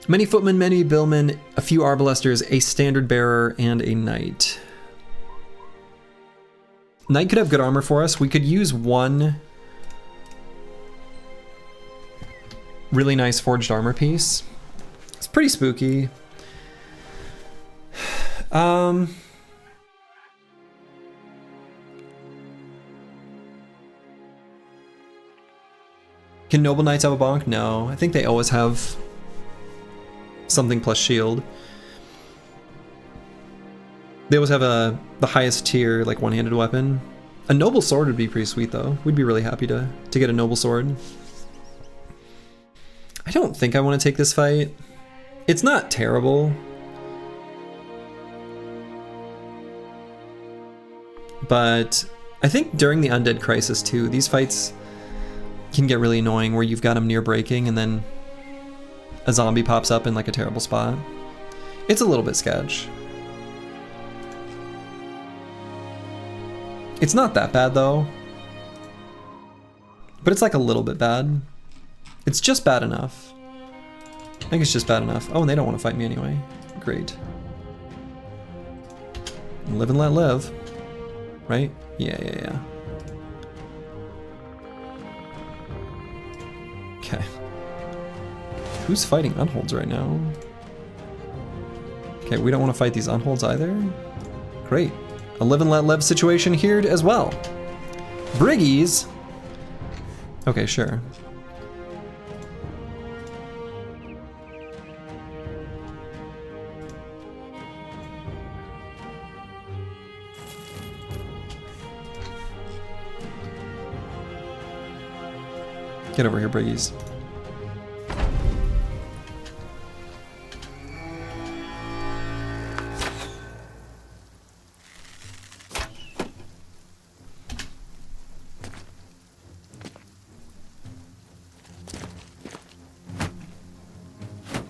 Many footmen, many billmen, a few arbalesters, a standard bearer, and a knight. Knight could have good armor for us. We could use one really nice forged armor piece. It's pretty spooky. Can noble knights have a bonk? No, I think they always have something plus shield. They always have the highest tier, like, one-handed weapon. A noble sword would be pretty sweet, though. We'd be really happy to get a noble sword. I don't think I want to take this fight. It's not terrible. But I think during the Undead Crisis, too, these fights can get really annoying where you've got them near breaking and then a zombie pops up in, like, a terrible spot. It's a little bit sketch. It's not that bad, though. But it's like a little bit bad. It's just bad enough. I think it's just bad enough. Oh, and they don't want to fight me anyway. Great. Live and let live. Right? Yeah. Okay. Who's fighting unholds right now? Okay, we don't want to fight these unholds either. Great. A live and let live situation here as well. Briggies. Okay, sure. Get over here, Briggies.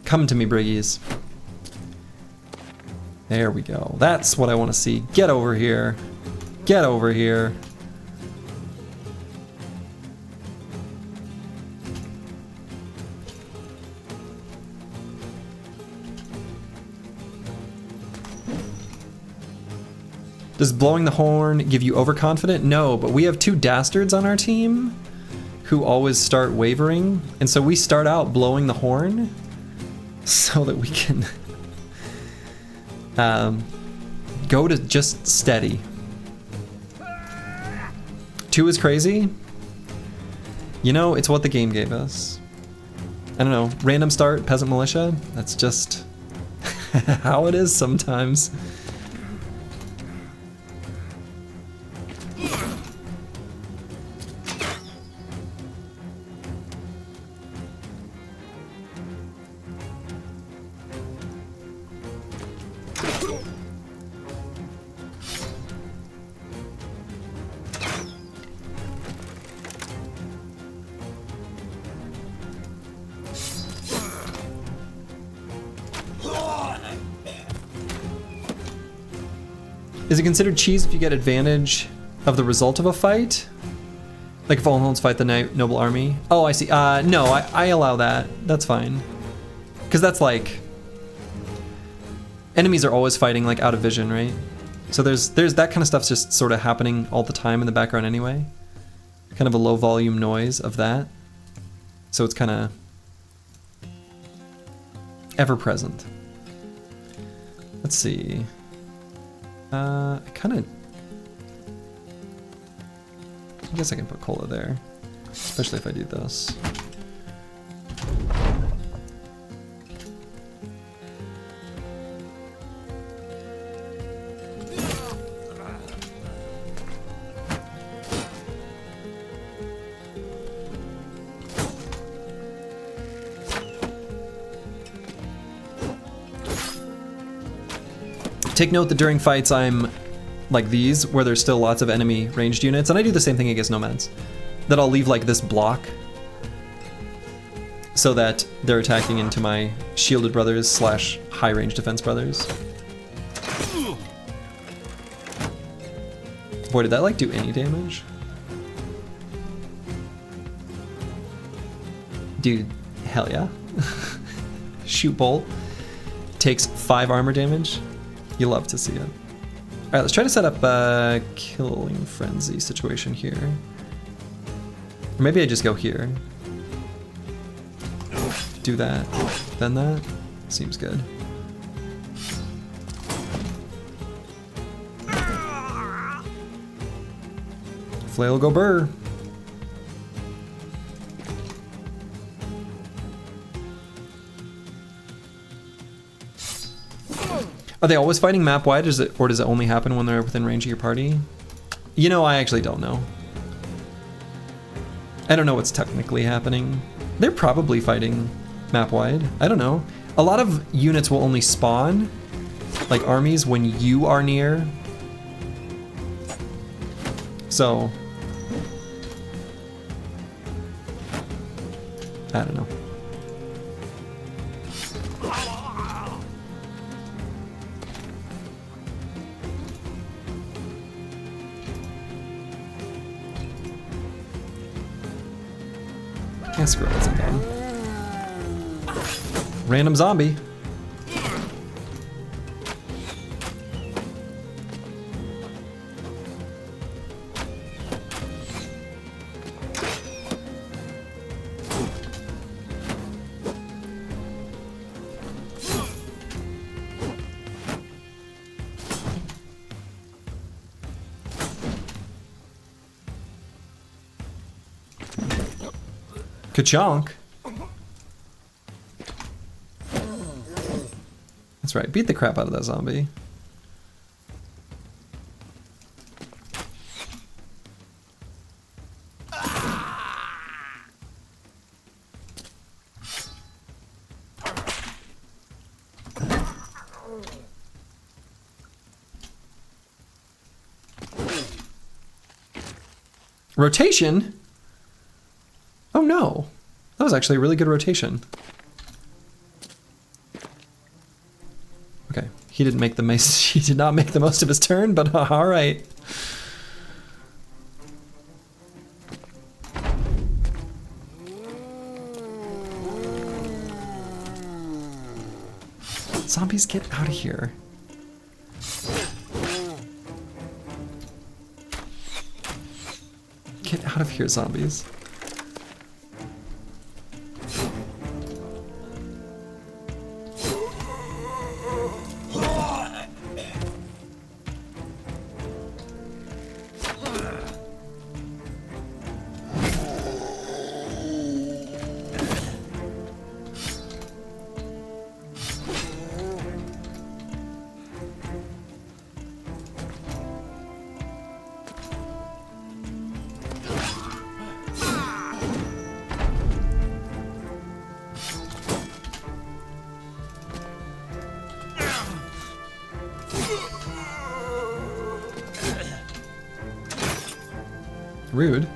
Come to me, Briggies. There we go. That's what I want to see. Get over here. Get over here. Does blowing the horn give you overconfident? No, but we have 2 dastards on our team who always start wavering, and so we start out blowing the horn so that we can go to just steady. 2 is crazy. You know, it's what the game gave us. I don't know, random start, peasant militia, that's just how it is sometimes. Is it considered cheese if you get advantage of the result of a fight? Like if all homes fight the noble army? Oh, I see. No, I allow that. That's fine. Because that's like... enemies are always fighting like out of vision, right? So there's that kind of stuff's just sort of happening all the time in the background anyway. Kind of a low volume noise of that. So it's kind of ever present. Let's see. I guess I can put cola there, especially if I do this. Take note that during fights I'm like these, where there's still lots of enemy ranged units, and I do the same thing against nomads, that I'll leave like this block so that they're attacking into my shielded brothers slash high range defense brothers. Boy, did that like do any damage? Dude, hell yeah. Shoot bolt. Takes 5 armor damage. You love to see it. Alright, let's try to set up a killing frenzy situation here. Or maybe I just go here. Do that, then that. Seems good. Flail go burr. Are they always fighting map wide, or does it only happen when they're within range of your party? You know, I actually don't know. I don't know what's technically happening. They're probably fighting map wide. I don't know. A lot of units will only spawn, like armies, when you are near. So, I don't know. Yeah, screw it, that's not bad. Random zombie. Ka-chonk. That's right, beat the crap out of that zombie. Rotation? Oh no, that was actually a really good rotation. Okay, he didn't make the he did not make the most of his turn, but all right. Zombies, get out of here. out of here, zombies. Rude.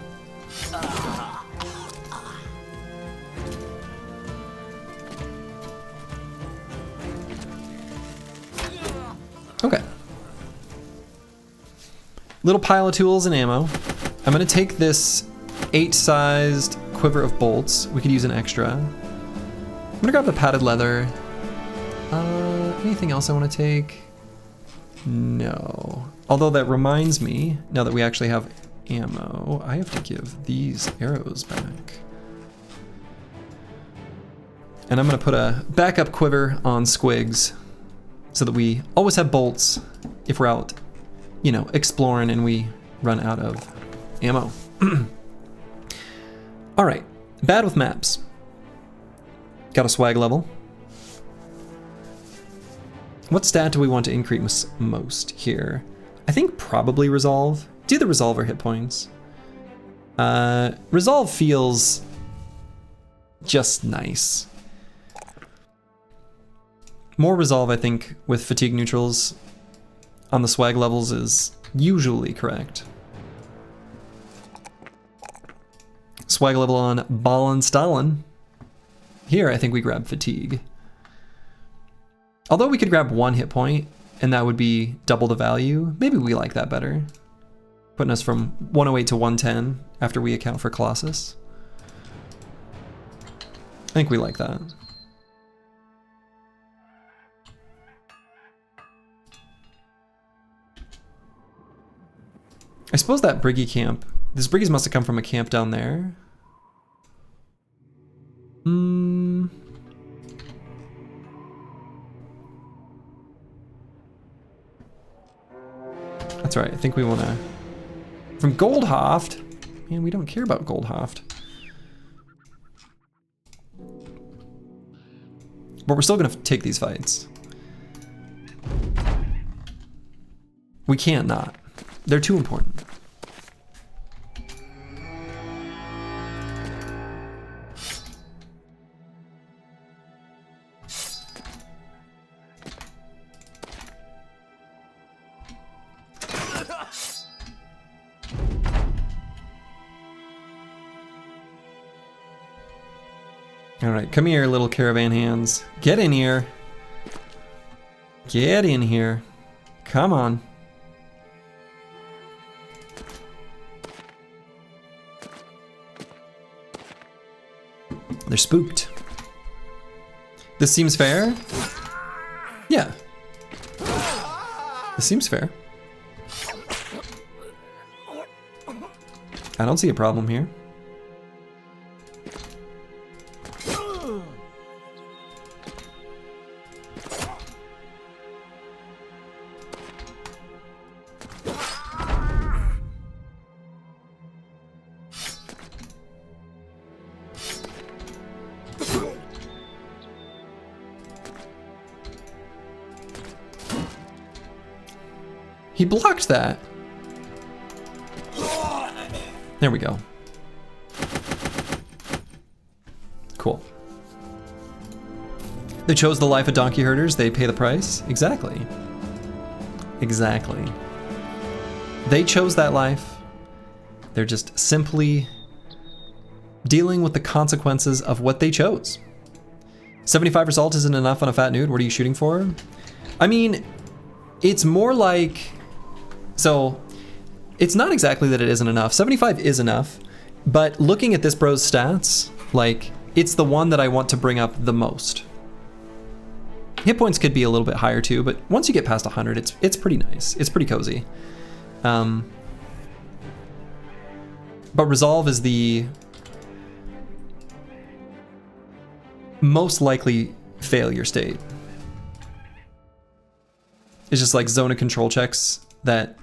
Okay. Little pile of tools and ammo. I'm gonna take this 8-sized quiver of bolts. We could use an extra. I'm gonna grab the padded leather. Anything else I want to take? No. Although that reminds me, now that we actually have ammo, I have to give these arrows back. And I'm gonna put a backup quiver on Squigs so that we always have bolts if we're out, you know, exploring and we run out of ammo. All right, bad with maps. Got a swag level. What stat do we want to increase most here? I think probably resolve. Do the resolve or hit points. Resolve feels just nice. More resolve, I think, with fatigue neutrals on the swag levels is usually correct. Swag level on Ballin Stalin. Here, I think we grab fatigue. Although we could grab 1 hit point, and that would be double the value, maybe we like that better. Putting us from 108 to 110 after we account for Colossus. I think we like that. I suppose that Briggy camp, these Briggies must have come from a camp down there. That's right, I think we want to... From Goldhoft? Man, we don't care about Goldhoft. But we're still going to take these fights. We can't not. They're too important. All right, come here, little caravan hands. Get in here. Get in here. Come on. They're spooked. This seems fair? Yeah. This seems fair. I don't see a problem here. He blocked that. There we go. Cool. They chose the life of donkey herders, they pay the price. Exactly. Exactly. They chose that life. They're just simply dealing with the consequences of what they chose. 75 result isn't enough on a fat nude. What are you shooting for? I mean, it's more like... So, it's not exactly that it isn't enough. 75 is enough, but looking at this bro's stats, like, it's the one that I want to bring up the most. Hit points could be a little bit higher too, but once you get past 100, it's pretty nice. It's pretty cozy. But resolve is the most likely failure state. It's just like zone of control checks that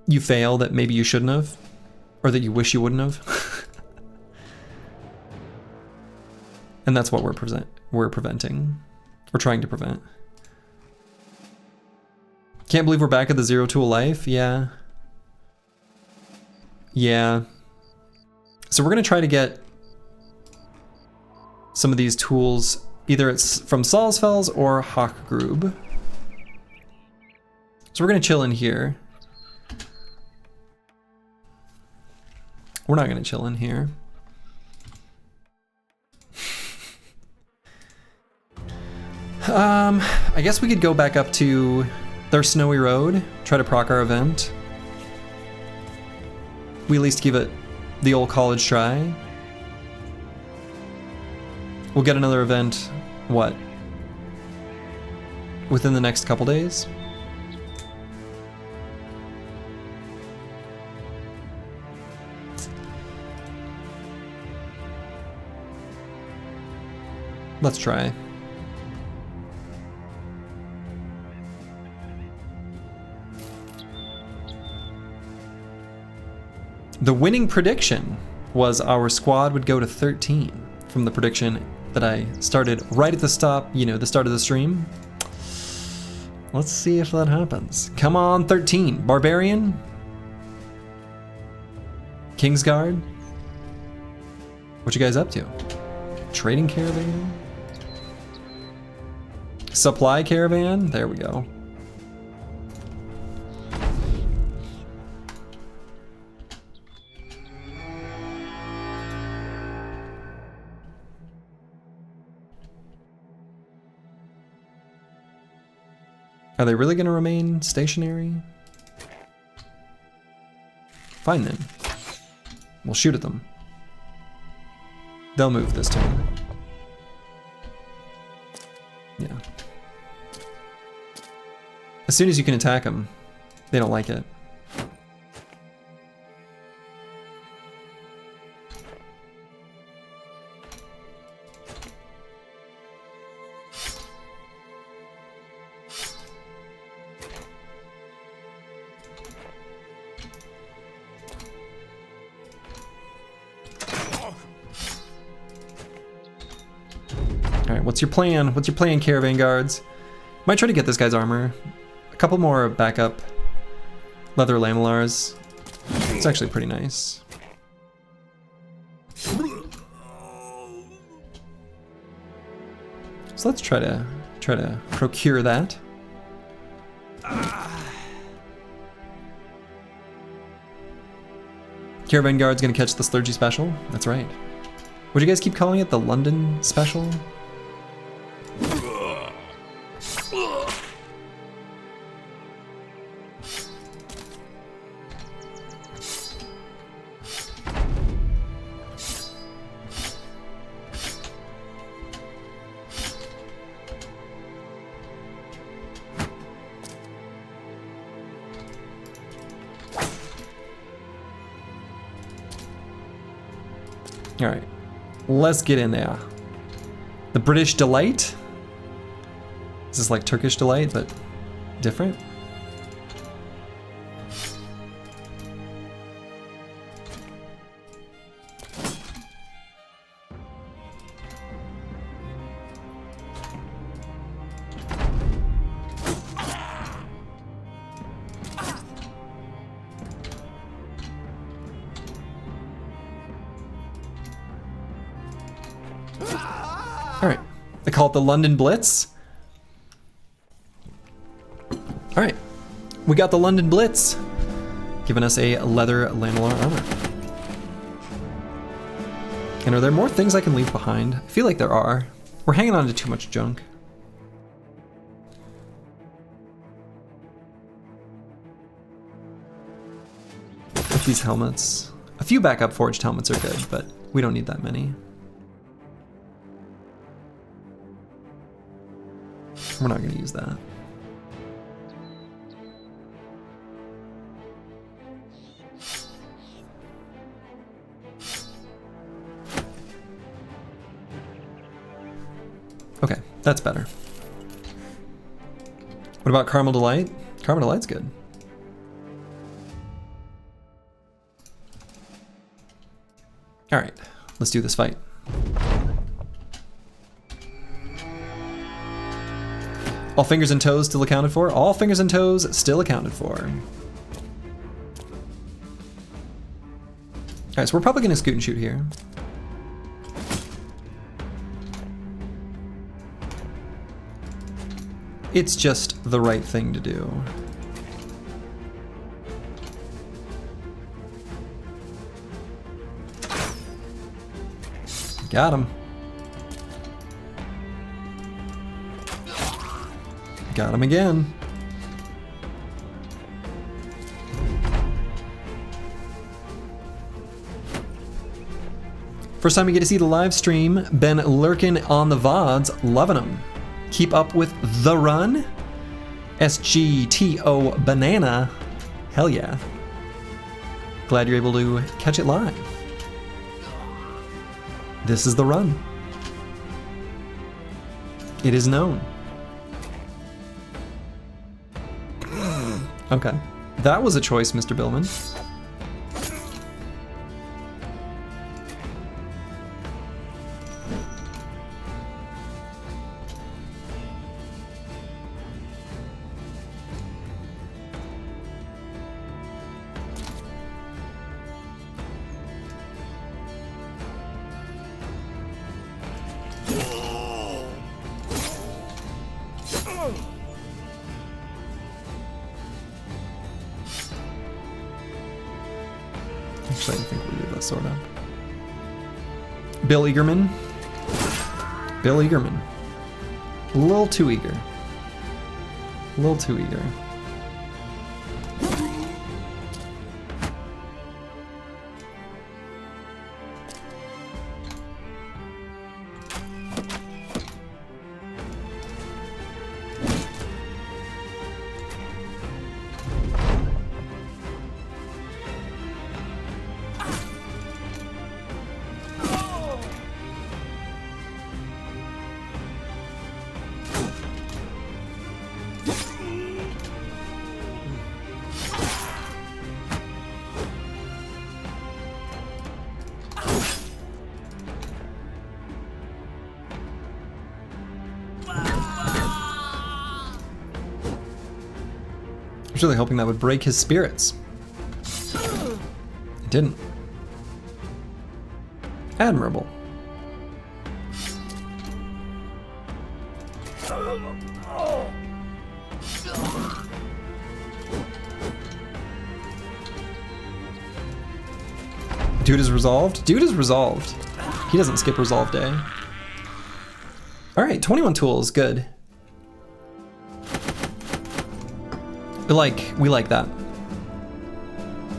you fail that maybe you shouldn't have, or that you wish you wouldn't have. And that's what we're preventing. We're trying to prevent. Can't believe we're back at the 0 tool life. Yeah. Yeah. So we're gonna try to get some of these tools, either it's from Salsfels or Hochgrub. So we're gonna chill in here. We're not gonna chill in here. I guess we could go back up to their snowy road, try to proc our event. We at least give it the old college try. We'll get another event, what? Within the next couple days? Let's try. The winning prediction was our squad would go to 13 from the prediction that I started right at the stop, you know, the start of the stream. Let's see if that happens. Come on, 13. Barbarian? Kingsguard? What you guys up to? Trading caravan? Supply caravan? There we go. Are they really gonna remain stationary? Fine then. We'll shoot at them. They'll move this turn. Yeah. As soon as you can attack them, they don't like it. What's your plan? What's your plan, Caravan Guards? Might try to get this guy's armor. A couple more backup leather lamellars. It's actually pretty nice. So let's try to procure that. Caravan Guard's gonna catch the Slurgy special. That's right. Would you guys keep calling it the London special? All right, let's get in there. The British Delight. This is like Turkish Delight, but different. Call it the London Blitz. All right, we got the London Blitz, giving us a leather lamellar armor. And are there more things I can leave behind? I feel like there are. We're hanging on to too much junk. With these helmets, a few backup forged helmets are good, but we don't need that many. We're not going to use that. Okay, that's better. What about Caramel Delight? Caramel Delight's good. All right, let's do this fight. All fingers and toes still accounted for? All fingers and toes still accounted for. All right, so we're probably gonna scoot and shoot here. It's just the right thing to do. Got him. Got him again. First time you get to see the live stream, been lurking on the VODs, loving them. Keep up with the run. SGTO banana. Hell yeah. Glad you're able to catch it live. This is the run. It is known. Okay. That was a choice, Mr. Billman. Actually, I think we'll leave that sword up. Bill Eagerman. Bill Eagerman. A little too eager. A little too eager. I was really hoping that would break his spirits. It didn't. Admirable. Dude is resolved? Dude is resolved. He doesn't skip resolve day. Alright, 21 tools, good. We like that.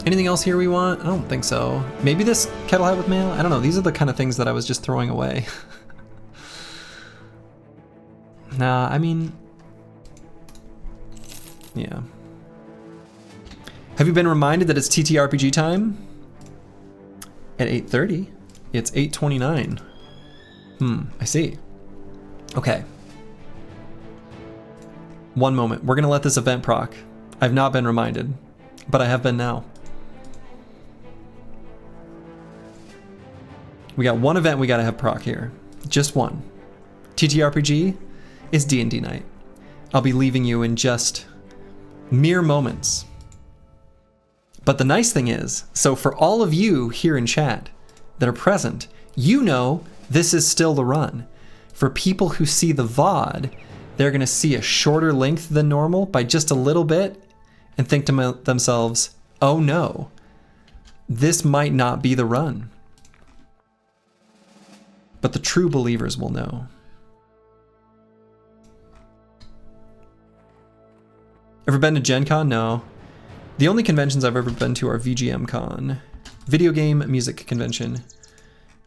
Anything else here we want? I don't think so. Maybe this kettle hat with mail? I don't know. These are the kind of things that I was just throwing away. Nah, I mean... yeah. Have you been reminded that it's TTRPG time? At 8:30? It's 8:29. I see. Okay. One moment. We're gonna let this event proc. I've not been reminded, but I have been now. We got one event we gotta have proc here. Just one. TTRPG is D&D night. I'll be leaving you in just mere moments. But the nice thing is, so for all of you here in chat that are present, you know this is still the run. For people who see the VOD, they're gonna see a shorter length than normal by just a little bit and think to themselves, oh no, this might not be the run. But the true believers will know. Ever been to Gen Con? No. The only conventions I've ever been to are VGM Con, video game music convention,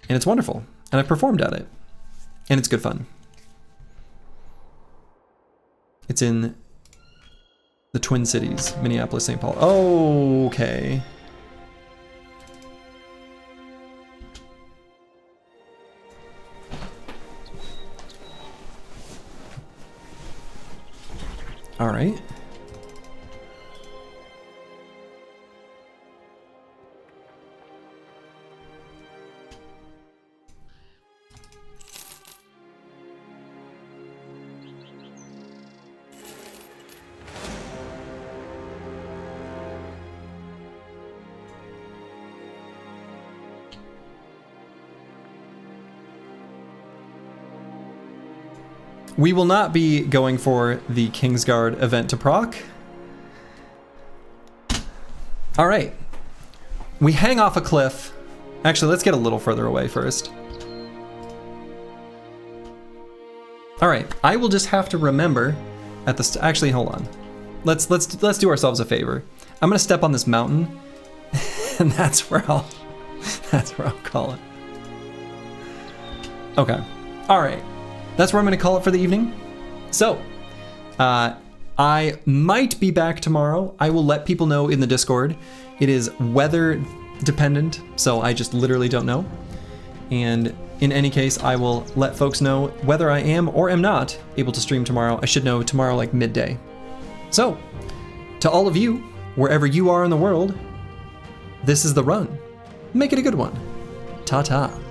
and it's wonderful. And I've performed at it, and it's good fun. It's in the Twin Cities, Minneapolis, St. Paul. Oh, okay. All right. We will not be going for the Kingsguard event to proc. All right. We hang off a cliff. Actually, let's get a little further away first. All right. I will just have to remember at the actually, hold on. Let's do ourselves a favor. I'm gonna step on this mountain, and that's where I'll call it. Okay. All right. That's where I'm going to call it for the evening. So, I might be back tomorrow. I will let people know in the Discord. It is weather dependent, so I just literally don't know. And in any case, I will let folks know whether I am or am not able to stream tomorrow. I should know tomorrow, like midday. So, to all of you, wherever you are in the world, this is the run. Make it a good one. Ta-ta.